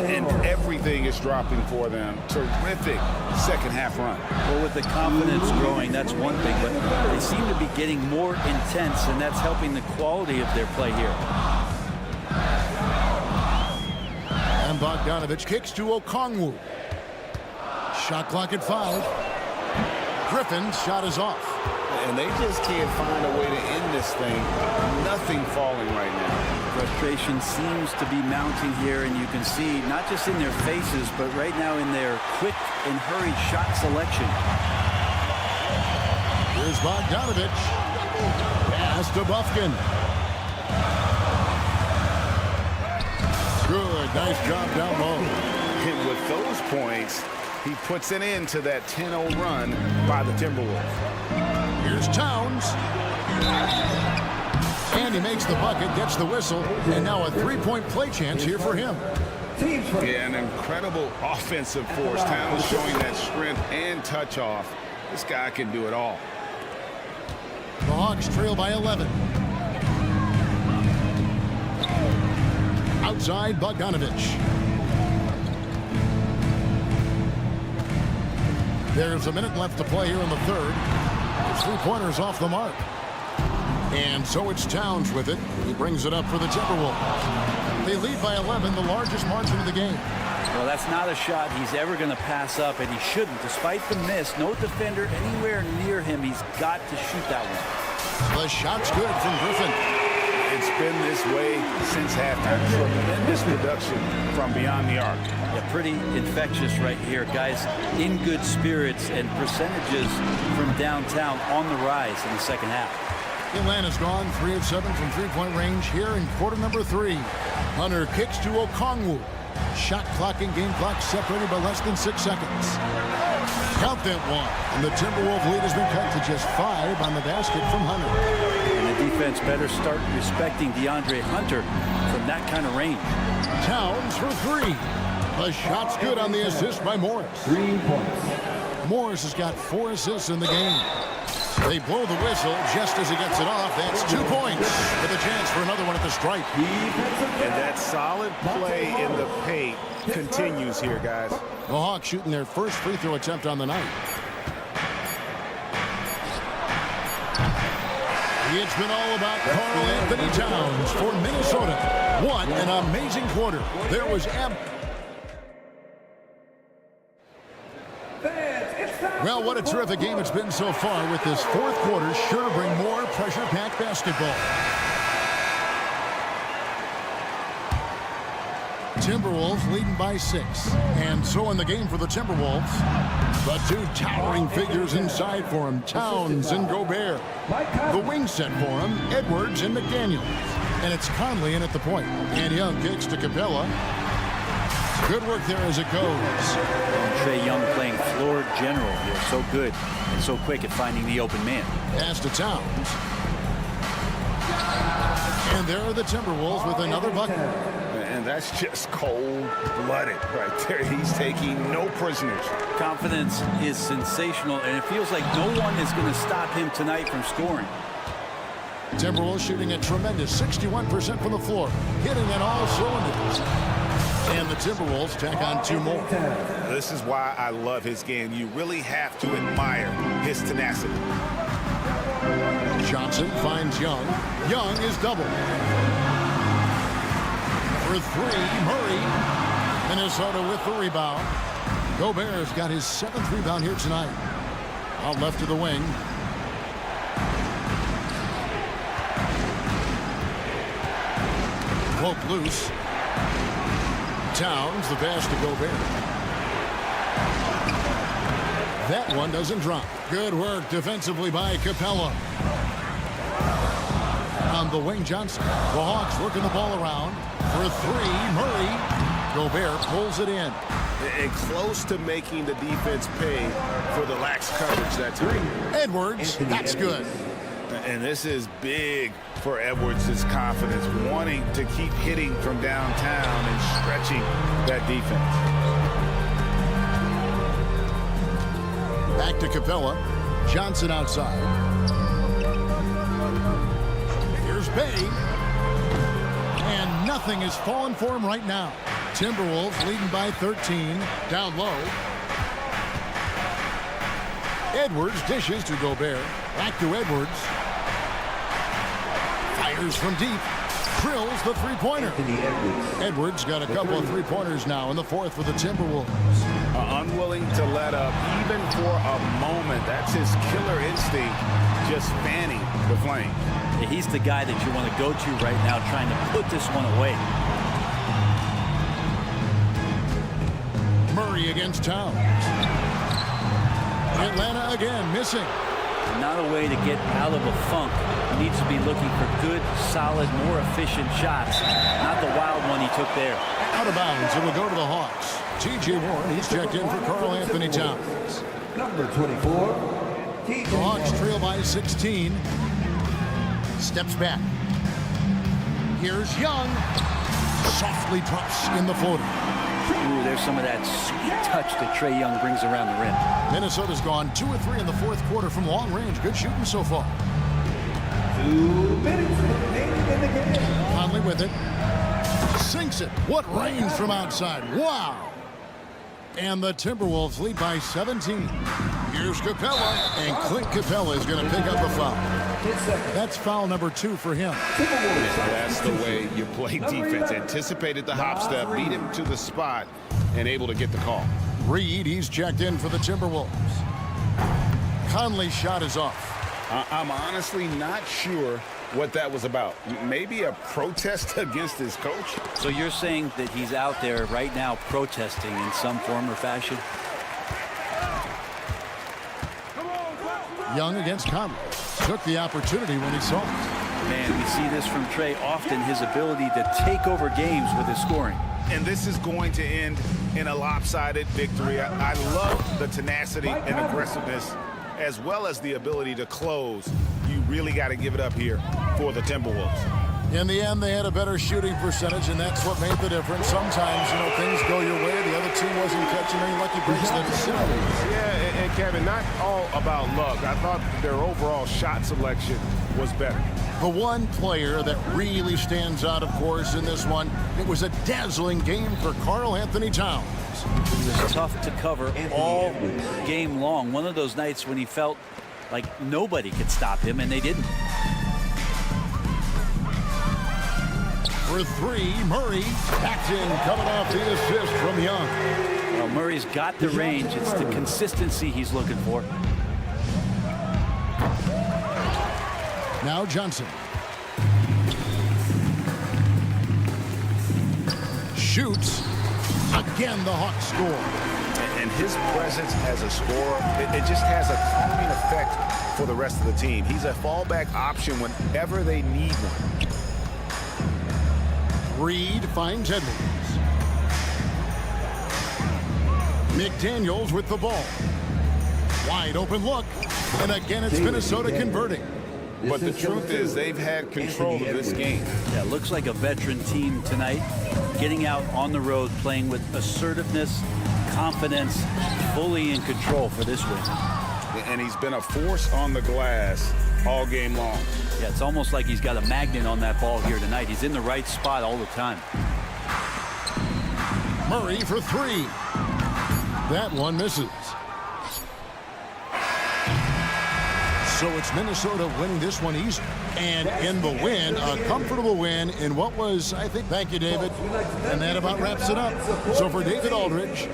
And everything is dropping for them. Terrific second half run. Well, with the confidence growing, that's one thing, but they seem to be getting more intense, and that's helping the quality of their play here. And Bogdanovic kicks to Okongwu. Shot clock at 5. Griffin's shot is off. And they just can't find a way to end this thing. Nothing falling right now. Frustration seems to be mounting here, and you can see not just in their faces, but right now in their quick and hurried shot selection. Here's Bogdanovic. Pass to Bufkin. Good, nice job down low. And with those points, he puts an end to that 10-0 run by the Timberwolves. Here's Towns. And he makes the bucket, gets the whistle, and now a 3-point play chance here for him. Yeah, an incredible offensive force. Towns showing that strength and touch off. This guy can do it all. The Hawks trail by 11. Outside, Bogdanovic. There's a minute left to play here in the third. His 3-pointer's off the mark. And so it's Towns with it. He brings it up for the Timberwolves. They lead by 11, the largest margin of the game. Well, that's not a shot he's ever going to pass up, and he shouldn't. Despite the miss, no defender anywhere near him. He's got to shoot that one. The shot's good from Griffin. It's been this way since halftime. Tremendous production from beyond the arc. Yeah, pretty infectious right here. Guys in good spirits, and percentages from downtown on the rise in the second half. Atlanta's gone 3 of 7 from 3-point range here in quarter number 3. Hunter kicks to Okongwu. Shot clock and game clock separated by less than 6 seconds. Count that one. And the Timberwolves lead has been cut to just 5 on the basket from Hunter. And the defense better start respecting DeAndre Hunter from that kind of range. Towns for 3. The shot's good on the assist by Morris. 3 points. Morris has got 4 assists in the game. They blow the whistle just as he gets it off. That's 2 points with a chance for another one at the stripe. And that solid play in the paint continues here, guys. The Hawks shooting their first free throw attempt on the night. It's been all about Karl Anthony Towns for Minnesota. What an amazing quarter. There was Well, what a terrific game it's been so far, with this fourth quarter sure to bring more pressure-packed basketball. Timberwolves leading by 6. And so in the game for the Timberwolves, the two towering figures inside for him, Towns and Gobert. The wing set for him, Edwards and McDaniels. And it's Conley in at the point. And Young kicks to Capella. Good work there as it goes. Trae Young playing floor general here. So good and so quick at finding the open man. Pass to Towns. And there are the Timberwolves with another bucket. And that's just cold-blooded right there. He's taking no prisoners. Confidence is sensational, and it feels like no one is going to stop him tonight from scoring. Timberwolves shooting a tremendous 61% from the floor, hitting on all cylinders. And the Timberwolves tack on 2 more. This is why I love his game. You really have to admire his tenacity. Johnson finds Young. Young is doubled. For 3, Murray. Minnesota with the rebound. Gobert's got his 7th rebound here tonight. Out left to the wing. Woke loose. Towns, the pass to Gobert. That one doesn't drop. Good work defensively by Capella. On the wing, Johnson. The Hawks working the ball around. For 3, Murray. Gobert pulls it in. And close to making the defense pay for the lax coverage that time. Edwards, that's good. And this is big for Edwards' confidence, wanting to keep hitting from downtown and stretching that defense. Back to Capella. Johnson outside. Here's Bay. And nothing is falling for him right now. Timberwolves leading by 13. Down low. Edwards dishes to Gobert. Back to Edwards. Fires from deep. Drills the three-pointer. Edwards got a couple of three-pointers now in the 4th for the Timberwolves. Unwilling to let up even for a moment. That's his killer instinct, just fanning the flame. Yeah, he's the guy that you want to go to right now, trying to put this one away. Murray against Towns. Atlanta again missing. Not a way to get out of a funk. He needs to be looking for good, solid, more efficient shots. Not the wild one he took there. Out of bounds. It will go to the Hawks. T.J. Warren, he's checked in for Karl Anthony Towns. Number 24. The Hawks trail by 16. Steps back. Here's Young. Softly drops in the floater. Ooh, there's some of that sweet touch that Trae Young brings around the rim. Minnesota's gone 2 of 3 in the 4th quarter from long range. Good shooting so far. 2 minutes remaining in the game. Conley with it. Sinks it. What range from outside. Wow. And the Timberwolves lead by 17. Here's Capella. And Clint Capella is going to pick up a foul. That's foul number 2 for him. That's the way you play defense. Anticipated the hop step, beat him to the spot, and able to get the call. Reed, he's checked in for the Timberwolves. Conley's shot is off. I'm honestly not sure what that was about. Maybe a protest against his coach? So you're saying that he's out there right now protesting in some form or fashion? Young against Conley. Took the opportunity when he saw it. Man, we see this from Trae often, his ability to take over games with his scoring. And this is going to end in a lopsided victory. I love the tenacity and aggressiveness, as well as the ability to close. You really got to give it up here for the Timberwolves. In the end, they had a better shooting percentage, and that's what made the difference. Sometimes, you know, things go your way. The other team wasn't catching any lucky breaks themselves. Yeah, and Kevin, not all about luck. I thought their overall shot selection was better. The one player that really stands out, of course, in this one, it was a dazzling game for Karl Anthony Towns. He was tough to cover all game long. One of those nights when he felt like nobody could stop him, and they didn't. For 3, Murray backed in, coming off the assist from Young. Well, Murray's got the range. It's the consistency he's looking for. Now Johnson. shoots. Again, the Hawks score. And his presence as a scorer, it just has a calming effect for the rest of the team. He's a fallback option whenever they need one. Reed finds Edwards. McDaniels with the ball. Wide open look. And again, it's Minnesota converting. But the truth is they've had control of this game. Yeah, looks like a veteran team tonight. Getting out on the road, playing with assertiveness, confidence, fully in control for this win. And he's been a force on the glass all game long. Yeah, it's almost like he's got a magnet on that ball here tonight. He's in the right spot all the time. Murray for three. That one misses. So it's Minnesota winning this one easy. And in the win, a comfortable win in what was, I think, thank you, David. And that about wraps it up. So for David Aldridge,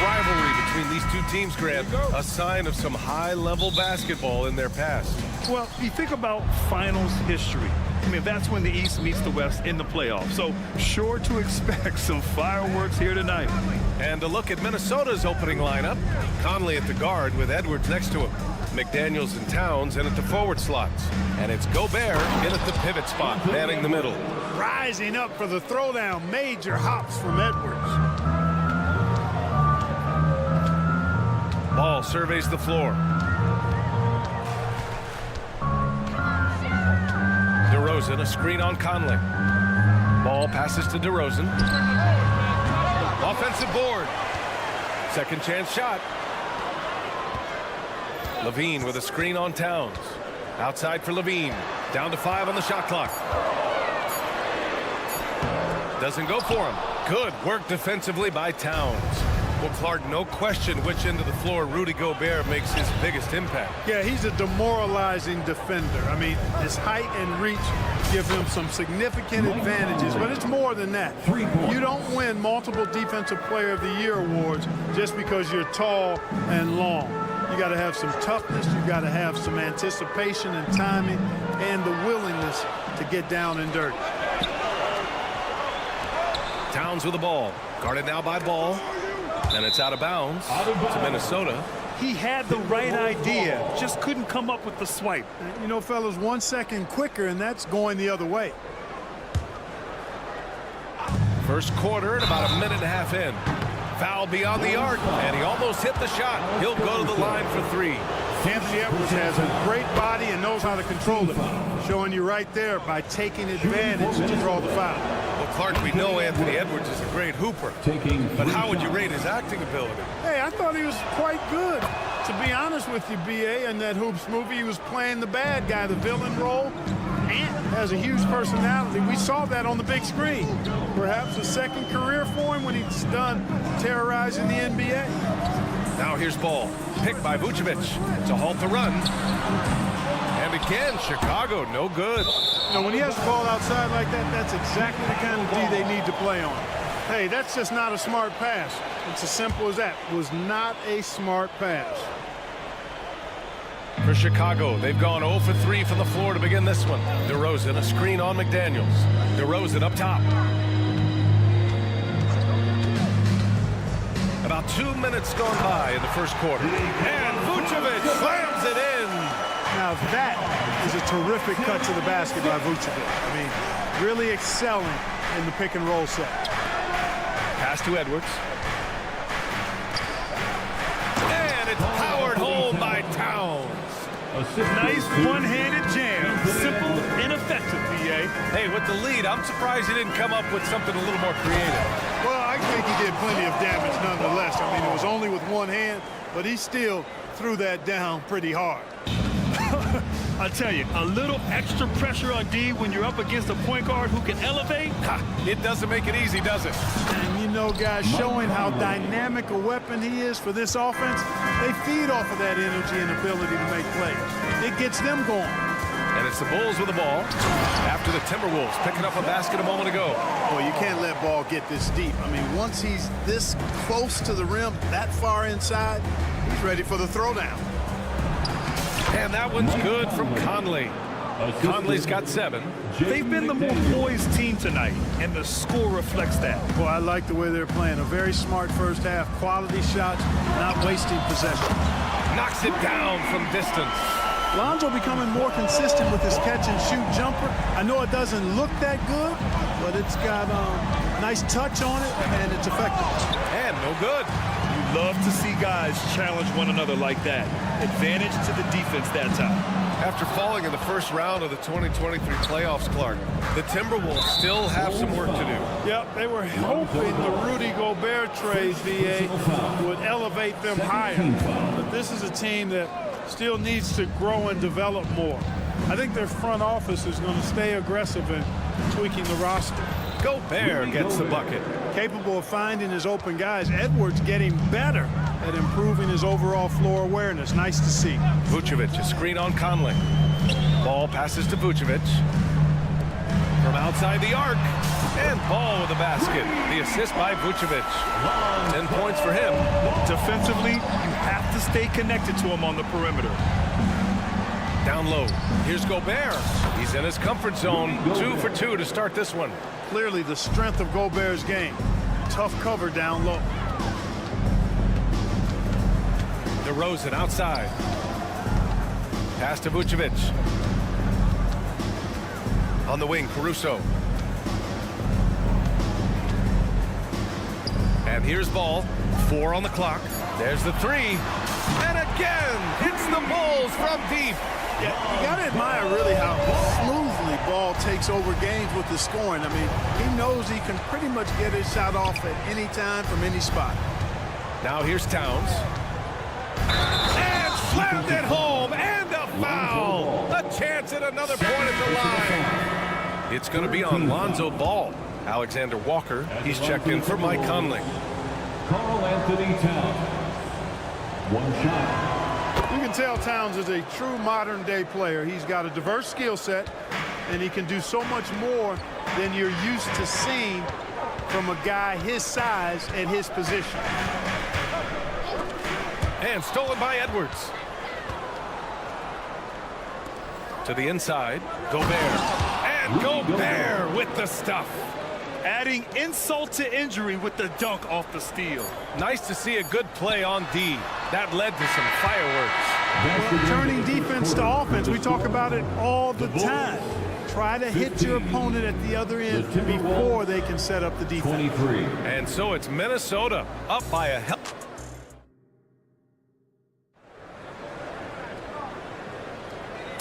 Rivalry between these two teams, Grant, a sign of some high-level basketball in their past. Well, you think about finals history. I mean, that's when the East meets the West in the playoffs. So sure to expect some fireworks here tonight. And a look at Minnesota's opening lineup. Conley at the guard with Edwards next to him. McDaniels and Towns in at the forward slots. And it's Gobert in at the pivot spot, manning the middle. Rising up for the throwdown. Major hops from Edwards. Ball surveys the floor. DeRozan, a screen on Conley. Ball passes to DeRozan. Offensive board. Second chance shot. Levine with a screen on Towns. Outside for Levine. Down to 5 on the shot clock. Doesn't go for him. Good work defensively by Towns. Well, Clark, no question which end of the floor Rudy Gobert makes his biggest impact. Yeah, he's a demoralizing defender. I mean, his height and reach give him some significant advantages, but it's more than that. You don't win multiple Defensive Player of the Year awards just because you're tall and long. You got to have some toughness, you got to have some anticipation and timing, and the willingness to get down and dirty. Towns with the ball. Guarded now by Ball. And it's out of bounds to Minnesota. He had the right idea, just couldn't come up with the swipe. You know, fellas, 1 second quicker, and that's going the other way. First quarter and about a minute and a half in. Foul beyond the arc, and he almost hit the shot. He'll go to the line for 3. Anthony Edwards has a great body and knows how to control it. Showing you right there by taking advantage to draw the foul. Well, Clark, we know Anthony Edwards is a great hooper. But how would you rate his acting ability? Hey, I thought he was quite good. To be honest with you, B.A., in that Hoops movie, he was playing the bad guy, the villain role. Ant has a huge personality. We saw that on the big screen. Perhaps a second career for him when he's done terrorizing the NBA. Now here's Ball. Picked by Vucevic to halt the run. And again, Chicago, no good. You know, when he has the ball outside like that, that's exactly the kind of D they need to play on. Hey, that's just not a smart pass. It's as simple as that. It was not a smart pass. For Chicago, they've gone 0 for 3 from the floor to begin this one. DeRozan, a screen on McDaniels. DeRozan up top. About 2 minutes gone by in the first quarter. And Vucevic slams it in. Now that is a terrific cut to the basket by Vucevic. I mean, really excelling in the pick and roll set. Pass to Edwards. And it's powered home by Towns. Nice one-handed jam. Simple and effective, B.A. Hey, with the lead, I'm surprised he didn't come up with something a little more creative. Well, I think he did plenty of damage nonetheless. I mean, it was only with one hand, but he still threw that down pretty hard. I tell you, a little extra pressure on D when you're up against a point guard who can elevate. It doesn't make it easy, does it? And you know, guys, showing how dynamic a weapon he is for this offense, they feed off of that energy and ability to make plays. It gets them going. And it's the Bulls with the ball after the Timberwolves picking up a basket a moment ago. Well, you can't let Ball get this deep. I mean, once he's this close to the rim, that far inside, he's ready for the throwdown. And that one's good from Conley. Conley's got 7. They've been the more poised team tonight, and the score reflects that. Well, I like the way they're playing. A very smart first half. Quality shots, not wasting possession. Knocks it down from distance. Lonzo becoming more consistent with his catch-and-shoot jumper. I know it doesn't look that good, but it's got nice touch on it, and it's effective. And no good. You love to see guys challenge one another like that. Advantage to the defense that time. After falling in the first round of the 2023 playoffs, Clark, the Timberwolves still have some work to do. Yep, they were hoping the Rudy Gobert trade, VA, would elevate them higher. But this is a team that still needs to grow and develop more. I think their front office is going to stay aggressive in tweaking the roster. Gobert gets the bucket. Capable of finding his open guys. Edwards getting better at improving his overall floor awareness. Nice to see. Vucevic, a screen on Conley. Ball passes to Vucevic. From outside the arc. And Ball with the basket. The assist by Vucevic. 10 points for him. Defensively, you have to stay connected to him on the perimeter. Down low. Here's Gobert. He's in his comfort zone. 2 for 2 to start this one. Clearly the strength of Gobert's game. Tough cover down low. DeRozan outside. Pass to Vucevic. On the wing, Caruso. And here's Ball. 4 on the clock. There's the 3. And again, it's the Bulls from deep. Yeah, you got to admire really how smoothly Ball takes over games with the scoring. I mean, he knows he can pretty much get his shot off at any time from any spot. Now here's Towns. And slammed it home. And a foul. A chance at another point at the line. It's going to be on Lonzo Ball. Alexander Walker, he's checked in for Mike Conley. Karl Anthony Towns. 1 shot. You can tell Towns is a true modern-day player. He's got a diverse skill set, and he can do so much more than you're used to seeing from a guy his size at his position. And stolen by Edwards. To the inside, Gobert. And Gobert with the stuff. Adding insult to injury with the dunk off the steal. Nice to see a good play on D. That led to some fireworks. Well, turning defense to offense, we talk about it all the time. Try to hit your opponent at the other end before they can set up the defense. 23. And so it's Minnesota up by a hell.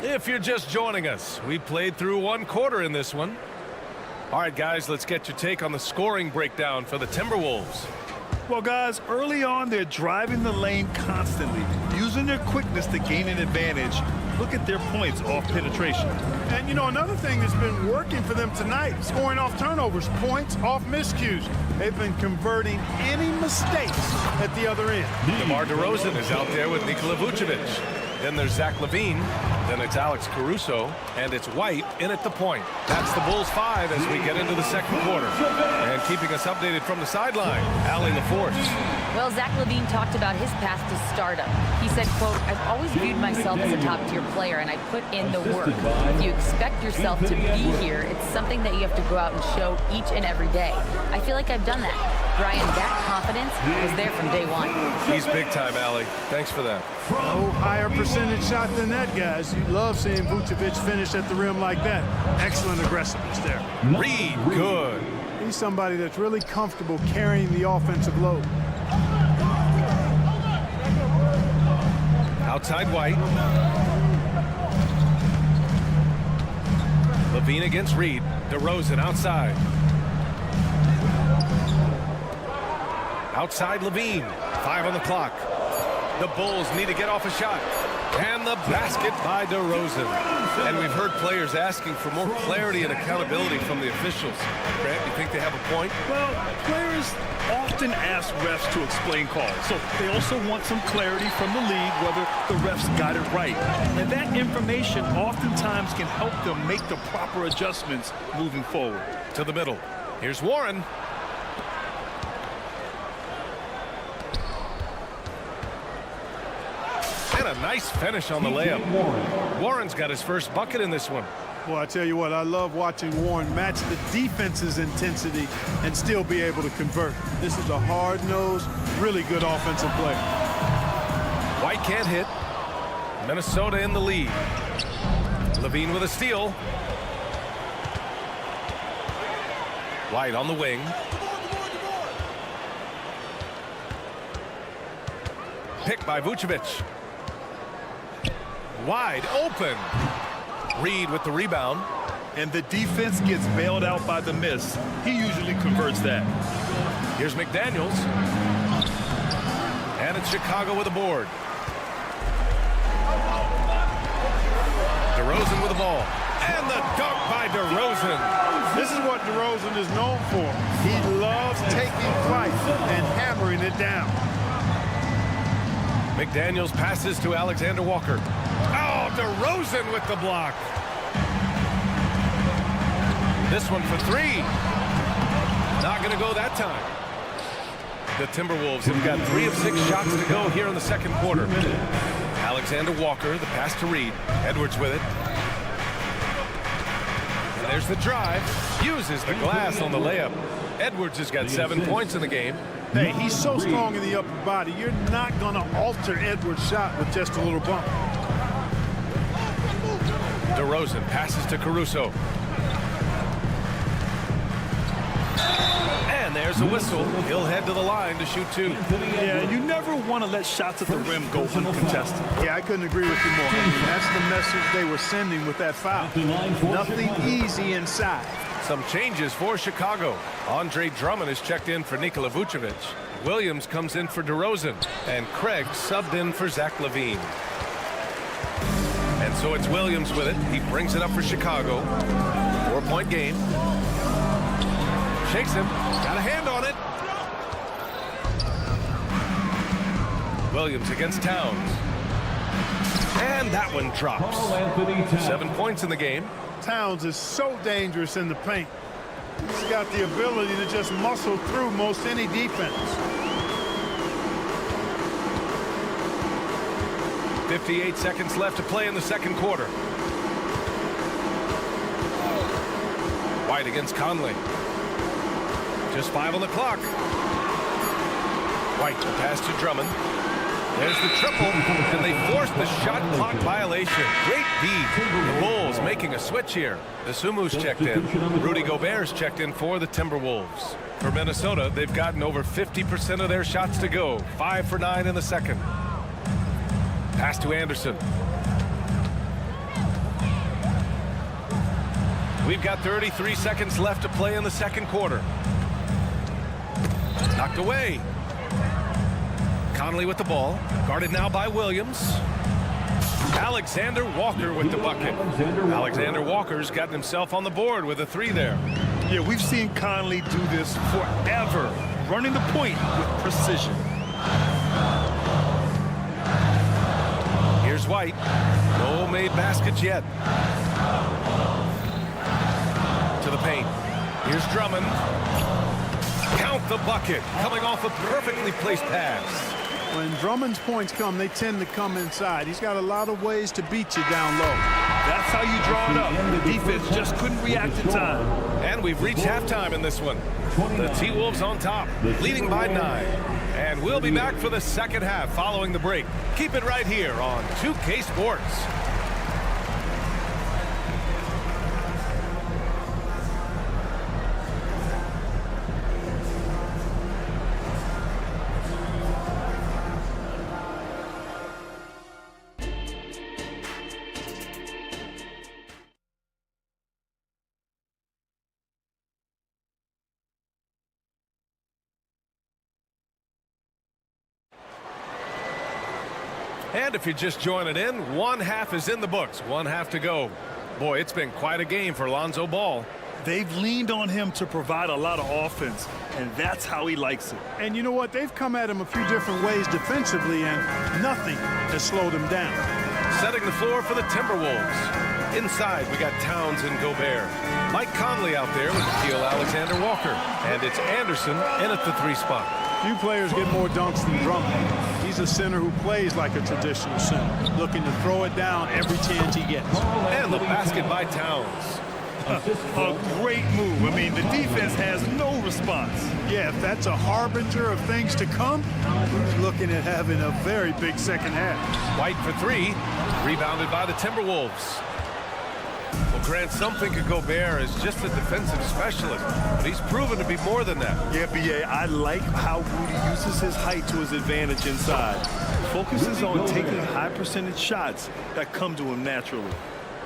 If you're just joining us, we played through 1 quarter in this one. All right, guys, let's get your take on the scoring breakdown for the Timberwolves. Well, guys, early on, they're driving the lane constantly, using their quickness to gain an advantage. Look at their points off penetration. And, you know, another thing that's been working for them tonight, scoring off turnovers, points off miscues. They've been converting any mistakes at the other end. DeMar DeRozan is out there with Nikola Vucevic. Then there's Zach LaVine. Then it's Alex Caruso. And it's White in at the point. That's the Bulls 5 as we get into the second quarter. And keeping us updated from the sideline, Allie LaForce. Well, Zach LaVine talked about his path to stardom. He said, quote, "I've always viewed myself as a top-tier player, and I put in the work. If you expect yourself to be here, it's something that you have to go out and show each and every day. I feel like I've done that. Brian, that confidence was there from day one." He's big time, Allie. Thanks for that. No higher percentage shot than that, guys. You love seeing Vucevic finish at the rim like that. Excellent aggressiveness there. Reed, good. He's somebody that's really comfortable carrying the offensive load. Outside White. LaVine against Reed. DeRozan outside. Outside LaVine. 5 on the clock. The Bulls need to get off a shot. And the basket by DeRozan. And we've heard players asking for more clarity and accountability from the officials. Grant, you think they have a point? Well, players often ask refs to explain calls, so they also want some clarity from the league whether the refs got it right. And that information oftentimes can help them make the proper adjustments moving forward. To the middle. Here's Warren. And a nice finish on the layup. Warren's got his first bucket in this one. Well, I tell you what, I love watching Warren match the defense's intensity and still be able to convert. This is a hard-nosed, really good offensive player. White can't hit. Minnesota in the lead. LaVine with a steal. White on the wing. Picked by Vucevic. Wide open. Reed with the rebound. And the defense gets bailed out by the miss. He usually converts that. Here's McDaniels. And it's Chicago with a board. DeRozan with the ball. And the dunk by DeRozan. This is what DeRozan is known for. He loves taking flight and hammering it down. McDaniels passes to Alexander Walker. Oh, DeRozan with the block. This one for three. Not going to go that time. The Timberwolves have got 3 of 6 shots to go here in the second quarter. Alexander Walker, the pass to Reed. Edwards with it. And there's the drive. Uses the glass on the layup. Edwards has got 7 points in the game. Hey, he's so strong in the upper body. You're not going to alter Edwards' shot with just a little bump. DeRozan passes to Caruso. And there's a whistle. He'll head to the line to shoot 2. Yeah, you never want to let shots at the rim go uncontested. Yeah, I couldn't agree with you more. I mean, that's the message they were sending with that foul. Nothing easy inside. Some changes for Chicago. Andre Drummond is checked in for Nikola Vucevic. Williams comes in for DeRozan. And Craig subbed in for Zach LaVine. And so it's Williams with it. He brings it up for Chicago. 4-point game. Shakes him. Got a hand on it. Williams against Towns. And that one drops. 7 points in the game. Towns is so dangerous in the paint. He's got the ability to just muscle through most any defense. 58 seconds left to play in the second quarter. White against Conley. Just 5 on the clock. White, the pass to Drummond. There's the triple, and they forced the shot clock violation. Great D. The Bulls making a switch here. The Sumu's checked in. Rudy Gobert's checked in for the Timberwolves. For Minnesota, they've gotten over 50% of their shots to go. 5 for 9 in the second. Pass to Anderson. We've got 33 seconds left to play in the second quarter. Knocked away. Conley with the ball. Guarded now by Williams. Alexander Walker with the bucket. Alexander Walker's gotten himself on the board with a 3 there. Yeah, we've seen Conley do this forever. Running the point with precision. Here's White. No made baskets yet. To the paint. Here's Drummond. Count the bucket. Coming off a perfectly placed pass. When Drummond's points come, they tend to come inside. He's got a lot of ways to beat you down low. That's how you draw it up. The defense just couldn't react in time. And we've reached halftime in this one. The T-Wolves on top, leading by 9. And we'll be back for the second half following the break. Keep it right here on 2K Sports. And if you're just joining in, one half is in the books. One half to go. Boy, it's been quite a game for Lonzo Ball. They've leaned on him to provide a lot of offense, and that's how he likes it. And you know what? They've come at him a few different ways defensively, and nothing has slowed him down. Setting the floor for the Timberwolves. Inside, we got Towns and Gobert. Mike Conley out there with Nickeil Alexander-Walker. And it's Anderson in at the 3 spot. Few players get more dunks than Drummond. He's a center who plays like a traditional center, looking to throw it down every chance he gets. And the basket by Towns. A great move. I mean, the defense has no response. Yeah, if that's a harbinger of things to come, he's looking at having a very big second half. White for 3, rebounded by the Timberwolves. Well, Grant, some think of Gobert as just a defensive specialist, but he's proven to be more than that. Yeah, B.A., I like how Rudy uses his height to his advantage inside. Focuses on taking high percentage shots that come to him naturally.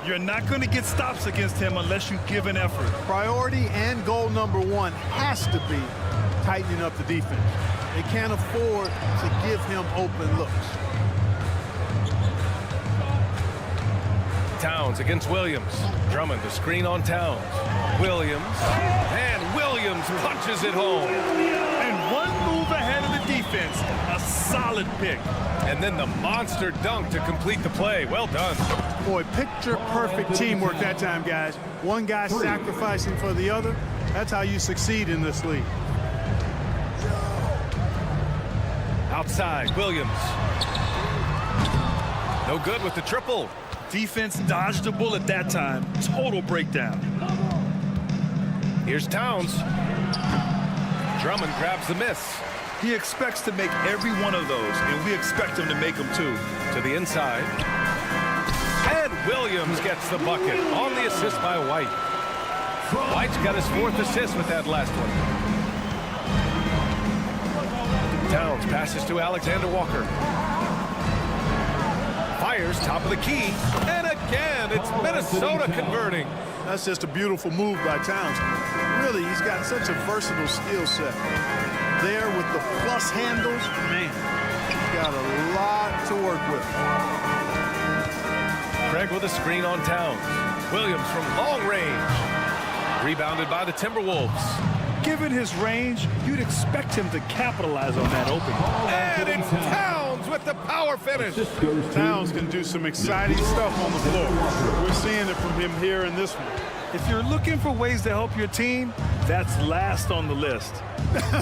You're not going to get stops against him unless you give an effort. Priority and goal number 1 has to be tightening up the defense. They can't afford to give him open looks. Towns against Williams. Drummond to screen on Towns. Williams. And Williams punches it home. And one move ahead of the defense. A solid pick. And then the monster dunk to complete the play. Well done. Boy, picture-perfect teamwork that time, guys. One guy sacrificing for the other. That's how you succeed in this league. Outside, Williams. No good with the triple. Defense dodged the bullet that time. Total breakdown. Here's Towns. Drummond grabs the miss. He expects to make every one of those, and we expect him to make them too. To the inside. And Williams gets the bucket on the assist by White. White's got his 4th assist with that last one. Towns passes to Alexander Walker. Fires top of the key. And again, it's Minnesota converting. That's just a beautiful move by Towns. Really, he's got such a versatile skill set. There with the plus handles, man, he's got a lot to work with. Craig with a screen on Towns. Williams from long range. Rebounded by the Timberwolves. Given his range, you'd expect him to capitalize on that opening. And it's Towns with the power finish. Towns can do some exciting stuff on the floor. We're seeing it from him here in this one. If you're looking for ways to help your team, that's last on the list.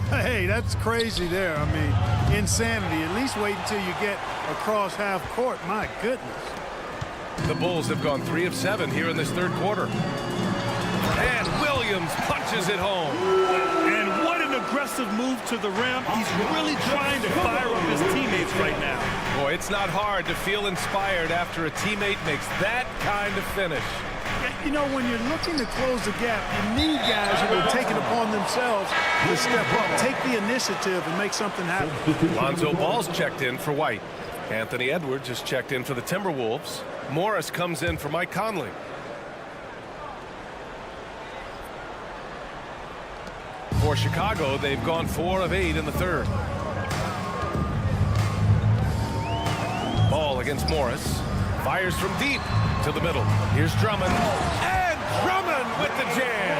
Hey, that's crazy there. I mean, insanity. At least wait until you get across half court. My goodness. The Bulls have gone 3 of 7 here in this 3rd quarter. And Williams punches it home. And what an aggressive move to the rim. He's really trying to fire up his teammates right now. Boy, it's not hard to feel inspired after a teammate makes that kind of finish. You know, when you're looking to close the gap, you need guys who will take it upon themselves to step up, take the initiative, and make something happen. Lonzo Ball's checked in for White. Anthony Edwards is checked in for the Timberwolves. Morris comes in for Mike Conley. For Chicago, they've gone 4 of 8 in the 3rd. Ball against Morris. Fires from deep to the middle. Here's Drummond. And Drummond with the jam.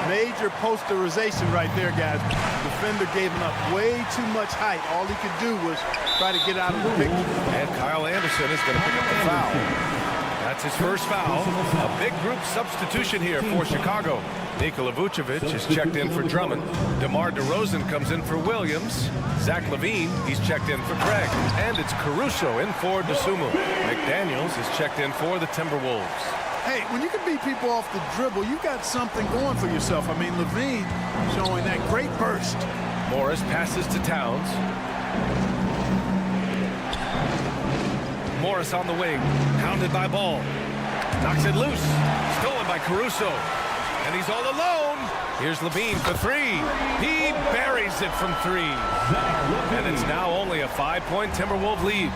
Major posterization right there, guys. The defender gave him up way too much height. All he could do was try to get out of the picture. And Kyle Anderson is going to pick up the foul. That's his first foul. A big group substitution here for Chicago. Nikola Vucevic is checked in for Drummond. DeMar DeRozan comes in for Williams. Zach LaVine, he's checked in for Craig. And it's Caruso in for DeSumo. McDaniels is checked in for the Timberwolves. Hey, when you can beat people off the dribble, you got something going for yourself. I mean, LaVine showing that great burst. Morris passes to Towns. Morris on the wing, pounded by Ball. Knocks it loose, stolen by Caruso. And he's all alone. Here's LaVine for 3. He buries it from 3. And it's now only a 5-point Timberwolves lead.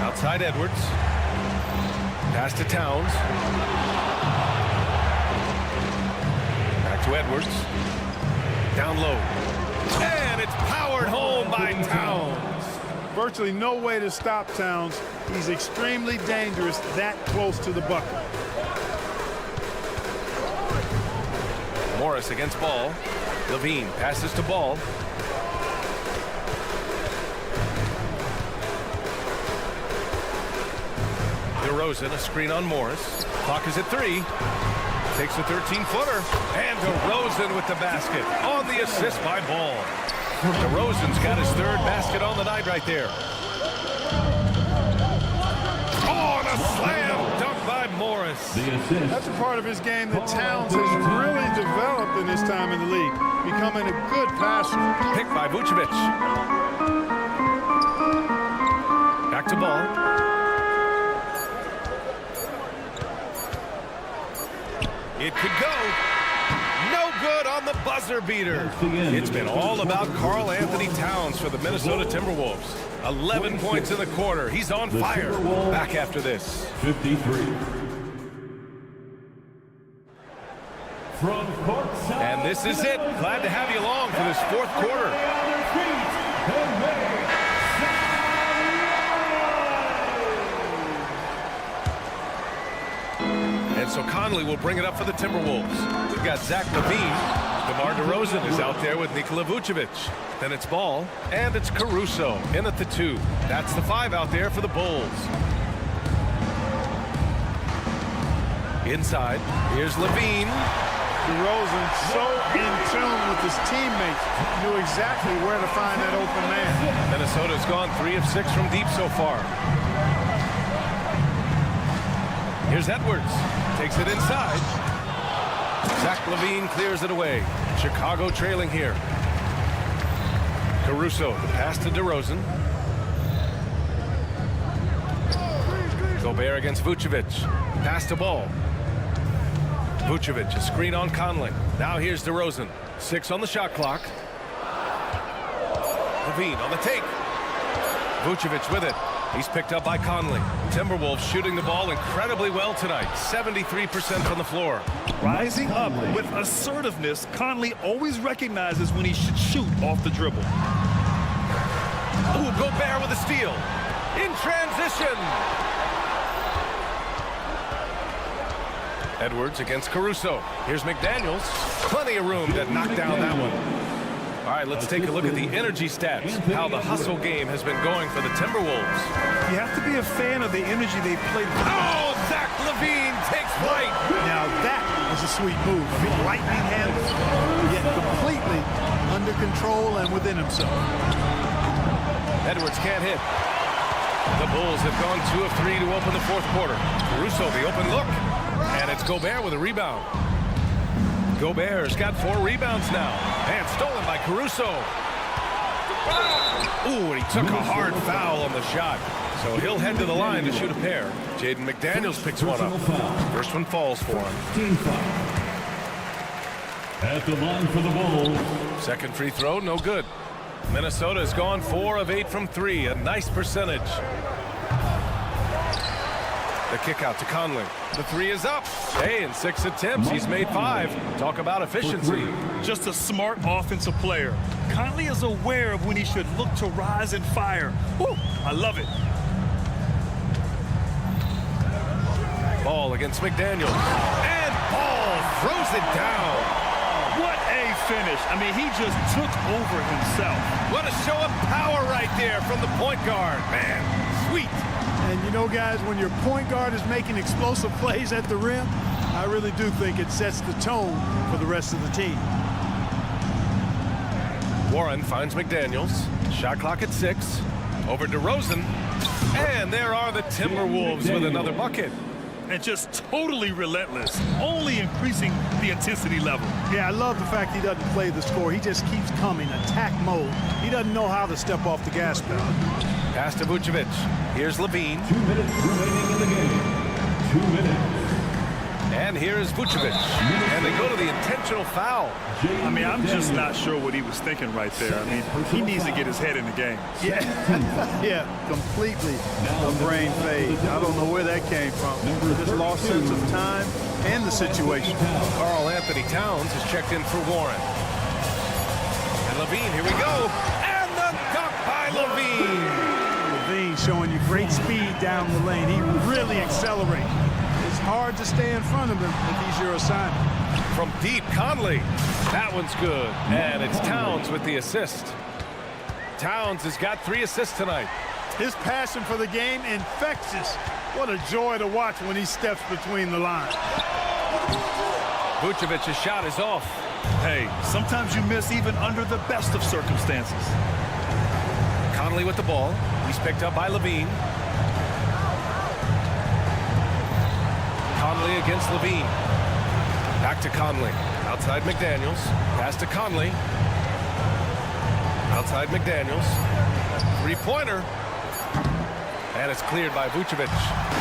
Outside Edwards. Pass to Towns. Back to Edwards. Down low. And it's powered home by Towns. Virtually no way to stop Towns. He's extremely dangerous that close to the bucket. Morris against Ball. LaVine passes to Ball. DeRozan, a screen on Morris. Clock is at 3. Takes a 13-footer. And DeRozan with the basket on the assist by Ball. DeRozan's got his 3rd basket on the night right there. Oh, and a slam dunk by Morris. That's a part of his game that Towns has really developed in his time in the league, becoming a good passer. Picked by Vucevic. Back to Ball. It could go. No good on the buzzer beater. It's been all about Karl Anthony Towns for the Minnesota Timberwolves. 11 points in the quarter. He's on fire. Back after this. 53. And this is it. Glad to have you along for this 4th quarter. And so Conley will bring it up for the Timberwolves. We've got Zach LaVine. DeMar DeRozan is out there with Nikola Vucevic. Then it's Ball, and it's Caruso in at the 2. That's the 5 out there for the Bulls. Inside, here's LaVine. DeRozan, so in tune with his teammates, knew exactly where to find that open man. Minnesota's gone 3 of 6 from deep so far. Here's Edwards, takes it inside. Zach LaVine clears it away. Chicago trailing here. Caruso, the pass to DeRozan. Gobert against Vucevic. Pass to Ball. Vucevic, a screen on Conley. Now here's DeRozan. 6 on the shot clock. LaVine on the take. Vucevic with it. He's picked up by Conley. Timberwolves shooting the ball incredibly well tonight. 73% from the floor. Rising up with assertiveness, Conley always recognizes when he should shoot off the dribble. Ooh, Gobert with a steal. In transition. Edwards against Caruso. Here's McDaniels. Plenty of room to knock down that one. All right, let's take a look at the energy stats, how the hustle game has been going for the Timberwolves. You have to be a fan of the energy they played. Oh, Zach LaVine takes flight. Now that was a sweet move. I mean, lightning handles, yet completely under control and within himself. Edwards can't hit. The Bulls have gone 2 of 3 to open the fourth quarter. Caruso, the open look. And it's Gobert with a rebound. Gobert's got 4 rebounds now. And stolen by Caruso. Ooh, and he took a hard foul on the shot. So he'll head to the line to shoot a pair. Jaden McDaniels picks one up. First one falls for him. At the line for the Bulls. Second free throw, no good. Minnesota has gone 4 of 8 from 3. A nice percentage. The kick out to Conley. The 3 is up. Hey, in 6 attempts, he's made 5. Talk about efficiency. Just a smart offensive player. Conley is aware of when he should look to rise and fire. Woo, I love it. Ball against McDaniels. And Ball throws it down. What a finish. I mean, he just took over himself. What a show of power right there from the point guard. Man, sweet. And you know, guys, when your point guard is making explosive plays at the rim, I really do think it sets the tone for the rest of the team. Warren finds McDaniels. Shot clock at 6. Over DeRozan. And there are the Timberwolves with another bucket. And just totally relentless, only increasing the intensity level. Yeah, I love the fact he doesn't play the score. He just keeps coming, attack mode. He doesn't know how to step off the gas pedal. Pass to Vucevic. Here's LaVine. 2 minutes remaining in the game. 2 minutes. And here's Vucevic. And they go to the intentional foul. I mean, I'm just not sure what he was thinking right there. I mean, he needs to get his head in the game. Yeah, yeah, completely a brain fade. I don't know where that came from. Just lost sense of time and the situation. Karl Anthony Towns has checked in for Warren. And LaVine, here we go. And the dunk by LaVine. LaVine showing you great speed down the lane. He really accelerates. It's hard to stay in front of him if he's your assignment. From deep, Conley. That one's good. And it's Towns with the assist. Towns has got 3 assists tonight. His passion for the game infectious. What a joy to watch when he steps between the lines. Vucevic's shot is off. Hey, sometimes you miss even under the best of circumstances. Conley with the ball. He's picked up by LaVine. Conley against LaVine. Back to Conley. Outside McDaniels. Pass to Conley. Outside McDaniels. 3-pointer. And it's cleared by Vucevic.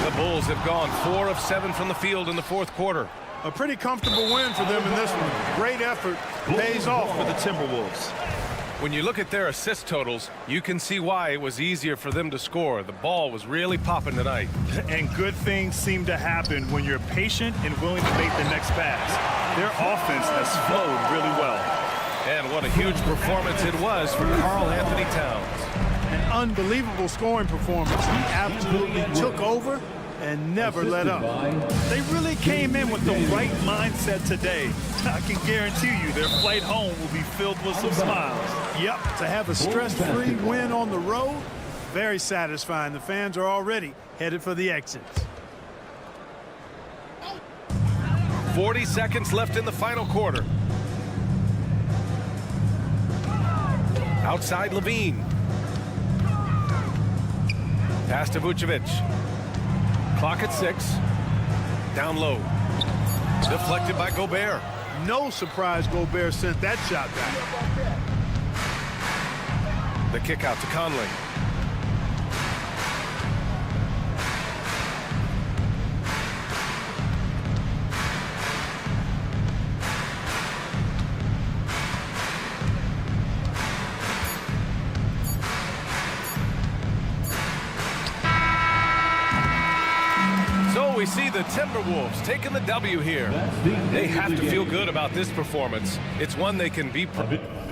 The Bulls have gone 4 of 7 from the field in the fourth quarter. A pretty comfortable win for them in this one. Great effort. Pays off for the Timberwolves. When you look at their assist totals, you can see why it was easier for them to score. The ball was really popping tonight. And good things seem to happen when you're patient and willing to make the next pass. Their offense has flowed really well. And what a huge performance it was for Karl Anthony Towns. An unbelievable scoring performance. He absolutely took over and never let up. They really came in with the right mindset today. I can guarantee you their flight home will be filled with some smiles. Yep, to have a stress-free win on the road, very satisfying. The fans are already headed for the exits. 40 seconds left in the final quarter. Outside Levine. Pass to Vucevic. Clock at 6. Down low. Deflected by Gobert. No surprise Gobert sent that shot back. The kick out to Conley. We see the Timberwolves taking the W here. They have to feel good about this performance. It's one they can be proud of.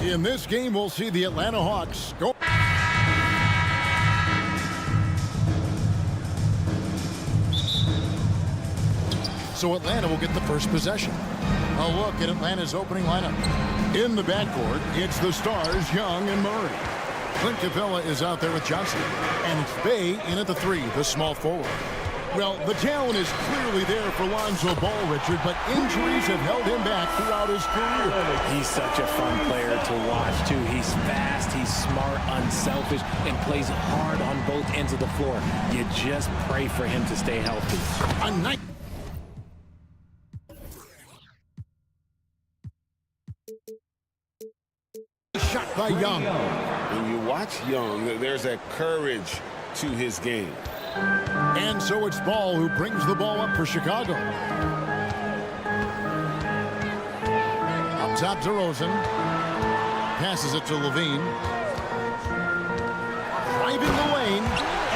In this game, we'll see the Atlanta Hawks go. So Atlanta will get the first possession. A look at Atlanta's opening lineup. In the backcourt, it's the stars, Young and Murray. Clint Capella is out there with Johnson. And it's Bay in at the 3, the small forward. Well, the talent is clearly there for Lonzo Ball, Richard, but injuries have held him back throughout his career. He's such a fun player to watch, too. He's fast, he's smart, unselfish, and plays hard on both ends of the floor. You just pray for him to stay healthy. A night. Shot by Young. When you watch Young, there's that courage to his game. And so it's Ball who brings the ball up for Chicago. Up top to Rosen. Passes it to Levine. Driving the lane.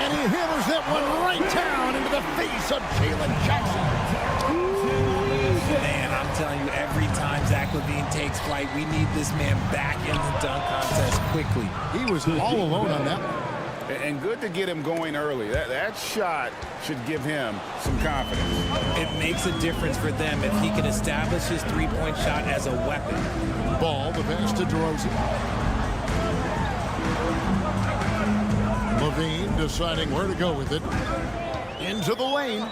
And he hammers that one right down into the face of Jalen Jackson. Man, I'm telling you, every time Zach LaVine takes flight, we need this man back in the dunk contest quickly. He was all alone on that one. And good to get him going early. That shot should give him some confidence. It makes a difference for them if he can establish his three-point shot as a weapon. Ball, the pass to DeRozan. Levine deciding where to go with it. Into the lane.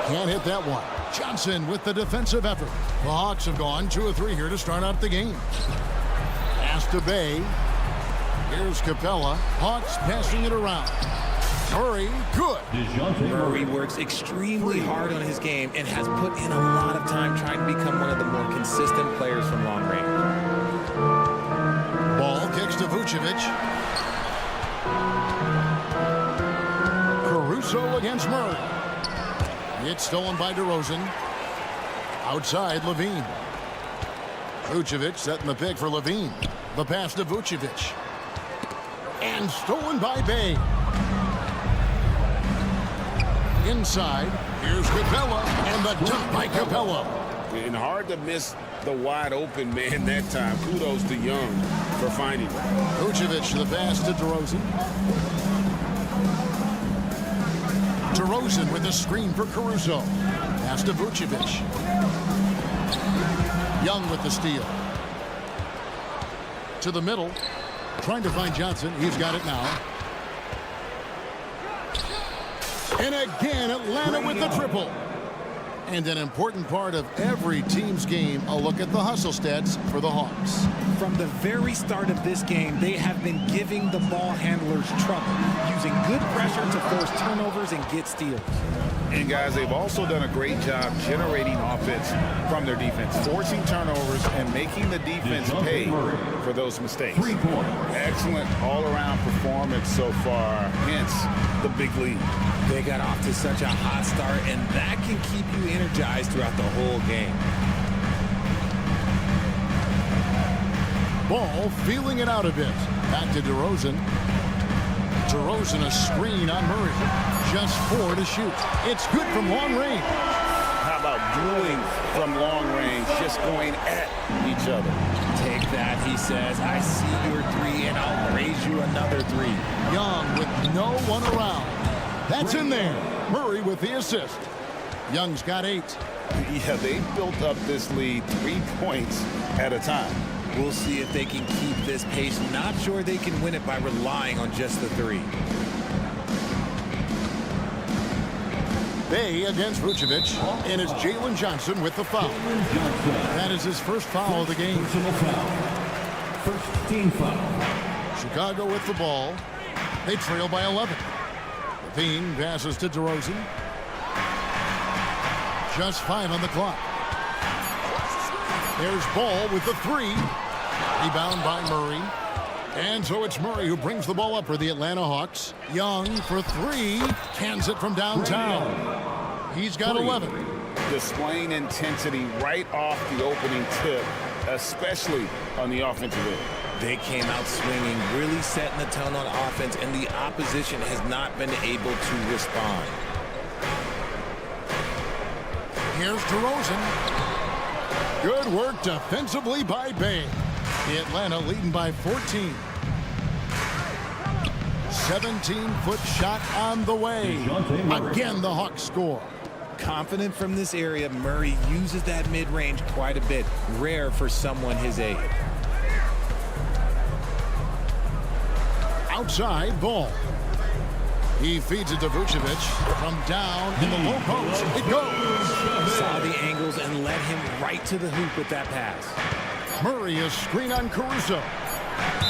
Can't hit that one. Johnson with the defensive effort. The Hawks have gone 2 of 3 here to start out the game. Pass to Bay. Here's Capella. Hawks passing it around. Murray, good. Murray works extremely hard on his game and has put in a lot of time trying to become one of the more consistent players from long range. Ball kicks to Vucevic. Caruso against Murray. It's stolen by DeRozan. Outside, Levine. Vucevic setting the pick for Levine. The pass to Vucevic. And stolen by Bay. Inside, here's Capella, and the dunk by Capella. And hard to miss the wide open man that time. Kudos to Young for finding him. Vucevic, the pass to DeRozan. DeRozan with the screen for Caruso. Pass to Vucevic. Young with the steal. To the middle. Trying to find Johnson. He's got it now. And again, Atlanta with the triple. And an important part of every team's game, a look at the hustle stats for the Hawks. From the very start of this game, they have been giving the ball handlers trouble, using good pressure to force turnovers and get steals. And guys, they've also done a great job generating offense from their defense, forcing turnovers and making the defense pay for those mistakes. Excellent all-around performance so far, hence the big lead. They got off to such a hot start, and that can keep you energized throughout the whole game. Ball feeling it out a bit. Back to DeRozan. DeRozan a screen on Murray. Just 4 to shoot. It's good from long range. How about dueling from long range, just going at each other? Take that, he says. I see your 3, and I'll raise you another 3. Young with no one around. That's in there. Murray with the assist. Young's got 8. Yeah, they built up this lead 3 points at a time. We'll see if they can keep this pace. Not sure they can win it by relying on just the 3. Bay against Vucevic, and it's Jalen Johnson with the foul. That is his first foul of the game. First team foul. Chicago with the ball. They trail by 11. Levine passes to DeRozan. Just 5 on the clock. There's Ball with the 3. Rebound by Murray. And so it's Murray who brings the ball up for the Atlanta Hawks. Young for 3. Cans it from downtown. He's got 11. Displaying intensity right off the opening tip, especially on the offensive end. They came out swinging, really setting the tone on offense, and the opposition has not been able to respond. Here's DeRozan. Good work defensively by Bay. The Atlanta leading by 14. 17-foot shot on the way. Again, the Hawks score. Confident from this area, Murray uses that mid-range quite a bit. Rare for someone his age. Outside, Ball. He feeds it to Vucevic. From down in the low post. It goes. Saw the angles and led him right to the hoop with that pass. Murray is screen on Caruso.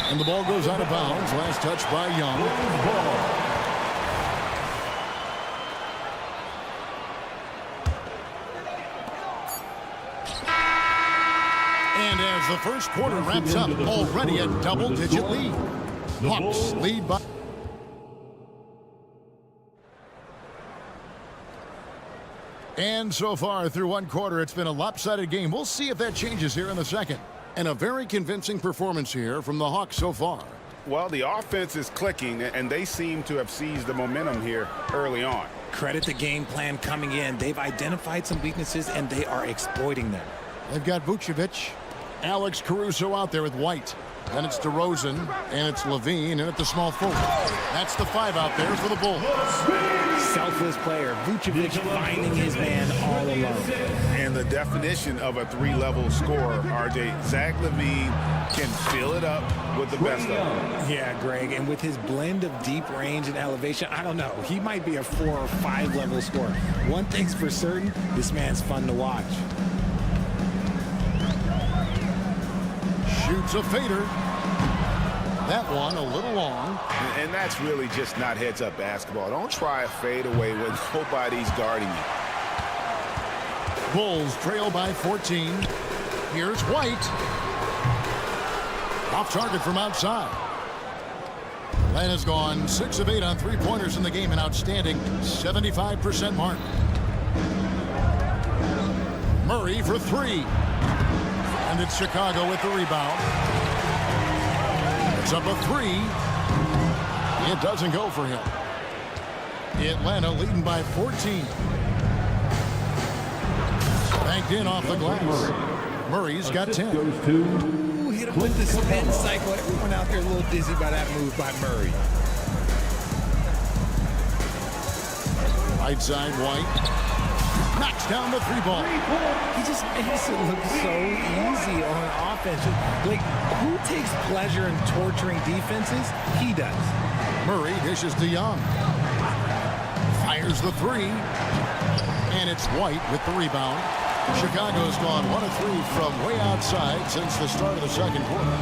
And the ball goes out of bounds. Last touch by Young. And as the first quarter wraps up, already a double-digit lead. Hawks lead by... And so far through one quarter, it's been a lopsided game. We'll see if that changes here in the second. And a very convincing performance here from the Hawks so far. Well, the offense is clicking, and they seem to have seized the momentum here early on. Credit the game plan coming in. They've identified some weaknesses, and they are exploiting them. They've got Vucevic. Alex Caruso out there with White. Then it's DeRozan, and it's Levine, and at the small forward. That's the 5 out there for the Bulls. Selfless player. Vucevic finding his man all alone. And the definition of a 3-level scorer, RJ, Zach LaVine can fill it up with the best of them. Yeah, Greg, and with his blend of deep range and elevation, I don't know. He might be a 4 or 5 level scorer. One thing's for certain, this man's fun to watch. Shoots a fader. That one a little long. And that's really just not heads-up basketball. Don't try a fadeaway when nobody's guarding you. Bulls trail by 14. Here's White. Off target from outside. Atlanta's gone 6 of 8 on 3-pointers in the game, an outstanding 75% mark. Murray for 3. And it's Chicago with the rebound. It's up a 3. It doesn't go for him. Atlanta leading by 14. Banked in off the glass. Murray's got 10. Ooh, hit him with the spin cycle. Everyone out there a little dizzy by that move by Murray. Right side, White. Knocks down the 3-ball. He just makes it look so easy on offense. Like, who takes pleasure in torturing defenses? He does. Murray dishes to Young. Fires the 3. And it's White with the rebound. Chicago's gone 1 of 3 from way outside since the start of the second quarter.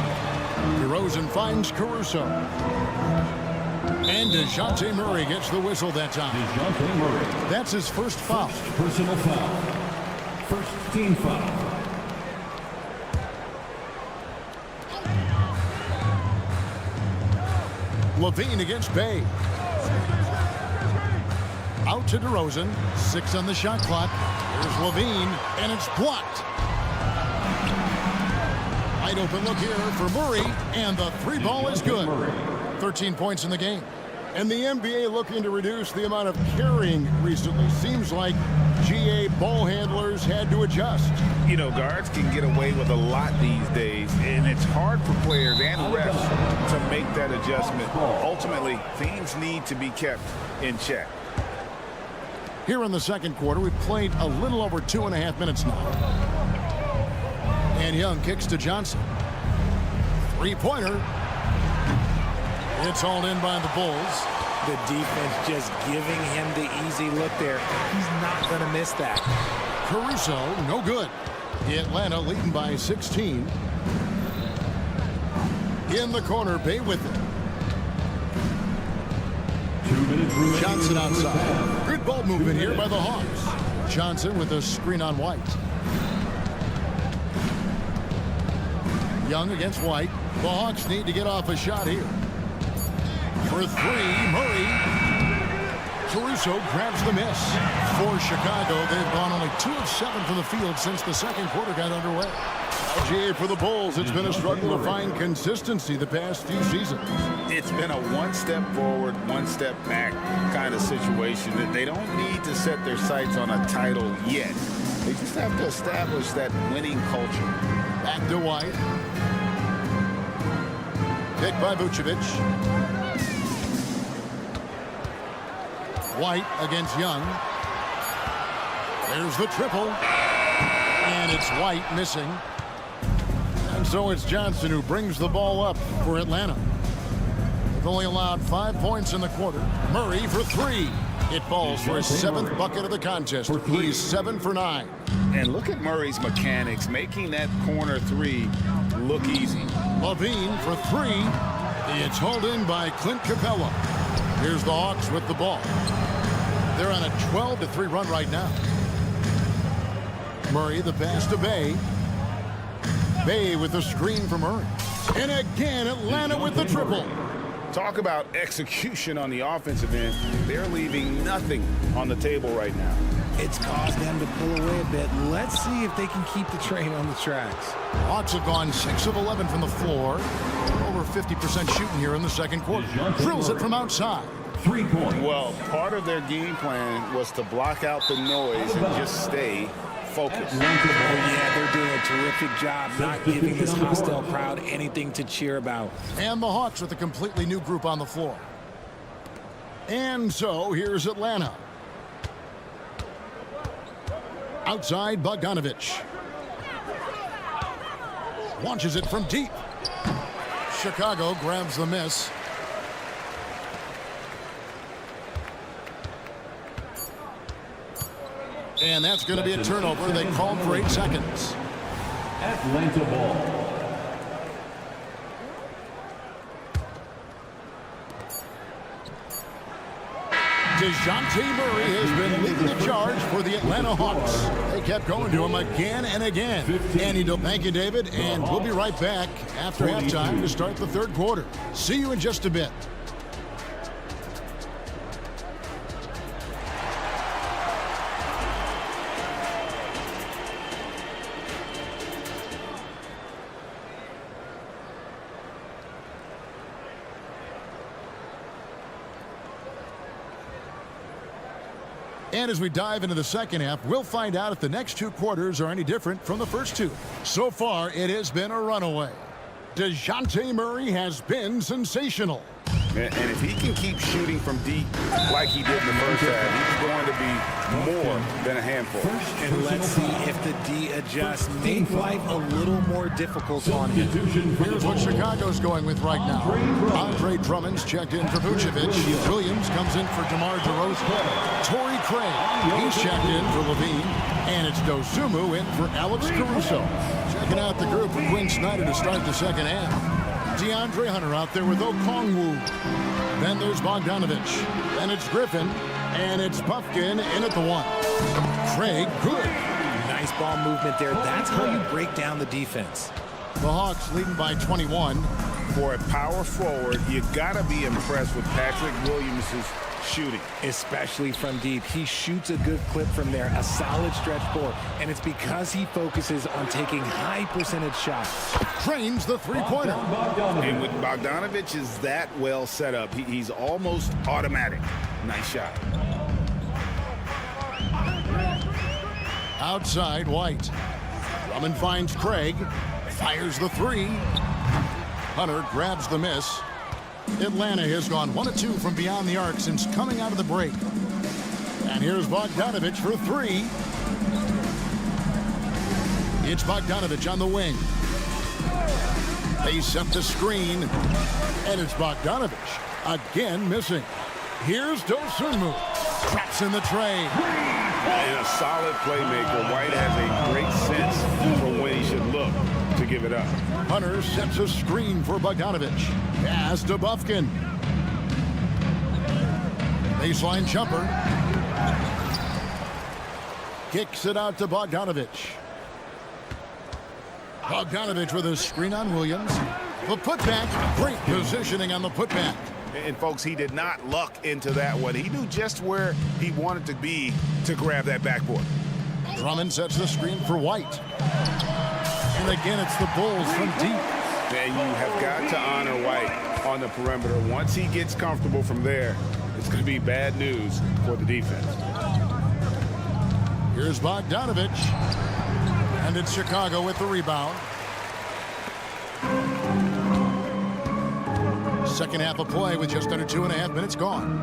DeRozan finds Caruso. And DeJounte Murray gets the whistle that time. DeJounte Murray. That's his first foul. Personal foul. First team foul. Levine against Bay. Out to DeRozan. 6 on the shot clock. Here's Levine, and it's blocked. Wide open look here for Murray, and the 3-ball is good. 13 points in the game. And the NBA looking to reduce the amount of carrying recently. Seems like GA ball handlers had to adjust. You know, guards can get away with a lot these days, and it's hard for players and refs to make that adjustment. Ultimately, things need to be kept in check. Here in the second quarter, we've played a little over 2.5 minutes now. And Young kicks to Johnson. 3-pointer. It's hauled in by the Bulls. The defense just giving him the easy look there. He's not going to miss that. Caruso, no good. Atlanta leading by 16. In the corner, Bay with it. 2 minutes remaining. Johnson outside. Good ball movement here by the Hawks. Johnson with a screen on White. Young against White. The Hawks need to get off a shot here. For 3, Murray. Caruso grabs the miss. For Chicago, they've gone only 2 of 7 from the field since the second quarter got underway. LGA for the Bulls, it's been a struggle to find consistency the past few seasons. It's been a 1 step forward, 1 step back kind of situation. That they don't need to set their sights on a title yet. They just have to establish that winning culture. Back to White. Picked by Vucevic. White against Young. There's the triple. And it's White missing. And so it's Johnson who brings the ball up for Atlanta. They've only allowed 5 points in the quarter. Murray for 3. It falls for his 7th bucket of the contest. He's 7 for 9. And look at Murray's mechanics, making that corner 3 look easy. Levine for 3. It's hauled in by Clint Capella. Here's the Hawks with the ball. They're on a 12-3 run right now. Murray the pass to Bay. Bay with the screen for Murray. And again, Atlanta with the triple. Talk about execution on the offensive end. They're leaving nothing on the table right now. It's caused them to pull away a bit. Let's see if they can keep the train on the tracks. Hawks have gone 6 of 11 from the floor. Over 50% shooting here in the second quarter. Drills it from outside. 3-point. Well, part of their game plan was to block out the noise and just stay focused. Oh, yeah, they're doing a terrific job not giving this hostile crowd anything to cheer about. And the Hawks with a completely new group on the floor. And so here's Atlanta. Outside, Bogdanovich. Launches it from deep. Chicago grabs the miss. And that's going to be a turnover. They called for 8 seconds. Atlanta ball. DeJounte Murray has been leading the charge for the Atlanta Hawks. They kept going to him again and again. Thank you, David, and we'll be right back after halftime to start the third quarter. See you in just a bit. And as we dive into the second half, we'll find out if the next 2 quarters are any different from the first 2. So far, it has been a runaway. DeJounte Murray has been sensational. And if he can keep shooting from deep like he did in the first half, he's going to be more than a handful. And let's see if the D adjusts, make life a little more difficult on him. Here's what Chicago's going with right now. Andre Drummond's checked in for Vucevic. Williams comes in for DeMar DeRozan. Torrey Craig, he's checked in for Levine. And it's Dosunmu in for Alex Caruso. Checking out the group for Quinn Snyder to start the second half. DeAndre Hunter out there with Okongwu. Then there's Bogdanovich. Then it's Griffin. And it's Puffkin in at the 1. Craig, good. Nice ball movement there. That's how you break down the defense. The Hawks leading by 21. For a power forward, you got to be impressed with Patrick Williams' shooting. Especially from deep. He shoots a good clip from there, a solid stretch floor, and it's because he focuses on taking high percentage shots. Trains the three-pointer. And with Bogdanovich is that well set up, he's almost automatic. Nice shot. Outside, White. Drummond finds Craig. Fires the 3. Hunter grabs the miss. Atlanta has gone 1 of 2 from beyond the arc since coming out of the break. And here's Bogdanovich for 3. It's Bogdanovich on the wing. They set the screen. And it's Bogdanovich again missing. Here's Dosunmu. Traps in the tray. And a solid playmaker. White has a great sense for when he should look to give it up. Hunter sets a screen for Bogdanovich. Pass to Buffkin. Baseline jumper. Kicks it out to Bogdanovich. Bogdanovich with a screen on Williams. The putback. Great positioning on the putback. And folks, he did not luck into that one. He knew just where he wanted to be to grab that backboard. Drummond sets the screen for White. And again, it's the Bulls from deep. And you have got to honor White on the perimeter. Once he gets comfortable from there, it's going to be bad news for the defense. Here's Bogdanovich. And it's Chicago with the rebound. Second half of play with just under 2.5 minutes gone.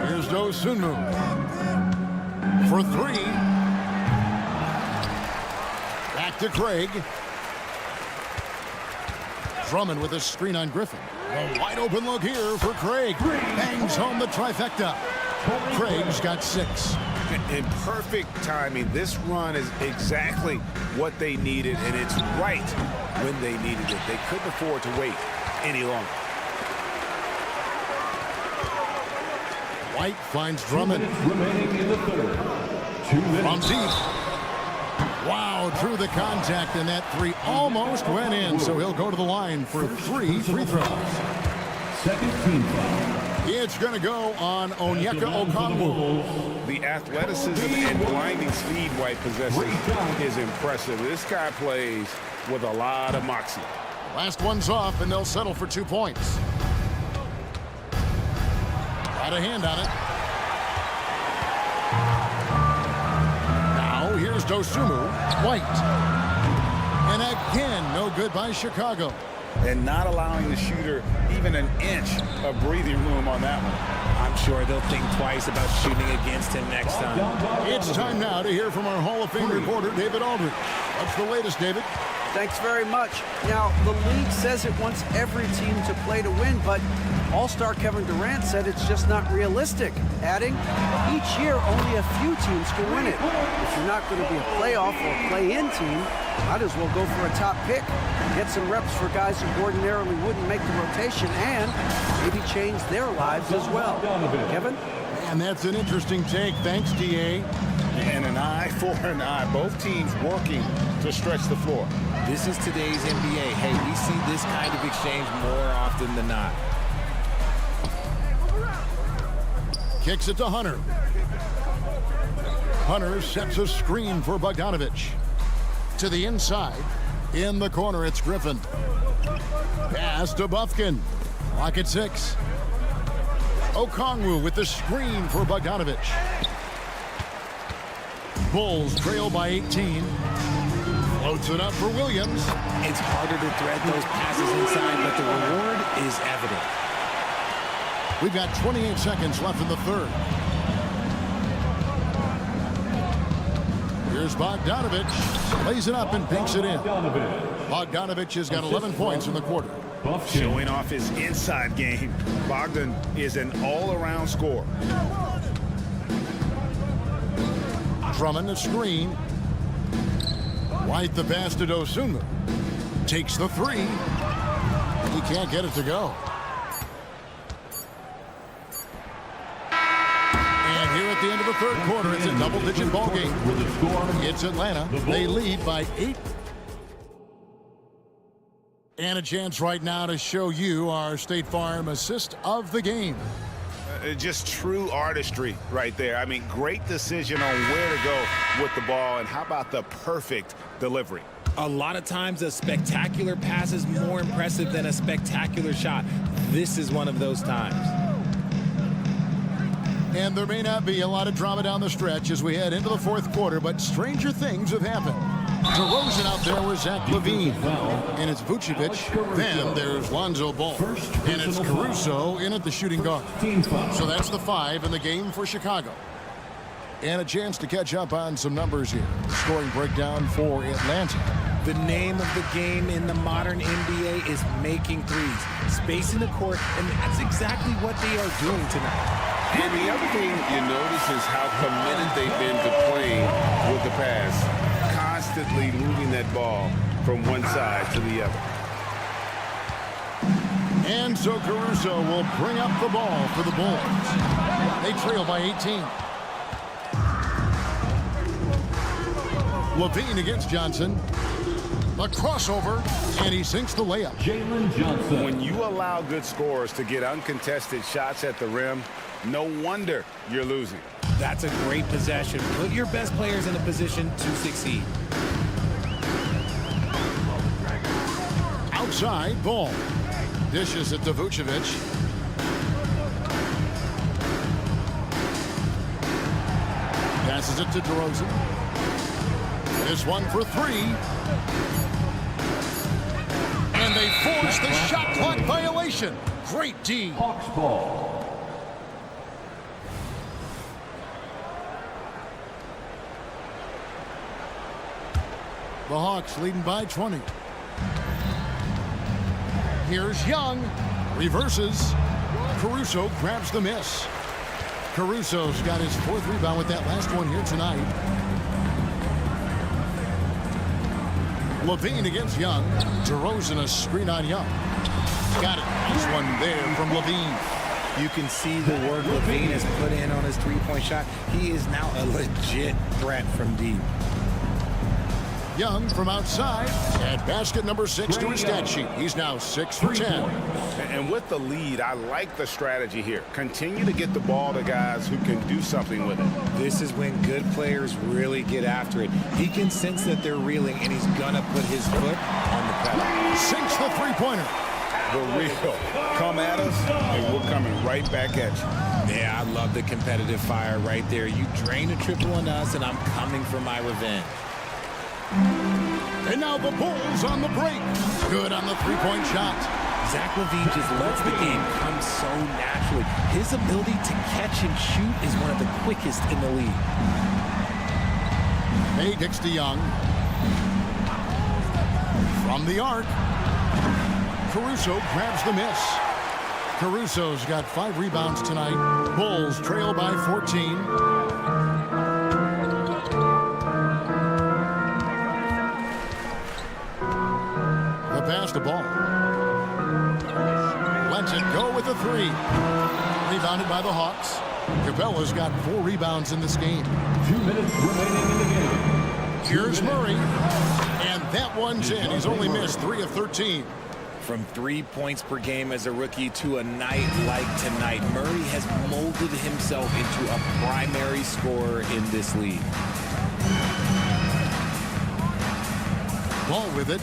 Here's Dosunmu for 3. Back to Craig. Drummond with a screen on Griffin. A wide open look here for Craig. Bangs home the trifecta. Craig's got 6. In perfect timing. This run is exactly what they needed, and it's right when they needed it. They couldn't afford to wait any longer. White finds Drummond. Remaining in the third. 2 minutes. From deep. Wow, drew the contact, and that 3 almost went in, so he'll go to the line for 3 free throws. Second team foul. It's going to go on Onyeka Okongwu. The athleticism and blinding speed White possesses is impressive. This guy plays with a lot of moxie. Last one's off, and they'll settle for 2 points. Got a hand on it. Now here's Dosunmu. White. And again, no good by Chicago. And not allowing the shooter even an inch of breathing room on that one. I'm sure they'll think twice about shooting against him next time. It's time now to hear from our Hall of Fame reporter, David Aldridge. What's the latest, David? Thanks very much. Now, the league says it wants every team to play to win, but All-Star Kevin Durant said it's just not realistic, adding, each year only a few teams can win it. If you're not going to be a playoff or play-in team, might as well go for a top pick, get some reps for guys who ordinarily wouldn't make the rotation, and maybe change their lives as well. Kevin? And that's an interesting take. Thanks, DA. And an eye for an eye. Both teams working to stretch the floor. This is today's NBA. Hey, we see this kind of exchange more often than not. Kicks it to Hunter. Hunter sets a screen for Bogdanovich. To the inside. In the corner, it's Griffin. Pass to Bufkin. Clock at 6. Okongwu with the screen for Bogdanovich. Bulls trail by 18. Floats it up for Williams. It's harder to thread those passes inside, but the reward is evident. We've got 28 seconds left in the third. Here's Bogdanovich. Lays it up and pinks it in. Bogdanovich has got 11 points in the quarter. Showing off his inside game. Bogdan is an all-around scorer. Drummond the screen. White the pass to Dosunmu. Takes the three. He can't get it to go. And here at the end of the third quarter, it's a double-digit ball game. It's Atlanta. They lead by 8. And a chance right now to show you our State Farm assist of the game. Just true artistry right there. I mean, great decision on where to go with the ball, and how about the perfect delivery? A lot of times a spectacular pass is more impressive than a spectacular shot. This is one of those times. And there may not be a lot of drama down the stretch as we head into the fourth quarter, but stranger things have happened. DeRozan out there with Zach LaVine. And it's Vucevic. Then there's Lonzo Ball. And it's Caruso in at the shooting guard. So that's the 5 in the game for Chicago. And a chance to catch up on some numbers here. Scoring breakdown for Atlanta. The name of the game in the modern NBA is making threes. Spacing the court, and that's exactly what they are doing tonight. And the other thing you notice is how committed they've been to playing with the pass. Constantly moving that ball from one side to the other. And so Caruso will bring up the ball for the Bulls. They trail by 18. LaVine against Johnson. A crossover, and he sinks the layup. Jalen Johnson. When you allow good scorers to get uncontested shots at the rim, no wonder you're losing. That's a great possession. Put your best players in a position to succeed. Outside, Ball. Dishes it to Vucevic. Passes it to DeRozan. This one for 3. And they force the shot clock violation. Great D. Hawks ball. The Hawks leading by 20. Here's Young. Reverses. Caruso grabs the miss. Caruso's got his 4th rebound with that last one here tonight. LaVine against Young. DeRozan a screen on Young. Got it. This one there from LaVine. You can see the work LaVine has put in on his three-point shot. He is now a legit threat from deep. Young from outside. Add basket number 6 to his stat sheet. He's now 6 for 10. And with the lead, I like the strategy here. Continue to get the ball to guys who can do something with it. This is when good players really get after it. He can sense that they're reeling, and he's going to put his foot on the pedal. Sinks the three-pointer. The real. Come at us, and we're coming right back at you. Yeah, I love the competitive fire right there. You drain a triple on us, and I'm coming for my revenge. And now the Bulls on the break. Good on the three-point shot. Zach LaVine just lets the game come so naturally. His ability to catch and shoot is one of the quickest in the league. May kicks to Young. From the arc. Caruso grabs the miss. Caruso's got 5 rebounds tonight. Bulls trail by 14. The pass to Ball. Lets it go with a 3. Rebounded by the Hawks. Capella's got 4 rebounds in this game. 2 minutes remaining in the game. Here's Murray. And that one's in. He's only missed 3 of 13. From 3 points per game as a rookie to a night like tonight, Murray has molded himself into a primary scorer in this league. Ball with it.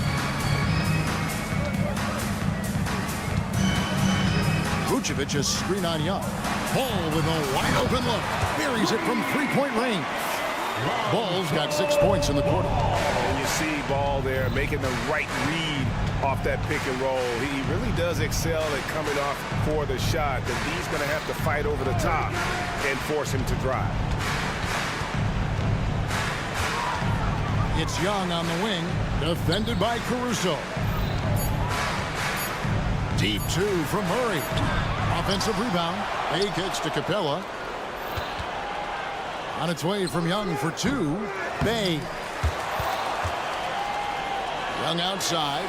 Vucevic is screen on Young. Ball with a wide open look. Buries it from 3-point range. Ball's got 6 points in the quarter. And you see Ball there making the right read off that pick and roll. He really does excel at coming off for the shot that he's going to have to fight over the top and force him to drive. It's Young on the wing, defended by Caruso. Deep 2 from Murray. Offensive rebound. Bay kicks to Capella. On its way from Young for 2. Bay. Young outside.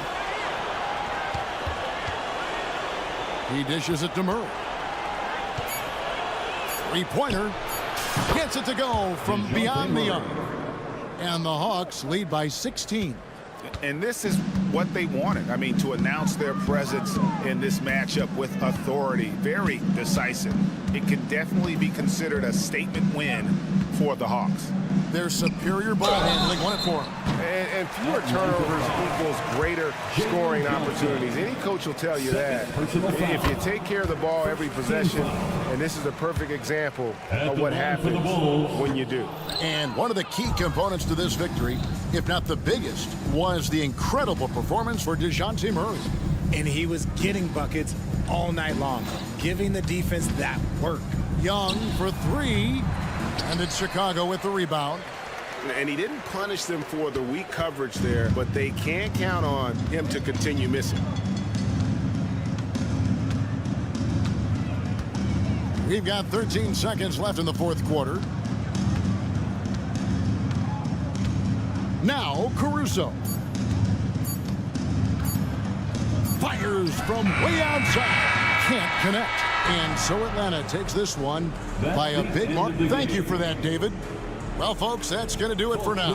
He dishes it to Murray. 3-pointer. Gets it to go from beyond the arc. And the Hawks lead by 16. And this is what they wanted. I mean, to announce their presence in this matchup with authority. Very decisive. It can definitely be considered a statement win for the Hawks. Their superior ball handling won it for them. And fewer turnovers equals greater scoring opportunities. Any coach will tell you that. If you take care of the ball every possession, and this is a perfect example of what happens when you do. And one of the key components to this victory, if not the biggest, was the incredible performance for DeJounte Murray. And he was getting buckets all night long, giving the defense that work. Young for 3, and it's Chicago with the rebound. And he didn't punish them for the weak coverage there, but they can't count on him to continue missing. We've got 13 seconds left in the fourth quarter. Now Caruso. Fires from way outside. Can't connect. And so Atlanta takes this one by a big mark. Thank you for that, David. Well, folks, that's going to do it for now.